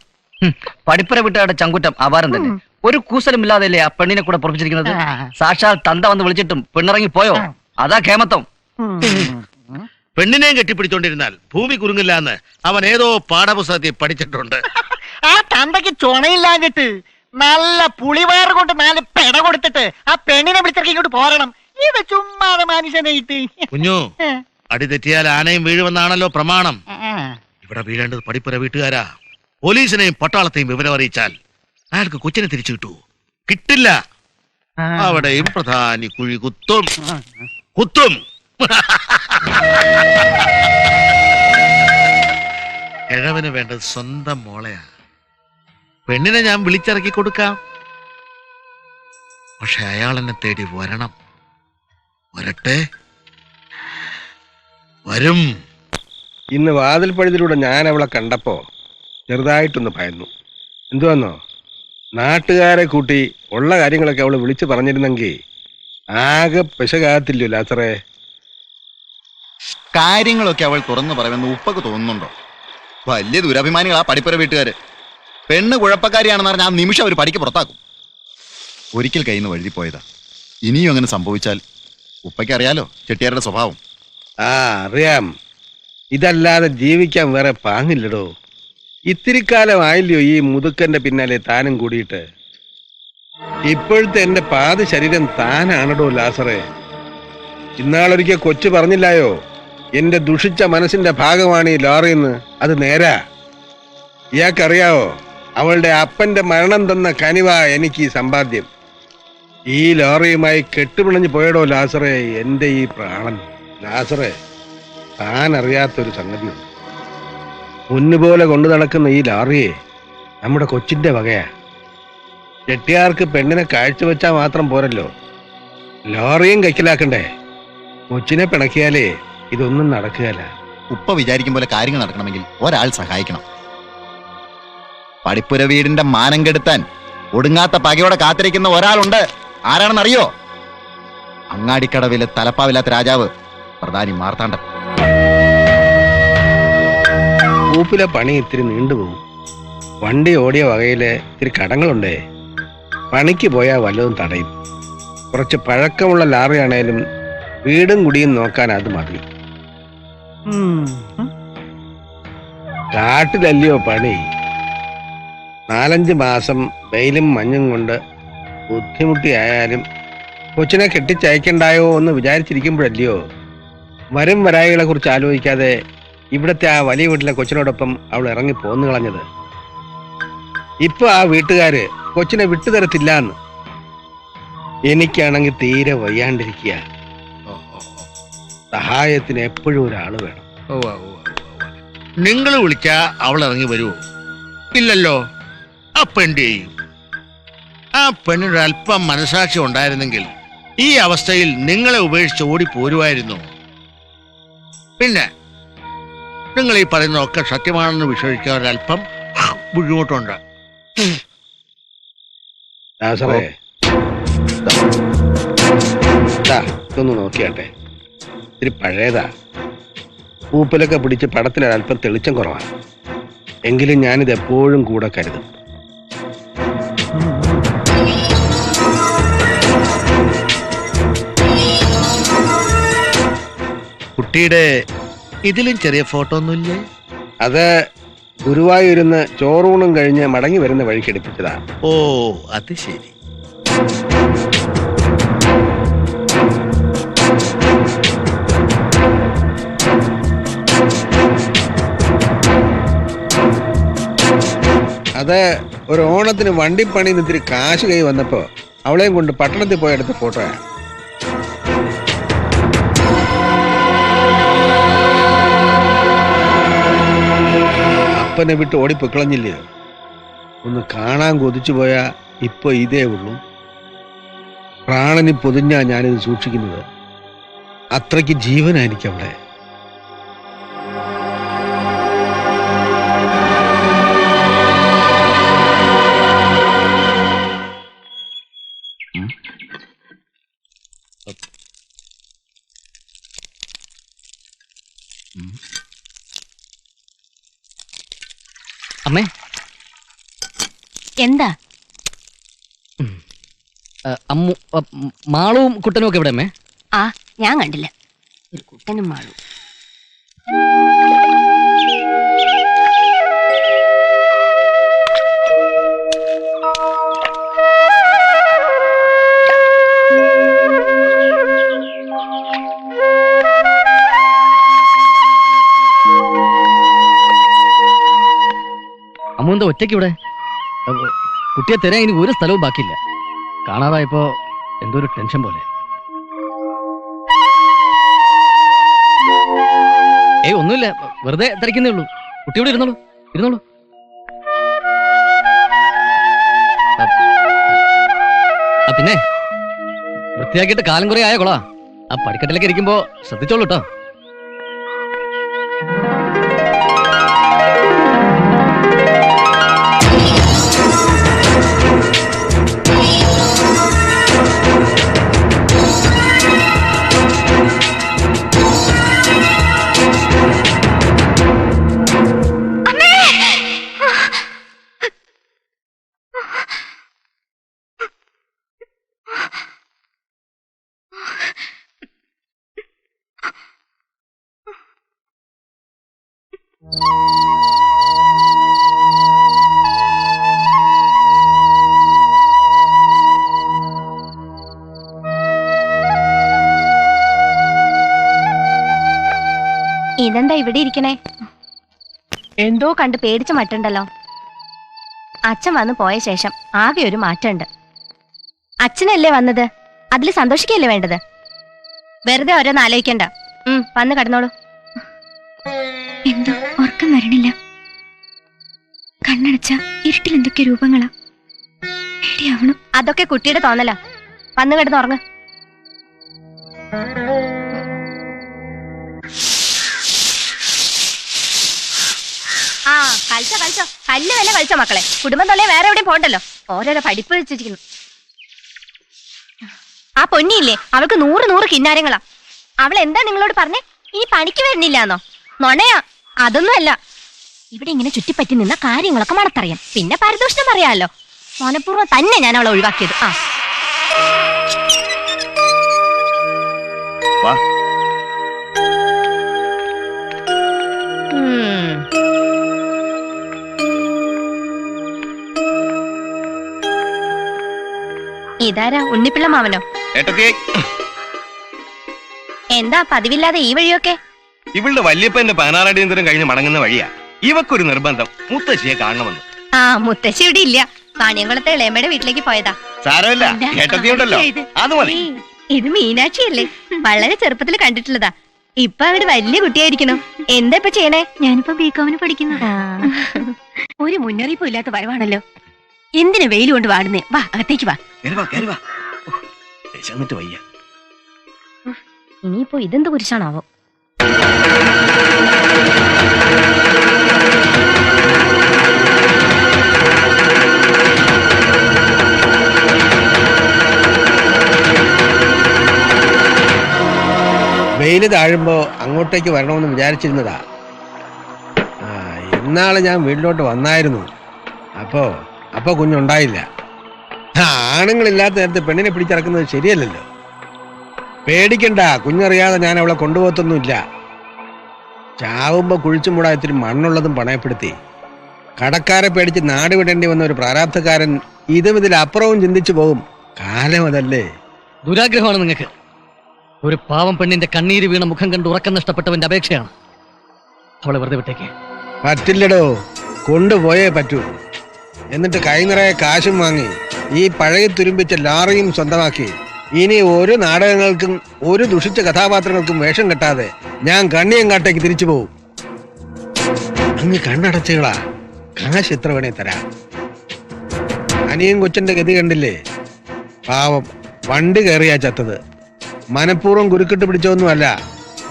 പടിപ്പുര വീട്ടുകാരുടെ ചങ്കുറ്റം അപാരം തന്നെ. ഒരു കൂസലും ഇല്ലാതെയല്ലേ ആ പെണ്ണിനെ കൂടെ പുറപ്പിച്ചിരിക്കുന്നത്. സാക്ഷാൽ തന്ത വന്ന് വിളിച്ചിട്ടും പെണ്ണിറങ്ങി പോയോ? അതാ കേമത്വം. പെണ്ണിനെയും കെട്ടിപ്പിടിച്ചോണ്ടിരുന്നാൽ ഭൂമി കുരുങ്ങില്ല എന്ന് അവൻ ഏതോ പാഠപുസ്തകത്തിൽ പഠിച്ചിട്ടുണ്ട്. ആ തന്തയ്ക്ക് ചുണയില്ലാഞ്ഞിട്ട് നല്ല പുളിവാറ് കൊണ്ട് 4 പെട കൊടുത്തിട്ട് ആ പെണ്ണിനെ വിളിച്ചിറക്കി ഇങ്ങോട്ട് പോരണം. ഇത് ചുമ്മാതെ മനുഷ്യനെ ഇട്ട്. കുഞ്ഞു, അടി തെറ്റിയാൽ ആനയും വീഴുമെന്നാണല്ലോ പ്രമാണം. ഇവിടെ വീഴേണ്ടത് പടിപ്പുര വീട്ടുകാരാ. പോലീസിനെയും പട്ടാളത്തെയും വിവരം അറിയിച്ചാൽ അയാൾക്ക് കൊച്ചിനെ തിരിച്ചു കിട്ടൂ. കിട്ടില്ല. അവിടെയും പ്രധാനി കുഴി കുത്തും. കിഴവന് വേണ്ടത് സ്വന്തം മോളെയാ. പെണ്ണിനെ ഞാൻ വിളിച്ചിറക്കി കൊടുക്കാം. പക്ഷെ അയാൾ എന്നെ തേടി വരണം. വരട്ടെ, വരും. ഇന്ന് വാതിൽ പഴുതിലൂടെ ഞാൻ അവളെ കണ്ടപ്പോ ചെറുതായിട്ടൊന്ന് ഭയന്നു. എന്തുവന്നോ, നാട്ടുകാരെ കൂട്ടി ഉള്ള കാര്യങ്ങളൊക്കെ അവള് വിളിച്ചു പറഞ്ഞിരുന്നെങ്കിൽ ആകെ പിശകാകത്തില്ലോ ലാസറേ. കാര്യങ്ങളൊക്കെ അവൾ തുറന്നു പറയുമെന്ന് ഉപ്പക്ക് തോന്നുന്നുണ്ടോ? വലിയ ദുരഭിമാനികളാ പടിപ്പുര വീട്ടുകാര്. പെണ്ണ് കുഴപ്പക്കാരിയാണെന്ന് പറഞ്ഞാൽ ആ നിമിഷം അവർ പടിക്ക് പുറത്താക്കും. ഒരിക്കൽ കയ്യിൽ നിന്ന് വഴുതി പോയതാ. ഇനിയും അങ്ങനെ സംഭവിച്ചാൽ ഉപ്പയ്ക്ക് അറിയാലോ ചെട്ടിയാരുടെ സ്വഭാവം. അറിയാം. ഇതല്ലാതെ ജീവിക്കാൻ വേറെ പാങ്ങില്ലടോ. ഇത്തിരി കാലമായില്ലയോ ഈ മുതുക്കന്റെ പിന്നാലെ താനും കൂടിയിട്ട്. ഇപ്പോഴത്തെ എന്റെ പാതി ശരീരം താനാണടോ ലാസറേ. ഇന്നാളൊരിക്കൽ കൊച്ചു പറഞ്ഞില്ലായോ, എന്റെ ദുഷിച്ച മനസ്സിന്റെ ഭാഗമാണ് ഈ ലോറിന്ന്. അത് നേരാ. ഇയാൾക്കറിയാവോ, അവളുടെ അപ്പന്റെ മരണം തന്ന കനിവാ എനിക്ക് ഈ സമ്പാദ്യം. ഈ ലോറിയുമായി കെട്ടുപിണഞ്ഞു പോയടോ ലാസറേ എന്റെ ഈ പ്രാണൻ. ലാസറേ, താൻ അറിയാത്തൊരു സംഗതിയുണ്ട്. പൊന്നുപോലെ കൊണ്ടു നടക്കുന്ന ഈ ലോറിയെ നമ്മുടെ കൊച്ചിന്റെ വകയാ. ചെട്ടിയാർക്ക് പെണ്ണിനെ കാഴ്ചവെച്ചാൽ മാത്രം പോരല്ലോ, ലോറിയും കൈക്കലാക്കണ്ടേ. കൊച്ചിനെ പിണക്കിയാലേ ഇതൊന്നും നടക്കുകയല്ല. ഉപ്പ വിചാരിക്കും പോലെ കാര്യങ്ങൾ നടക്കണമെങ്കിൽ ഒരാൾ സഹായിക്കണം. പടിപ്പുര വീടിന്റെ മാനം കെടുത്താൻ ഒടുങ്ങാത്ത പകയോടെ കാത്തിരിക്കുന്ന ഒരാളുണ്ട്. ആരാണെന്നറിയോ? അങ്ങാടിക്കടവിലെ തലപ്പാവില്ലാത്ത രാജാവ് പ്രധാനി മാർത്താണ്ഡൻ. ൂപ്പിലെ പണി ഇത്തിരി നീണ്ടുപോകും. വണ്ടി ഓടിയ വകയില് ഇത്തിരി കടങ്ങളുണ്ടേ. പണിക്ക് പോയാൽ വല്ലതും തടയും. കുറച്ച് പഴക്കമുള്ള ലാറിയാണേലും വീടും കുടിയും നോക്കാൻ അത് മതി. കാട്ടിലല്ലയോ പണി. 4-5 മാസം വെയിലും മഞ്ഞും കൊണ്ട് ബുദ്ധിമുട്ടിയായാലും കൊച്ചിനെ കെട്ടിച്ചയക്കണ്ടായോ എന്ന് വിചാരിച്ചിരിക്കുമ്പോഴല്ലയോ വരും വരായികളെ കുറിച്ച് ആലോചിക്കാതെ ഇവിടത്തെ ആ വലിയ വീട്ടിലെ കൊച്ചിനോടൊപ്പം അവൾ ഇറങ്ങി പോന്നു കളഞ്ഞത്. ഇപ്പൊ ആ വീട്ടുകാര് കൊച്ചിനെ വിട്ടുതരത്തില്ല എന്ന്. എനിക്കാണെങ്കിൽ തീരെ വയ്യാണ്ടിരിക്കുക. സഹായത്തിന് എപ്പോഴും ഒരാള് വേണം. നിങ്ങൾ വിളിച്ചാ അവൾ ഇറങ്ങി വരുമോ? ഇല്ലല്ലോ. ആ പെണ്ണ് ചെയ്യും. ആ പെണ്ണിനൊരു അല്പം മനസാക്ഷി ഉണ്ടായിരുന്നെങ്കിൽ ഈ അവസ്ഥയിൽ നിങ്ങളെ ഉപേക്ഷിച്ച് ഓടിപ്പോരുമായിരുന്നു. പിന്നെ നിങ്ങൾ ഈ പറയുന്നതൊക്കെ സത്യമാണെന്ന് വിശ്വസിക്കാൻ ഒരല്പം ബുദ്ധിമുട്ടുണ്ട്. ഇതൊന്ന് നോക്കിയാട്ടെ. ഇത്തിരി പഴയതാ. പൂപ്പലൊക്കെ പിടിച്ച് പടത്തിന് ഒരല്പം തെളിച്ചം കുറവാണ്. എങ്കിലും ഞാനിത് എപ്പോഴും കൂടെ കരുതും. കുട്ടിയുടെ ഇതിലും ചെറിയ ഫോട്ടോ ഒന്നുമില്ലേ? അത് ഗുരുവായൂരിന്ന് ചോറൂണും കഴിഞ്ഞ് മടങ്ങി വരുന്ന വഴിക്ക് എടുപ്പിച്ചതാ. ഓ, അത് ശരി. അത് ഒരു ഓണത്തിന് വണ്ടിപ്പണി ഇത്തിരി കാശ് കൈ വന്നപ്പോ അവളെയും കൊണ്ട് പട്ടണത്തിൽ പോയെടുത്ത ഫോട്ടോയാ. അപ്പനെ വിട്ട് ഓടിപ്പൊക്കളഞ്ഞില്ലയോ? ഒന്ന് കാണാൻ കൊതിച്ചു പോയാ ഇപ്പൊ ഇതേ ഉള്ളൂ. പ്രാണനി പൊതിഞ്ഞാ ഞാനിത് സൂക്ഷിക്കുന്നത്. അത്രയ്ക്ക് ജീവനായിരിക്കും അവിടെ. അമ്മേ, എന്താ? അമ്മു മാളുവും കുട്ടനും ഒക്കെ എവിടെ അമ്മേ? ആ, ഞാൻ കണ്ടില്ല. ഒരു കുട്ടനും മാളും. അമ്മു എന്താ ഒറ്റയ്ക്ക് ഇവിടെ? കുട്ടിയെ തരാൻ ഇനി ഒരു സ്ഥലവും ബാക്കിയില്ല. കാണാതായപ്പോ എന്തോ ഒരു ടെൻഷൻ പോലെ. ഏയ് ഒന്നുമില്ല, വെറുതെ തിരക്കുന്നേ ഉള്ളൂ. കുട്ടി ഇവിടെ ഇരുന്നോളൂ, ഇരുന്നോളൂ. പിന്നെ വൃത്തിയാക്കിയിട്ട് കാലം കുറെ ആയ കൊളാ. ആ പടിക്കെട്ടിലേക്ക് ഇരിക്കുമ്പോ ശ്രദ്ധിച്ചോളൂ കേട്ടോ. ഇതെന്താ ഇവിടെ ഇരിക്കണേ? എന്തോ കണ്ട് പേടിച്ച മട്ടുണ്ടല്ലോ. അച്ഛൻ വന്നു പോയ ശേഷം ആകെ ഒരു മാറ്റമുണ്ട്. അച്ഛനല്ലേ വന്നത്, അതിൽ സന്തോഷിക്കല്ലേ വേണ്ടത്. വെറുതെ ഓരോന്ന് ആലോചിക്കണ്ട. വന്ന് കിടന്നോളൂ. എന്തോ ഉറക്കം വരണില്ല. കണ്ണടച്ച ഇരുട്ടിൽ എന്തൊക്കെ രൂപങ്ങളാ. പേടിയാവണം. അതൊക്കെ കുട്ടിയുടെ തോന്നലാ. വന്ന് കിടന്നുറങ്ങ്. ആ, കളിച്ചോ കളിച്ചോ, കല്ല് തന്നെ കളിച്ചോ മക്കളെ. കുടുംബം തൊല്ലേ വേറെ എവിടെയും പോണ്ടല്ലോ. ഓരോരോ പഠിപ്പ് വെച്ചിരിക്കുന്നു. ആ പൊന്നിയില്ലേ, അവൾക്ക് 100 കിന്നാരങ്ങളാ. അവൾ എന്താ നിങ്ങളോട് പറഞ്ഞേ? ഇനി പണിക്ക് വരുന്നില്ലാന്നോ? നൊണയാ, അതൊന്നുമല്ല. ഇവിടെ ഇങ്ങനെ ചുറ്റിപ്പറ്റി നിന്ന കാര്യങ്ങളൊക്കെ മണത്തറിയാം. പിന്നെ പരദൂഷണം പറയാമല്ലോ. മനഃപൂർവ്വം തന്നെ ഞാൻ അവളെ ഒഴിവാക്കിയത്. ആ ഇതാരാ? ഉണ്ണിപ്പിള്ള മാമനോ? എന്താ പതിവില്ലാതെ ഈ വഴിയൊക്കെ? ഇവളുടെ വല്യപ്പന്റെ 16 അടിയന്തരം കഴിഞ്ഞ് മടങ്ങുന്ന വഴിയാ. ഇവക്കൊരു നിർബന്ധം, മുത്തശ്ശിയെ കാണണമെന്ന്. ആ, മുത്തശ്ശി ഇവിടെ ഇല്ല. പാണിയംകുളത്തെ ഇളയമ്മയുടെ വീട്ടിലേക്ക് പോയതാ. സാരമില്ല, ഏട്ടത്തിയുണ്ടല്ലോ, അത് മതി. ഇത് മീനാക്ഷിയല്ലേ? വളരെ ചെറുപ്പത്തിൽ കണ്ടിട്ടുള്ളതാ. ഇപ്പൊ അവിടെ വലിയ കുട്ടിയായിരിക്കണോ? എന്താ ഇപ്പൊ ചെയ്യണേ? ഞാനിപ്പോ ബികോമിന് പഠിക്കുന്നു. ഒരു മുന്നറിയിപ്പും ഇല്ലാത്ത വരവാണല്ലോ. എന്തിനു വെയിൽ കൊണ്ട് വാടുന്നേ? വാ, അകത്തേക്ക് വാ. വയ്യ. ഇനിയിപ്പോ ഇതെന്ത് കുരിശാണാവോ? വെയില് താഴുമ്പോ അങ്ങോട്ടേക്ക് വരണമെന്ന് വിചാരിച്ചിരുന്നതാ. ഇന്നാള് ഞാൻ വീട്ടിലോട്ട് വന്നായിരുന്നു. അപ്പോ കുഞ്ഞുണ്ടായില്ല. ആണുങ്ങളില്ലാത്ത നേരത്തെ പെണ്ണിനെ പിടിച്ചിറക്കുന്നത് ശരിയല്ലല്ലോ. പേടിക്കണ്ട, കുഞ്ഞറിയാതെ ഞാൻ അവളെ കൊണ്ടുപോകത്തൊന്നുമില്ല. ചാവുമ്പോ കുഴിച്ചു മൂടാ ഇത്തിരി മണ്ണുള്ളതും പണയപ്പെടുത്തി കടക്കാരെ പേടിച്ച് നാട് വിടേണ്ടി വന്ന ഒരു പ്രാരാബ്ധക്കാരൻ ഇതും ഇതിലപ്പുറവും ചിന്തിച്ചു പോകും. കാലം അതല്ലേ. ദുരാഗ്രഹമാണ് നിങ്ങൾക്ക്. ഒരു പാവം പെണ്ണിന്റെ കണ്ണീര് വീണ മുഖം കണ്ട് ഉറക്കം നഷ്ടപ്പെട്ടവന്റെ എന്നിട്ട് കൈ നിറയെ കാശും വാങ്ങി ഈ പഴയ തുരുമ്പിച്ച ലാറിയും സ്വന്തമാക്കി ഇനി ഒരു നാടകങ്ങൾക്കും ഒരു ദുഷിച്ച കഥാപാത്രങ്ങൾക്കും വേഷം കെട്ടാതെ ഞാൻ കണ്ണിയങ്കാട്ടേക്ക് തിരിച്ചു പോവും. അങ്ങ് കണ്ണടച്ചുകളാ, കാശ് എത്ര വേണേ തരാം. അനിയൻ കൊച്ചന്റെ ഗതി കണ്ടില്ലേ? പാവം, വണ്ടി കയറിയാ ചത്തത്. മനഃപൂർവ്വം കുരുക്കിട്ട് പിടിച്ചൊന്നുമല്ല,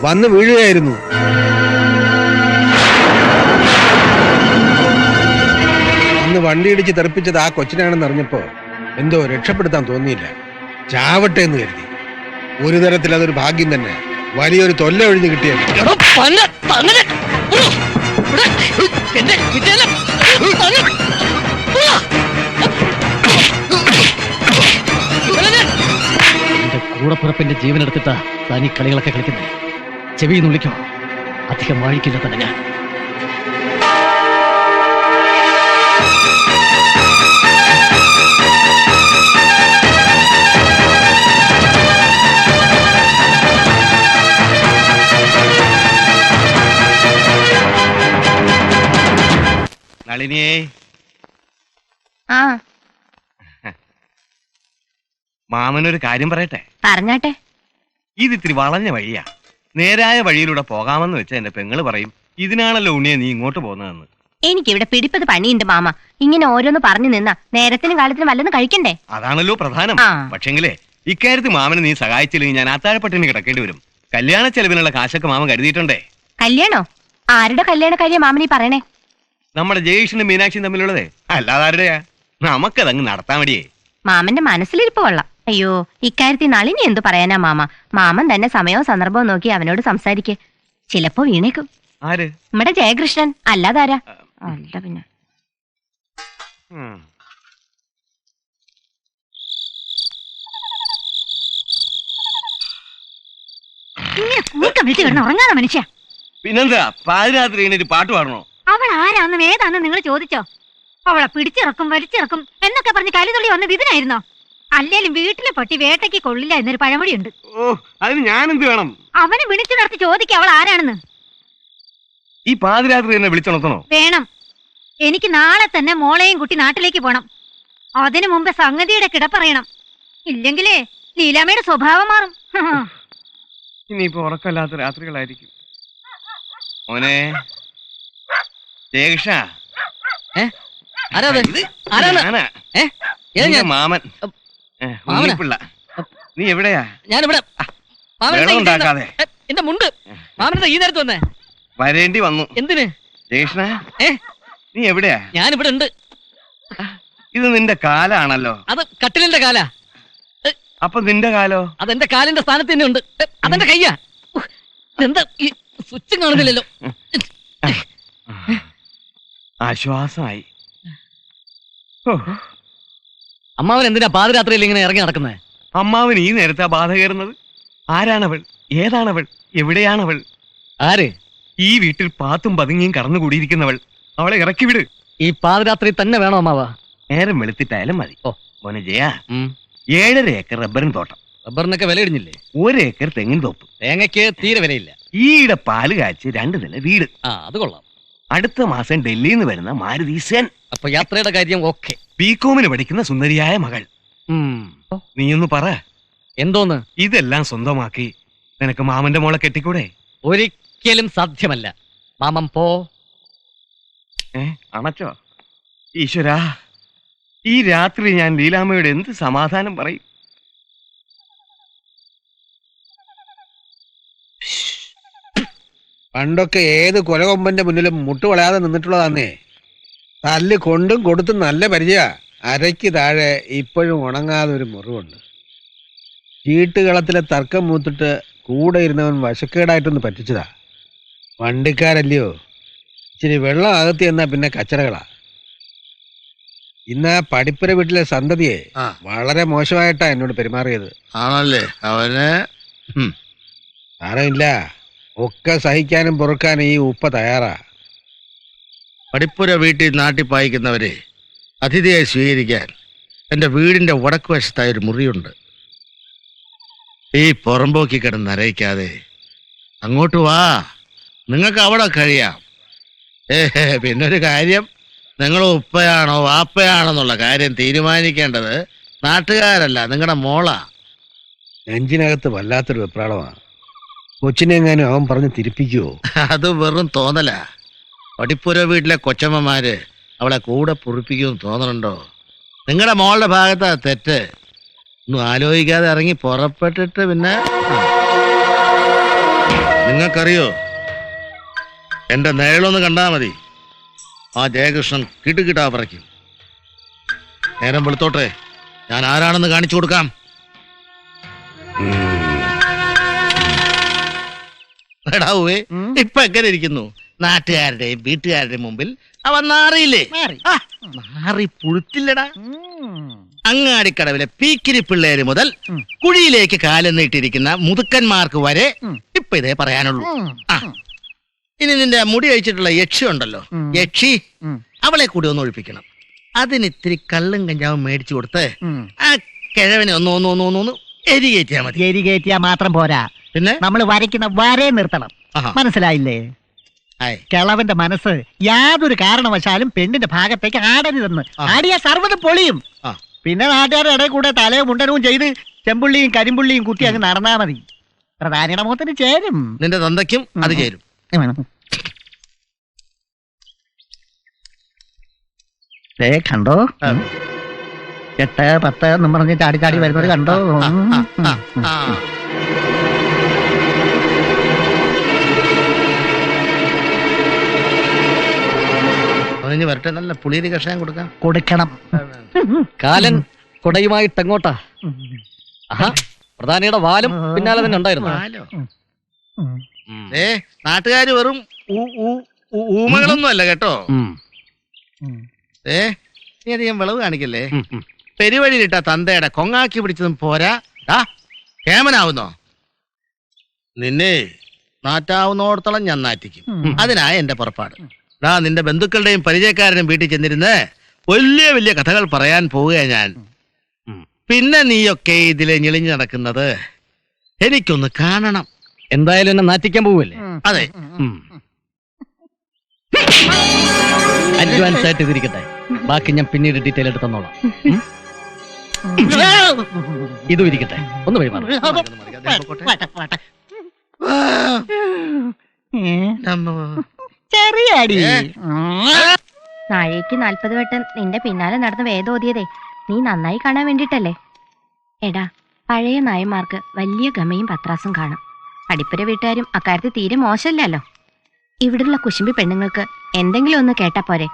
വന്ന് വീഴുകയായിരുന്നു. അന്ന് വണ്ടി ഇടിച്ച് തെറിപ്പിച്ചത് ആ കൊച്ചിനാണെന്ന് അറിഞ്ഞപ്പോ എന്തോ രക്ഷപ്പെടുത്താൻ തോന്നിയില്ല. ചാവട്ടെ എന്ന് കരുതി. ഒരു തരത്തിൽ അതൊരു ഭാഗ്യം തന്നെ. വലിയൊരു തൊല്ല ഒഴിഞ്ഞു കിട്ടിയത്. എന്റെ കൂടപ്പിറപ്പിന്റെ ജീവനെടുത്തിട്ടാ താൻ ഈ കളികളൊക്കെ കളിക്കുന്നത്. ചെവി നുള്ളിക്കോ, അധികം വാഴിക്കില്ല തന്നെ ഞാൻ. നളിനിയേ, ആ മാമനൊരു കാര്യം പറയട്ടെ. പറഞ്ഞാട്ടെ. ഇത് ഇത്തിരി വളഞ്ഞ വഴിയാ. നേരായ വഴിയിലൂടെ പോകാമെന്ന് വെച്ച എന്റെ പെങ്ങള് പറയും, ഇതിനാണല്ലോ ഉണ്ണിയെ നീ ഇങ്ങോട്ട് പോകുന്നതെന്ന്. എനിക്കിവിടെ പിടിപ്പത് പണിയുണ്ട് മാമ. ഇങ്ങനെ ഓരോന്ന് പറഞ്ഞു നിന്നാ നേരത്തിനും കാലത്തിനും വല്ലതും കഴിക്കണ്ടേ? അതാണല്ലോ പ്രധാനം. പക്ഷെങ്കിലേ ഇക്കാര്യത്തിൽ മാമനെ നീ സഹായിച്ചില്ലെങ്കിൽ ഞാൻ അത്താഴപ്പട്ടിന് കിടക്കേണ്ടി വരും. കല്യാണ ചെലവിനുള്ള കാശൊക്കെ മാമൻ കരുതിയിട്ടുണ്ടേ. കല്യാണോ? ആരുടെ കല്യാണ കാര്യം മാമനീ പറയണേ? നമ്മുടെ ജയേഷിനും മീനാക്ഷിയും തമ്മിലുള്ളതേ. അല്ലാതെ ആരുടെയാ? നമുക്കതങ്ങ് നടത്താൻ മടിയേ. മാമന്റെ മനസ്സിലിരിപ്പ് കൊള്ളാം. അയ്യോ, ഇക്കാര്യത്തിൽ നളിനി എന്തു പറയാനാ മാമ? മാമൻ തന്നെ സമയവും സന്ദർഭവും നോക്കി അവനോട് സംസാരിക്കേ. ചിലപ്പോ വീണേക്കും. ആര്? നമ്മുടെ ജയകൃഷ്ണൻ. അല്ലാതാരാ? അല്ല പിന്നെ ഉറങ്ങാതെ മനുഷ്യ. പിന്നെന്താ പാതിരാത്രി ഒരു പാട്ട് പാടണോ? അവൾ ആരാന്നും ഏതാന്ന് നിങ്ങൾ ചോദിച്ചോ? അവളെ പിടിച്ചിറക്കും വലിച്ചിറക്കും എന്നൊക്കെ പറഞ്ഞ് കലിതുള്ളി വന്നത് ഇതിനായിരുന്നോ? അല്ലേലും വീട്ടിലെ പട്ടി വേട്ടയ്ക്ക് കൊള്ളില്ല എന്നൊരു പഴമൊഴിയുണ്ട്. ഓ, അതിന് ഞാനെന്ത് വേണം? അവനെ വിളിച്ചു നടത്തി ചോദിക്കുക അവൾ ആരാണെന്ന്. ഈ പാതിരാത്രി എന്നെ വിളിച്ചുണർത്തണോ? വേണം. എനിക്ക് നാളെ തന്നെ മോളെയും കുട്ടി നാട്ടിലേക്ക് പോണം. അതിനു മുമ്പ് സംഗതിയുടെ കിടപ്പറയണം. ഇല്ലെങ്കിലേ ലീലാമ്മയുടെ സ്വഭാവം മാറും. ഇനിയിപ്പോ ഉറക്കല്ലാത്ത രാത്രികളായിരിക്കും. മോനെ ജയകൃഷ്ണ, മാമൻ ഉണ്ണിപ്പിള്ള, നീ എവിടെയാ? ഞാനിവിടെ. ഉണ്ടാക്കാതെ എന്റെ മുണ്ട് മാമനെന്താ ഈ നേരത്ത് വന്നേ? വരേണ്ടി വന്നു. എന്തിന് ജയകൃഷ്ണ, നീ എവിടെയാ? ഞാനിവിടെ ഉണ്ട്. ഇത് നിന്റെ കാലാണല്ലോ. അത് കട്ടിലിന്റെ കാലാ. അപ്പൊ നിന്റെ കാലോ? അതെന്റെ കാലിന്റെ സ്ഥാനത്ത് തന്നെ ഉണ്ട്. അതെന്റെ കയ്യാ. എന്താ ഈ സ്വിച്ചും കാണുന്നില്ലല്ലോ. ആശ്വാസമായി. അമ്മാവൻ എന്തിനാ പാതിരാത്രിയിൽ ഇങ്ങനെ ഇറങ്ങി നടക്കുന്നത്? അമ്മാവൻ ഈ നേരത്തെ ബാധ കയറുന്നത്? ആരാണവൾ? ഏതാണവൾ? എവിടെയാണവൾ? ആര്? ഈ വീട്ടിൽ പാത്തും പതുങ്ങിയും കടന്നുകൂടിയിരിക്കുന്നവൾ. അവളെ ഇറക്കി വിട്. ഈ പാതിരാത്രി തന്നെ വേണോ അമ്മാവ? നേരം വെളുത്തിട്ടായാലും മതി. ഓ മോനെ ജയ, 7.5 ഏക്കർ റബ്ബറിൻ തോട്ടം. റബ്ബറിനൊക്കെ വില ഇടിഞ്ഞില്ലേ? 1 ഏക്കർ തെങ്ങിൻ തോപ്പ്. തേങ്ങയ്ക്ക് തീരെ വിലയില്ല. ഈയിടെ പാല് കാച്ച് 2 നില വീട്. അത് കൊള്ളാം. അടുത്ത മാസം ഡൽഹിയിൽ നിന്ന് വരുന്ന മാരുതി സെൻ. അപ്പൊ യാത്രയുടെ കാര്യം ഓക്കെ. ബികോമിന് പഠിക്കുന്ന സുന്ദരിയായ മകൾ. നീയൊന്ന് പറ, എന്തോന്ന്? ഇതെല്ലാം സ്വന്തമാക്കി നിനക്ക് മാമന്റെ മോളെ കെട്ടിക്കൂടെ? ഒരിക്കലും സാധ്യമല്ല. മാമൻ പോ. അണച്ചോ? ഈശ്വരാ, ഈ രാത്രി ഞാൻ ലീലാമ്മയോട് എന്ത് സമാധാനം പറയും? പണ്ടൊക്കെ ഏത് കൊലകൊമ്പന്റെ മുന്നിലും മുട്ടുവളയാതെ നിന്നിട്ടുള്ളതാന്നേ. തല്ല് കൊണ്ടും കൊടുത്തും നല്ല പരിചയ. അരയ്ക്ക് താഴെ ഇപ്പോഴും ഉണങ്ങാതെ ഒരു മുറിവുണ്ട്. ചീട്ടുകളത്തിലെ തർക്കം മൂത്തിട്ട് കൂടെ ഇരുന്നവൻ വശക്കേടായിട്ടൊന്ന് പറ്റിച്ചതാ. വണ്ടിക്കാരല്ലയോ, ഇച്ചിരി വെള്ളം അകത്തി എന്നാ പിന്നെ കച്ചറകളാ. ഇന്ന് ആ പടിപ്പുര വീട്ടിലെ സന്തതിയെ വളരെ മോശമായിട്ടാ എന്നോട് പെരുമാറിയത്. ആണല്ലേ? അവന് സാരമില്ല, ഒക്കെ സഹിക്കാനും പൊറുക്കാനും ഈ ഉപ്പ തയ്യാറാ. പടിപ്പുര വീട്ടിൽ നാട്ടിൽ പായിക്കുന്നവരെ അതിഥിയായി സ്വീകരിക്കാൻ എൻ്റെ വീടിൻ്റെ വടക്ക് വശത്തായ ഒരു മുറിയുണ്ട്. ഈ പുറമ്പോക്കി കിടന്ന് നരയിക്കാതെ അങ്ങോട്ട് വാ, നിങ്ങൾക്ക് അവിടെ കഴിയാം. പിന്നൊരു കാര്യം, നിങ്ങൾ ഉപ്പയാണോ വാപ്പയാണോന്നുള്ള കാര്യം തീരുമാനിക്കേണ്ടത് നാട്ടുകാരല്ല, നിങ്ങളുടെ മോളാ. നെഞ്ചിനകത്ത് വല്ലാത്തൊരു വെപ്രാളമാണ്. കൊച്ചിനെങ്ങാനും അവൻ പറഞ്ഞ് തിരിപ്പിക്കുവോ? അത് വെറും തോന്നല. പടിപ്പുര വീട്ടിലെ കൊച്ചമ്മമാര് അവളെ കൂടെ പൊറിപ്പിക്കുമെന്ന് തോന്നണുണ്ടോ? നിങ്ങളുടെ മോളുടെ ഭാഗത്താ തെറ്റ്. ഒന്നും ആലോചിക്കാതെ ഇറങ്ങി പുറപ്പെട്ടിട്ട് പിന്നെ നിങ്ങൾക്കറിയോ, എന്റെ നേരിലൊന്ന് കണ്ടാ മതി, ആ ജയകൃഷ്ണൻ കിട്ടുകിട്ടാ പറയ്ക്കും. നേരം വെളുത്തോട്ടെ, ഞാൻ ആരാണെന്ന് കാണിച്ചു കൊടുക്കാം. എടാവേ, ഇപ്പൊ എങ്ങനെ ഇരിക്കുന്നു? നാട്ടുകാരുടെയും വീട്ടുകാരുടെയും മുമ്പിൽ അവൻ നാറിയില്ലേ? നാറി പുഴുത്തില്ലടാ. അങ്ങാടിക്കടവിലെ പീക്കിരി പിള്ളേര് മുതൽ കുഴിയിലേക്ക് കാലം നീട്ടിയിരിക്കുന്ന മുതുക്കന്മാർക്ക് വരെ ഇപ്പൊ ഇതേ പറയാനുള്ളൂ. ഇനി നിന്റെ മുടി കഴിച്ചിട്ടുള്ള യക്ഷി ഉണ്ടല്ലോ, യക്ഷി, അവളെ കൂടി ഒന്ന് ഒഴിപ്പിക്കണം. അതിന് ഇത്തിരി കള്ളും കഞ്ചാവും മേടിച്ചു കൊടുത്ത് ആ കിഴവനെ ഒന്ന് എരികേറ്റിയാ മതി. എരികേറ്റിയാ മാത്രം പോരാ, പിന്നെ നമ്മൾ വരയ്ക്കുന്ന വരെ നിർത്തണം. മനസ്സിലായില്ലേ? കിളവന്റെ മനസ്സ് യാതൊരു കാരണവശാലും പെണ്ണിന്റെ ഭാഗത്തേക്ക് ആടരുതെന്ന്. ആടിയ സർവ്വതും പൊളിയും. പിന്നെ നാട്ടുകാരുടെ ഇടയിൽ കൂടെ തലയും മുണ്ടനവും ചെയ്ത് ചെമ്പുള്ളിയും കരിമ്പുള്ളിയും കുത്തി അങ്ങ് നടന്നാ മതി. പ്രധാനിയുടെ മുഖത്തിന് ചേരും, നിന്റെ തന്തയ്ക്കും അത് ചേരും. കണ്ടോ, 8, 10 എന്നും പറഞ്ഞ് ചാടി ചാടി വരുന്നത് കണ്ടോ? വരട്ടെ, നല്ല പുളിയരി കഷായം കൊടുക്കണം. കാലൻ കൊടയുമായിട്ട് എങ്ങോട്ടാ? പ്രധാനിയുടെ വാലും പിന്നാലെ തന്നെ ഉണ്ടായിരുന്നു. നാട്ടുകാര് വെറും ഊമകളൊന്നും അല്ല കേട്ടോ. നീ അധികം വിളവ് കാണിക്കല്ലേ. പെരുവഴിയിലിട്ട തന്തയുടെ കൊങ്ങാക്കി പിടിച്ചതും പോരാ, കേമനാവുന്നോ? നിന്നെ നാറ്റാവുന്നോടത്തോളം ഞാൻ നാറ്റിക്കും. അതിനായ എന്റെ പുറപ്പാട്. നിന്റെ ബന്ധുക്കളുടെയും പരിചയക്കാരുടെയും വീട്ടിൽ ചെന്നിരുന്ന് വലിയ വലിയ കഥകൾ പറയാൻ പോവുക ഞാൻ. പിന്നെ നീയൊക്കെ ഇതിലെ ഞെളിഞ്ഞു നടക്കുന്നത് എനിക്കൊന്ന് കാണണം. എന്തായാലും എന്നെ നാറ്റിക്കാൻ പോവല്ലേ? അതെ, അഡ്വാൻസ് ആയിട്ട് ഇതിരിക്കട്ടെ, ബാക്കി ഞാൻ പിന്നീട് ഡീറ്റെയിൽ എടുത്ത് തന്നോളാം. ഇതും ഇരിക്കട്ടെ, ഒന്ന് വഴിമാറും. നാഴേക്ക് 40 വട്ടം നിന്റെ പിന്നാലെ നടന്ന് വേദോതിയതേ നീ നന്നായി കാണാൻ വേണ്ടിട്ടല്ലേ? എടാ, പഴയ നായന്മാർക്ക് വലിയ ഗമയും പത്രാസും കാണും. പടിപ്പുര വീട്ടുകാരും അക്കാര്യത്തിൽ തീരെ മോശമല്ലല്ലോ. ഇവിടുള്ള കുശുമ്പി പെണ്ണുങ്ങൾക്ക് എന്തെങ്കിലും ഒന്ന് കേട്ടാ പോരെ?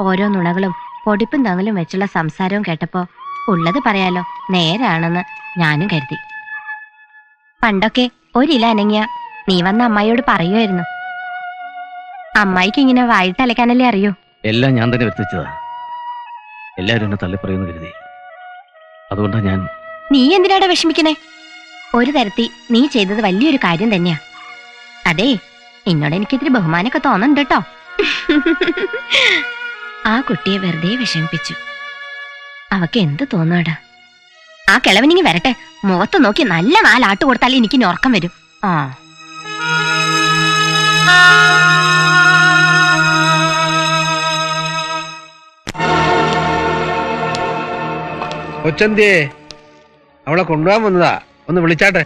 ഓരോ നുണകളും പൊടിപ്പും തങ്ങലും വെച്ചുള്ള സംസാരവും കേട്ടപ്പോ ഉള്ളത് പറയാലോ, നേരാണെന്ന് ഞാനും കരുതി. പണ്ടൊക്കെ ഒരില അനങ്ങിയ നീ വന്ന അമ്മായിയോട് പറയുമായിരുന്നു. അമ്മായിക്ക് ഇങ്ങനെ വായിട്ടലക്കാനല്ലേ അറിയൂ. എല്ലാം ഞാൻ തന്നെ വരുത്തിച്ചതാ. എല്ലാവരും എന്നെ തള്ളി പറയുന്നു കരുതി. അതുകൊണ്ടാ ഞാൻ. നീ എന്തിനാടാ വിഷമിക്കണേ? ഒരു തരത്തിൽ നീ ചെയ്തത് വലിയൊരു കാര്യം തന്നെയാ. അതെ, എന്നോട് എനിക്കിത്തിരി ബഹുമാനൊക്കെ തോന്നുന്നുണ്ട് കേട്ടോ. ആ കുട്ടിയെ വെറുതെ വിഷമിപ്പിച്ചു. അവക്ക് എന്ത് തോന്നാടാ? ആ കിളവനിങ്ങി വരട്ടെ, മുഖത്ത് നോക്കി നല്ല 4 ആട്ട് കൊടുത്താലേ എനിക്ക് ഉറക്കം വരും. കൊച്ചന്തിയെ അവളെ കൊണ്ടുപോകാൻ വന്നതാ, ഒന്ന് വിളിച്ചാട്ടെ.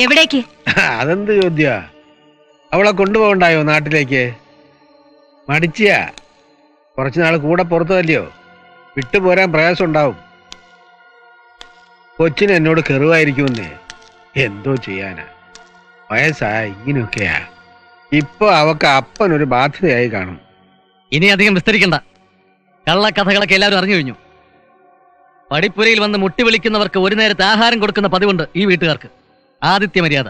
എവിടേക്ക്? അതെന്ത് ചോദ്യ? അവളെ കൊണ്ടുപോകണ്ടായോ നാട്ടിലേക്ക്? മടിച്ചിയാ, കുറച്ചുനാൾ കൂടെ പുറത്തല്ലയോ, വിട്ടുപോരാൻ പ്രയാസം ഉണ്ടാവും. കൊച്ചിന് എന്നോട് കെറുവായിരിക്കുമെന്നേ, എന്തോ ചെയ്യാനാ, വയസ്സായ ഇങ്ങനെയൊക്കെയാ. ഇപ്പൊ അവക്ക് അപ്പനൊരു ബാധ്യതയായി കാണും. ഇനി അധികം വിസ്തരിക്കണ്ട, കള്ളക്കഥകളൊക്കെ എല്ലാവരും അറിഞ്ഞു കഴിഞ്ഞു. പടിപ്പുരയിൽ വന്ന് മുട്ടി വിളിക്കുന്നവർക്ക് ഒരു നേരത്തെ ആഹാരം കൊടുക്കുന്ന പതിവുണ്ട് ഈ വീട്ടുകാർക്ക്, ആതിഥ്യ മര്യാദ.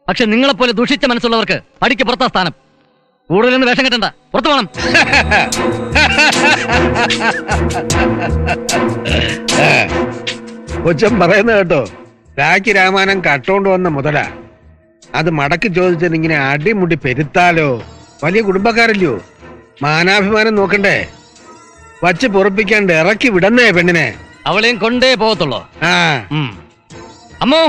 പക്ഷെ നിങ്ങളെപ്പോലെ ദുഷിച്ച മനസ്സുള്ളവർക്ക് പടിക്ക് പുറത്താ സ്ഥാനം. കൂടുതലൊന്നും വേഷം കെട്ടണ്ട, പുറത്തു വേണം. കൊച്ചൻ പറയുന്ന കേട്ടോ, രാഖി രാമായണം കട്ടോണ്ട് വന്ന മുതലാ. അത് മടക്കി ചോദിച്ചാൽ ഇങ്ങനെ അടിമുടി പെരുത്താലോ? വലിയ കുടുംബക്കാരല്ലയോ, മാനാഭിമാനം നോക്കണ്ടേ? വച്ച് പൊറപ്പിക്കാണ്ട് ഇറക്കി വിടന്നേ പെണ്ണിനെ. അവളെയും കൊണ്ടേ പോകത്തുള്ളൂ. അമ്മോ,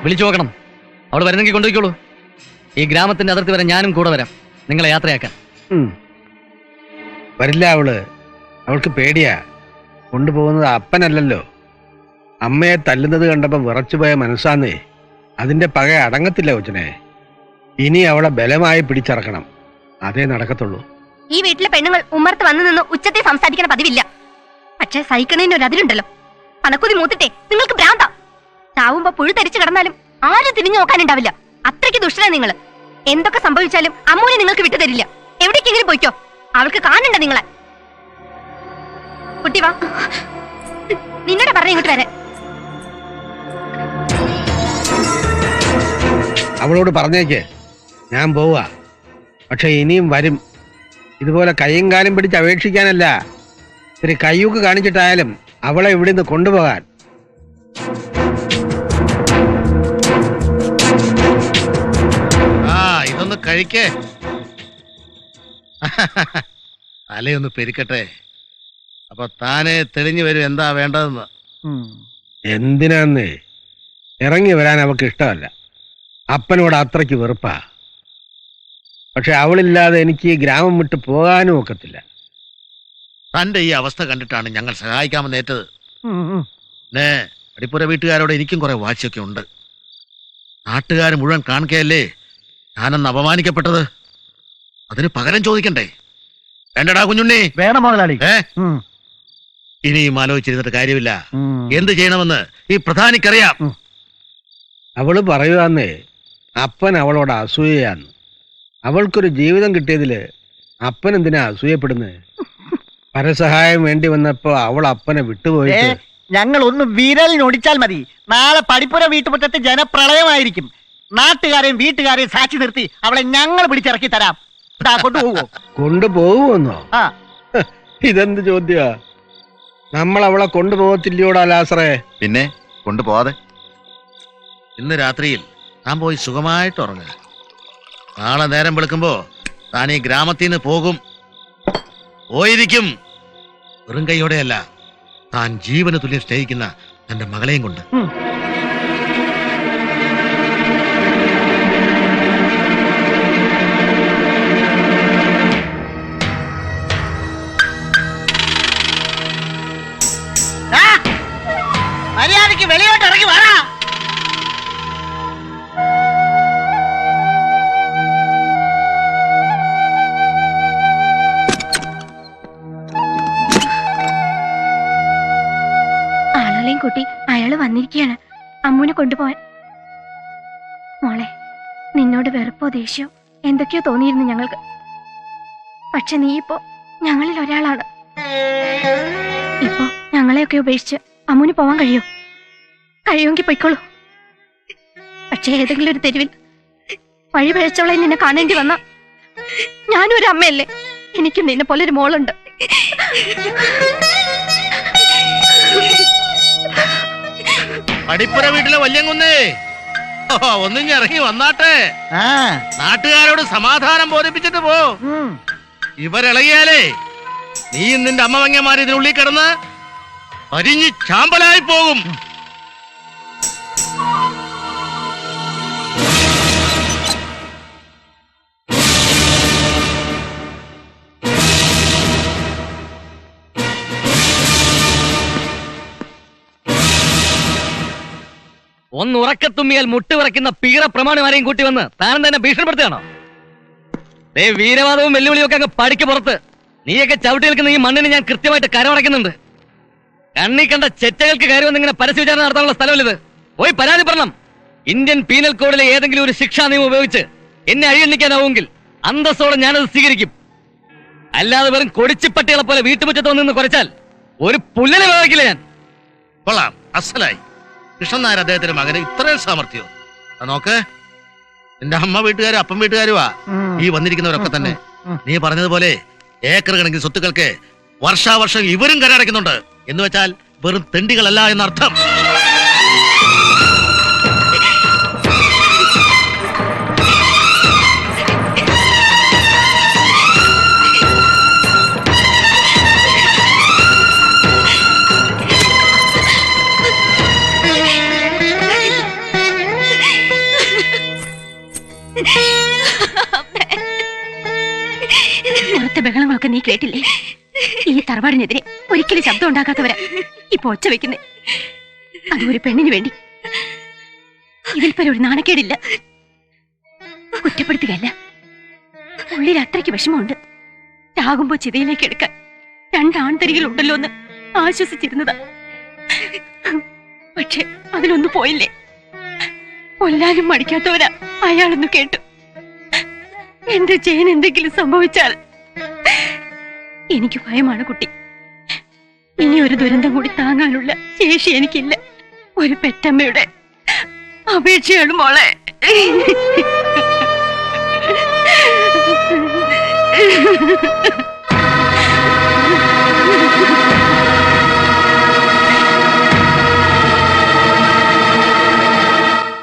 വിളിച്ചു നോക്കണം. അവൾ വരുന്നെങ്കിൽ കൊണ്ടുപോയിക്കോളൂ. ഈ ഗ്രാമത്തിന്റെ അതിർത്തി വരെ ഞാനും കൂടെ വരാം, നിങ്ങളെ യാത്രയാക്കാൻ. വരില്ല അവൾക്ക് പേടിയാ. കൊണ്ടുപോകുന്നത് അപ്പനല്ലല്ലോ. അമ്മയെ തല്ലുന്നത് കണ്ടപ്പോ വിറച്ചുപോയ മനസ്സാന്നേ. അതിന്റെ പക അടങ്ങത്തില്ല കൊച്ചനെ. ഇനി അവളെ ബലമായി പിടിച്ചിറക്കണം, അതേ നടക്കത്തുള്ളൂ. ഈ വീട്ടിലെ പെണ്ണുങ്ങൾ ഉമ്മർത്ത് വന്നു നിന്ന് ഉച്ചത്തെ സംസാരിക്കുന്ന പതിവില്ല. പക്ഷെ സഹിക്കണേന് ഒരു അതിലുണ്ടല്ലോ. പണക്കുതി മൂത്തിട്ടെ നിങ്ങൾക്ക് ഭ്രാന്ത. ചാവുമ്പോ പുഴു തരിച്ചു കിടന്നാലും ആരും തിരിഞ്ഞു നോക്കാനുണ്ടാവില്ല. അത്രയ്ക്ക് ദുഷ്ടനാ നിങ്ങൾ. എന്തൊക്കെ സംഭവിച്ചാലും അമ്മൂനെ നിങ്ങൾക്ക് വിട്ടുതരില്ല. എവിടേക്കെങ്കിലും പോയിക്കോ, അവൾക്ക് കാണണ്ട നിങ്ങളെ. കുട്ടി വാ, നിന്നോട് പറഞ്ഞ ഇങ്ങോട്ട് വരാൻ. അവളോട് പറഞ്ഞേക്ക് ഞാൻ പോവാ. പക്ഷെ ഇനിയും വരും. ഇതുപോലെ കൈയും കാലും പിടിച്ച് അപേക്ഷിക്കാനല്ല, ഇത്തിരി കയ്യൂക്ക് കാണിച്ചിട്ടായാലും അവളെ ഇവിടെ നിന്ന് കൊണ്ടുപോകാൻ. ഇതൊന്ന് കഴിക്കേ. തലയൊന്ന് പെരുക്കട്ടെ, അപ്പൊ താനെ തെളിഞ്ഞു വരും എന്താ വേണ്ടതെന്ന്. എന്തിനാന്നേ ഇറങ്ങി വരാൻ അവൾക്ക് ഇഷ്ടമല്ല. അപ്പനോട് അത്രയ്ക്ക് വെറുപ്പാ. പക്ഷെ അവളില്ലാതെ എനിക്ക് ഈ ഗ്രാമം വിട്ട് പോകാനും ഒക്കത്തില്ല. തന്റെ ഈ അവസ്ഥ കണ്ടിട്ടാണ് ഞങ്ങൾ സഹായിക്കാമെന്ന് ഏറ്റത്. പിന്നെ അടിപ്പുര വീട്ടുകാരോട് എനിക്കും കുറെ വാശിയൊക്കെ ഉണ്ട്. നാട്ടുകാർ മുഴുവൻ കാണിക്കയല്ലേ ഞാനന്ന് അപമാനിക്കപ്പെട്ടത്. അതിന് പകരം ചോദിക്കണ്ടേ? വേണ്ടടാ കുഞ്ഞുണ്ണി. വേണം മുതലാളി. ഇനിയും ആലോചിച്ചിരുന്നിട്ട് കാര്യമില്ല. എന്ത് ചെയ്യണമെന്ന് ഈ പ്രധാനിക്കറിയാം. അവള് പറയുവാന്നേ അപ്പൻ അവളോട് അസൂയയാന്ന്. അവൾക്കൊരു ജീവിതം കിട്ടിയതില് അപ്പൻ എന്തിനാ അസൂയപ്പെടുന്നത്? പരസഹായം വേണ്ടി വന്നപ്പോ അവൾ അപ്പനെ വിട്ടുപോയിട്ട്. ഞങ്ങൾ ഒന്ന് വിരലിനൊടിച്ചാൽ മതി, നാളെ പടിപ്പുര വീട്ടുമുറ്റത്ത് ജനപ്രളയമായിരിക്കും. നാട്ടുകാരെയും വീട്ടുകാരെയും സാക്ഷി നിർത്തി അവളെ ഞങ്ങൾ പിടിച്ചിറക്കി തരാം. കൊണ്ടുപോകുമോ? കൊണ്ടുപോകുമെന്നോ? ഇതെന്ത് ചോദ്യ? നമ്മൾ അവളെ കൊണ്ടുപോകത്തില്ലയോടാ ലാസറേ. പിന്നെ കൊണ്ടുപോവാതെ ഇന്ന് രാത്രിയിൽ താൻ പോയി സുഖമായിട്ട് ഉറങ്ങുക. നാളെ നേരം വെളുക്കുമ്പോ താൻ ഈ ഗ്രാമത്തിൽ നിന്ന് പോകും. പോയിരിക്കും വെറും കൈയോടെയല്ല, താൻ ജീവന് തുല്യം സ്നേഹിക്കുന്ന തന്റെ മകളെയും കൊണ്ട്. മര്യാദയ്ക്ക് വെളിയോട്ട് ഇറങ്ങി വാ. ആളുകളെയും കൂട്ടി അയാള് വന്നിരിക്കുകയാണ് അമ്മൂനെ കൊണ്ടുപോവാൻ. മോളെ, നിന്നോട് വെറുപ്പോ ദേഷ്യോ എന്തൊക്കെയോ തോന്നിയിരുന്നു ഞങ്ങൾക്ക്. പക്ഷെ നീ ഇപ്പോ ഞങ്ങളിൽ ഒരാളാണ്. ഇപ്പോ ഞങ്ങളെയൊക്കെ ഉപേക്ഷിച്ച് അമ്മൂന് പോവാൻ കഴിയോ? കഴിയുമെങ്കിൽ പൊയ്ക്കോളൂ. പക്ഷെ ഏതെങ്കിലും ഒരു തെരുവിൽ വഴി പഴച്ചോളെ നിന്നെ കാണേണ്ടി വന്ന ഞാനും ഒരു അമ്മയല്ലേ? എനിക്കും നിന്നെ പോലെ ഒരു മോളുണ്ട്. പടിപ്പുര വീട്ടിലെ വല്യങ്കുന്നേ, ഒന്നും ഇറങ്ങി വന്നാട്ടെ. നാട്ടുകാരോട് സമാധാനം ബോധിപ്പിച്ചിട്ട് പോ. ഇവരിളകിയാലേ നീയും നിന്റെ അമ്മവങ്ങന്മാർ ഇതിനുള്ളിൽ കിടന്ന് അരിഞ്ഞ് ചാമ്പലായി പോകും. ഒന്ന് ഉറക്കത്തുമ്മിയാൽ മുട്ടുവിറക്കുന്ന പീറ പ്രമാണിമാരെയും കൂട്ടി വന്ന് താനും തന്നെ ഭീഷണിപ്പെടുത്തുകയാണോ? വീരവാദവും വെല്ലുവിളിയും ഒക്കെ അങ്ങ് പടിക്ക് പുറത്ത്. നീയൊക്കെ ചവിട്ടി നിൽക്കുന്ന ഈ മണ്ണിന് ഞാൻ കൃത്യമായിട്ട് കരമടയ്ക്കുന്നുണ്ട്. കണ്ണി കണ്ട ചെറ്റകൾക്ക് കയറി വന്ന് ഇങ്ങനെ പരസ്യവിചാരണ നടത്താനുള്ള സ്ഥലമില്ലത്. പോയി പരാതി പറയണം. ഇന്ത്യൻ പീനൽ കോഡിലെ ഏതെങ്കിലും ഒരു ശിക്ഷാ നിയമം ഉപയോഗിച്ച് എന്നെ അഴിയണിക്കാനാവുമെങ്കിൽ അന്തസ്സോടെ ഞാനത് സ്വീകരിക്കും. അല്ലാതെ വെറും കൊടിച്ചിപ്പട്ടികളെ പോലെ വീട്ടുമുറ്റത്ത് വന്ന് കുറച്ചാൽ ഒരു പുല്ലിനെ ഉപയോഗിക്കില്ല ഞാൻ. കൊള്ളാം, അസലായി. കൃഷ്ണൻ നായർ അദ്ദേഹത്തിന്റെ മകന് ഇത്രയും സാമർഥ്യോ? നോക്ക്, നിന്റെ അമ്മ വീട്ടുകാരും അപ്പം വീട്ടുകാരുവാ ഈ വന്നിരിക്കുന്നവരൊക്കെ തന്നെ. നീ പറഞ്ഞതുപോലെ ഏക്കർ കണക്കിന് സ്വത്തുക്കൾക്ക് വർഷാവർഷം ഇവരും കരടയ്ക്കുന്നുണ്ട്. എന്ന് വെച്ചാൽ വെറും തെണ്ടികളല്ല എന്നർത്ഥം. പറഞ്ഞതൊക്കെ നീ കേട്ടില്ലേ? ഈ തറവാടിനെതിരെ ഒരിക്കലും ശബ്ദം ഉണ്ടാക്കാത്തവരാ ഇപ്പൊ ഒച്ച വെക്കുന്നേ. അത് ഒരു പെണ്ണിന് വേണ്ടി. ഇതിൽ പരം ഒരു നാണക്കേടില്ല. കുറ്റപ്പെടുത്തുകയല്ല, ഉള്ളിൽ അത്രയ്ക്ക് വിഷമമുണ്ട്. ചാകുമ്പോ ചിതയിലേക്ക് എടുക്കാൻ 2 ആൺതരികൾ ഉണ്ടല്ലോ എന്ന് ആശ്വസിച്ചിരുന്നതാ. പക്ഷെ അതിലൊന്നും പോയില്ലേ. കൊല്ലാനും മടിക്കാത്തവരാ അയാളൊന്ന് കേട്ടു. എന്റെ ജയൻ എന്തെങ്കിലും സംഭവിച്ചാൽ എനിക്ക് ഭയമാണ് കുട്ടി. ഇനി ഒരു ദുരന്തം കൂടി താങ്ങാനുള്ള ശേഷി എനിക്കില്ല. ഒരു പെറ്റമ്മയുടെ അപേക്ഷയാണ് മോളെ.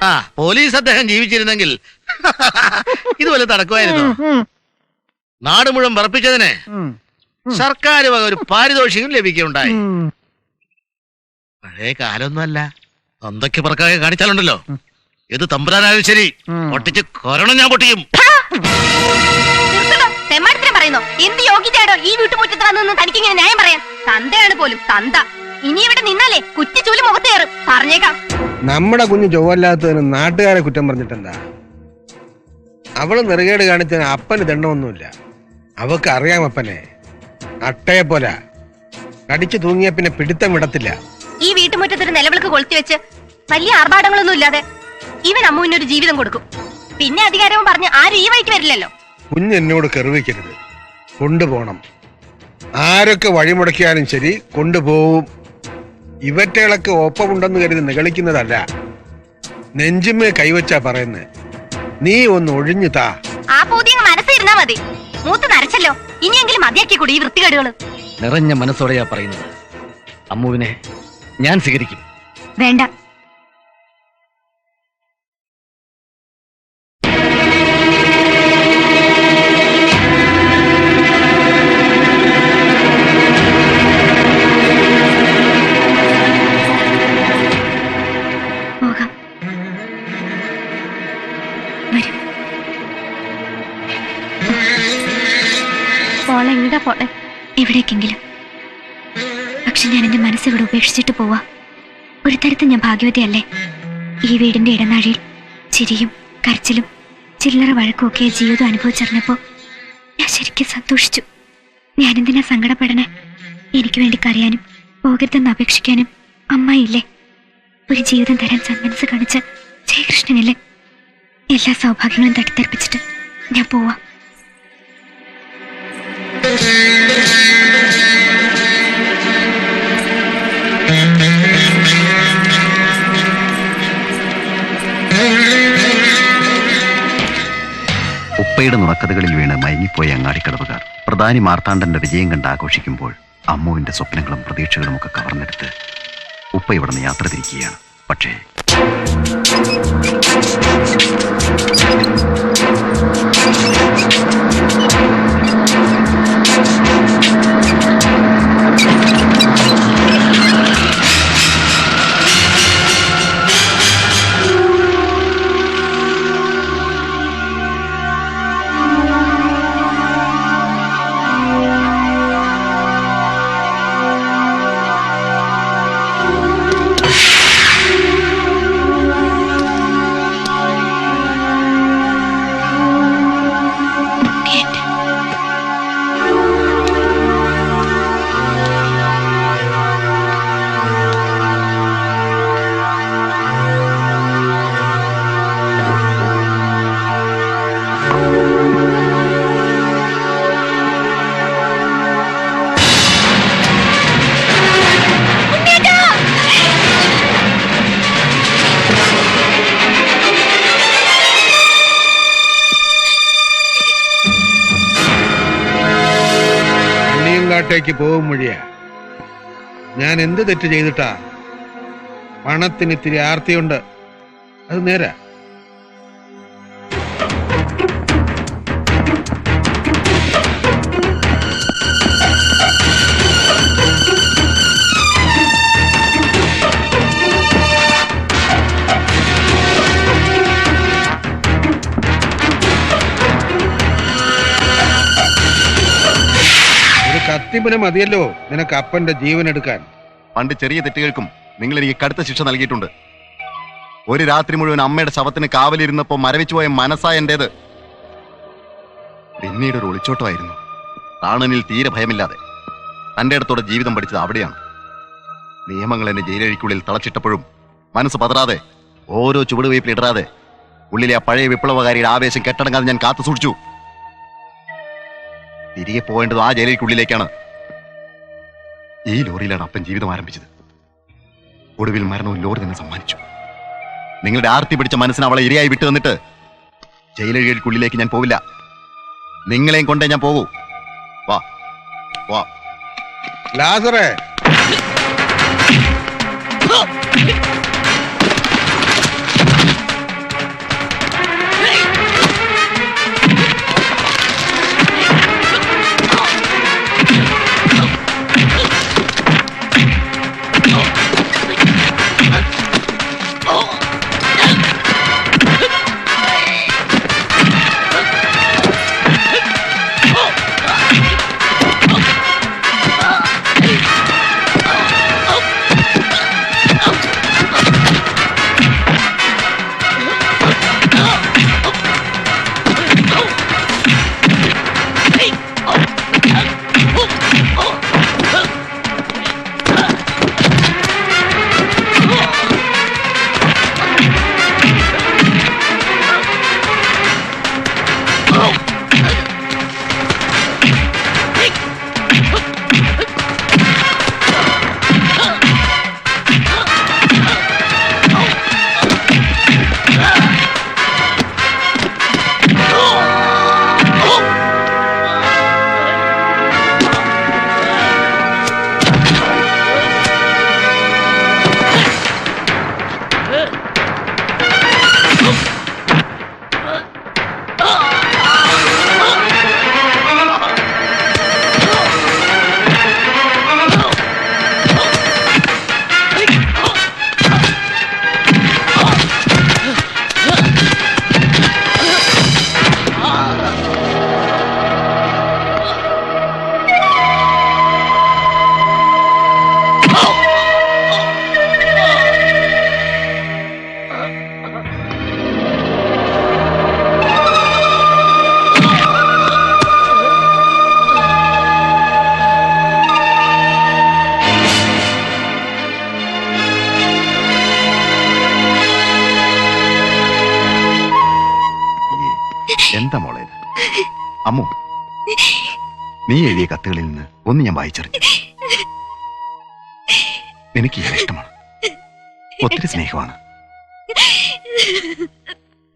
ആ പോലീസ് അദ്ദേഹം ജീവിച്ചിരുന്നെങ്കിൽ ഇതുപോലെ നടക്കുമായിരുന്നു. നാട് മുഴുവൻ പറപ്പിച്ചതിന് സർക്കാർ വക ഒരു പാരിതോഷികം ലഭിക്കുകയുണ്ടായി. പഴയ കാലൊന്നുമല്ല. എന്തൊക്കെ പറക്കാതെ കാണിച്ചാലുണ്ടല്ലോ, ഇത് തമ്പുരാനായാലും ശരി പൊട്ടിച്ച് കൊരണം ഞാൻ പൊട്ടിയും. പറയുന്നു എന്ത് യോഗ്യതയാടോ ഈ വീട്ടുമുറ്റത്ത് വന്നു തനിക്കിങ്ങനെ ന്യായം പറയാൻ? തന്തയാണ് പോലും തന്ത. ഇനി ഇവിടെ നിന്നാലേ കുറ്റിച്ചൂല് മുഖത്ത് കയറും, പറഞ്ഞേക്കാം. നമ്മുടെ കുഞ്ഞ് ചൊവ്വല്ലാത്തതിന് നാട്ടുകാരെ കുറ്റം പറഞ്ഞിട്ടെന്താ? അവള് നെറുകേട് കാണിച്ചതിന് അപ്പന് ദണ്ഡമൊന്നുമില്ല. അവക്ക് അറിയാം അപ്പനെ അട്ടയെ പോലെ കടിച്ചു തൂങ്ങിയ പിന്നെ പിടുത്തം വിടത്തില്ല. ഈ വീട്ടുമുറ്റത്തൊരു നിലവിളക്ക് കൊളുത്തി വെച്ച് വലിയ ആർഭാടങ്ങളൊന്നും ഇല്ലാതെ ഇവൻ അമ്മുവിനൊരു ജീവിതം കൊടുക്കും. പിന്നെ അധികാരവും പറഞ്ഞ് ആരും ഈ വഴിക്ക് വരില്ലല്ലോ. കുഞ്ഞെന്നോട് കെറുവിക്കരുത്, കൊണ്ടുപോകണം. ആരൊക്കെ വഴിമുടക്കിയാലും ശരി കൊണ്ടുപോവും. ഇവറ്റകളൊക്കെ ഒപ്പമുണ്ടെന്ന് കരുതി നിഗളിക്കുന്നതല്ല. നെഞ്ചുമേ കൈവച്ചാ പറയുന്നത്. നീ ഒന്ന് ഒഴിഞ്ഞു താ. ആ പൂതി മനസ്സിരുന്നാ മതി. മൂത്ത് നരച്ചല്ലോ, ഇനിയെങ്കിലും മതിയാക്കി കൂടി ഈ വൃത്തികേടുകള്. നിറഞ്ഞ മനസ്സോടെയാ പറയുന്നത്. അമ്മുവിനെ ഞാൻ സ്വീകരിക്കും. വേണ്ട. എവിടേക്കെങ്കിലും. പക്ഷെ ഞാൻ എന്റെ മനസ്സിവിടെ ഉപേക്ഷിച്ചിട്ട് പോവാ. ഒരു തരത്തിൽ ഞാൻ ഭാഗ്യവതിയല്ലേ? ഈ വീടിന്റെ ഇടനാഴിയിൽ ചിരിയും കരച്ചിലും ചില്ലറ വഴക്കും ഒക്കെ ജീവിതം അനുഭവിച്ചറിഞ്ഞപ്പോ ഞാൻ ശരിക്കും സന്തോഷിച്ചു. ഞാനെന്തിനാ സങ്കടപ്പെടണേ? എനിക്ക് വേണ്ടി കരയാനും പോകരുതെന്ന് അപേക്ഷിക്കാനും അമ്മായില്ലേ? ഒരു ജീവിതം തരാൻ സന്മനസ് കാണിച്ച ജയകൃഷ്ണനില്ലേ? എല്ലാ സൗഭാഗ്യങ്ങളും തട്ടിത്തെറിപ്പിച്ചിട്ട് ഞാൻ പോവാ. ഉപ്പയുടെ നുണക്കഥകളിൽ വീണ് മയങ്ങിപ്പോയ അങ്ങാടിക്കടവുകാർ പ്രധാനി മാർത്താണ്ഡന്റെ വിജയം കണ്ട് ആഘോഷിക്കുമ്പോൾ അമ്മുവിന്റെ സ്വപ്നങ്ങളും പ്രതീക്ഷകളും ഒക്കെ കവർന്നെടുത്ത് ഉപ്പ ഇവിടെ നിന്ന് യാത്ര തിരിക്കുകയാണ്. പക്ഷേ ട്ടേക്ക് പോകും വഴിയാ. ഞാൻ എന്ത് തെറ്റ് ചെയ്തിട്ടാ? പണത്തിന് ഇത്തിരി ആർത്തിയുണ്ട്, അത് നേരാ. അസ്ഥിപനം മതിയല്ലോ നിനക്ക് അപ്പന്റെ ജീവൻ എടുക്കാൻ. പണ്ട് ചെറിയ തെറ്റുകൾക്കും നിങ്ങൾ എനിക്ക് കടുത്ത ശിക്ഷ നൽകിയിട്ടുണ്ട്. ഒരു രാത്രി മുഴുവൻ അമ്മയുടെ ശവത്തിന് കാവലിരുന്നപ്പോ മരവിച്ചു പോയ മനസ്സാ എന്റേത്. പിന്നീട് ഒരു ഒളിച്ചോട്ടമായിരുന്നു. താണനിൽ തീരെ ഭയമില്ലാതെ തന്റെ അടുത്തോടെ ജീവിതം പഠിച്ചത് അവിടെയാണ്. നിയമങ്ങൾ എന്നെ ജയിലഴിക്കുള്ളിൽ തളച്ചിട്ടപ്പോഴും മനസ്സ് പതറാതെ, ഓരോ ചുവടുവയ്പിൽ ഇടറാതെ, ഉള്ളിലെ ആ പഴയ വിപ്ലവകാരിയുടെ ആവേശം കെട്ടടങ്ങാതെ ഞാൻ കാത്തു സൂക്ഷിച്ചു. തിരികെ പോകേണ്ടത് ആ ജയിലഴിക്കുള്ളിലേക്കാണ്. ഈ ലോറിയിലാണ് അപ്പൻ ജീവിതം ആരംഭിച്ചത്. ഒടുവിൽ മരണവും ലോറി തന്നെ സമ്മാനിച്ചു. നിങ്ങളുടെ ആർത്തി പിടിച്ച മനസ്സിന് അവളെ ഇരയായി വിട്ടു തന്നിട്ട് ജയിലഴികൾക്കുള്ളിലേക്ക് ഞാൻ പോവില്ല. നിങ്ങളെയും കൊണ്ടേ ഞാൻ പോകൂ. വാ വാ. ലാസറേ, എന്താ മോളെ ഇത്? അമ്മു, നീ എഴുതിയ കത്തുകളിൽ നിന്ന് ഒന്ന് ഞാൻ വായിച്ചറിഞ്ഞു. എനിക്ക് ഇയാളെ ഇഷ്ടമാണ്, ഒത്തിരി സ്നേഹമാണ്.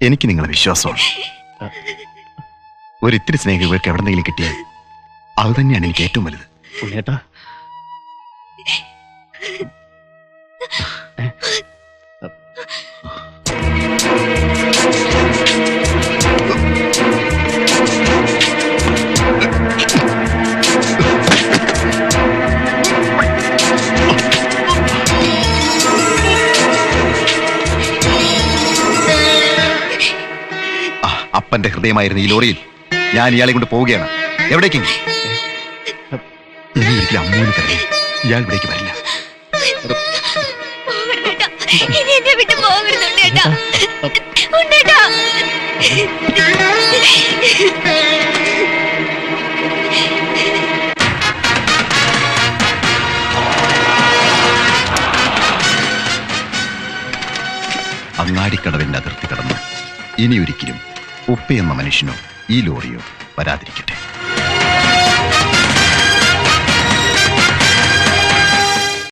എനിക്ക് നിങ്ങളെ വിശ്വാസമാണ്. ഒരിത്തിരി സ്നേഹം ഇവർക്ക് എവിടെന്നെങ്കിലും കിട്ടിയാൽ അത് തന്നെയാണ് എനിക്ക് ഏറ്റവും വലുത്. ഉണ്ണേട്ടാ, അപ്പന്റെ ഹൃദയമായിരുന്ന ഈ ലോറിയിൽ ഞാൻ ഇയാളെ കൊണ്ട് പോവുകയാണ്. എവിടേക്കെങ്കിലും ഇനി ഒരിക്കലും അമ്മൂന് കരയും. ഇയാൾ ഇവിടേക്ക് വരില്ല. ഇനി എന്നെ വിട്ട് പോകരുത് ഉണ്ണേട്ടാ. ഉണ്ണേട്ടാ. അങ്ങാടിക്കടവിന്റെ അതിർത്തി കടന്ന് ഇനി ഒരിക്കലും ഉപ്പയെന്ന മനുഷ്യനോ ഈ ലോറിയോ വരാതിരിക്കട്ടെ.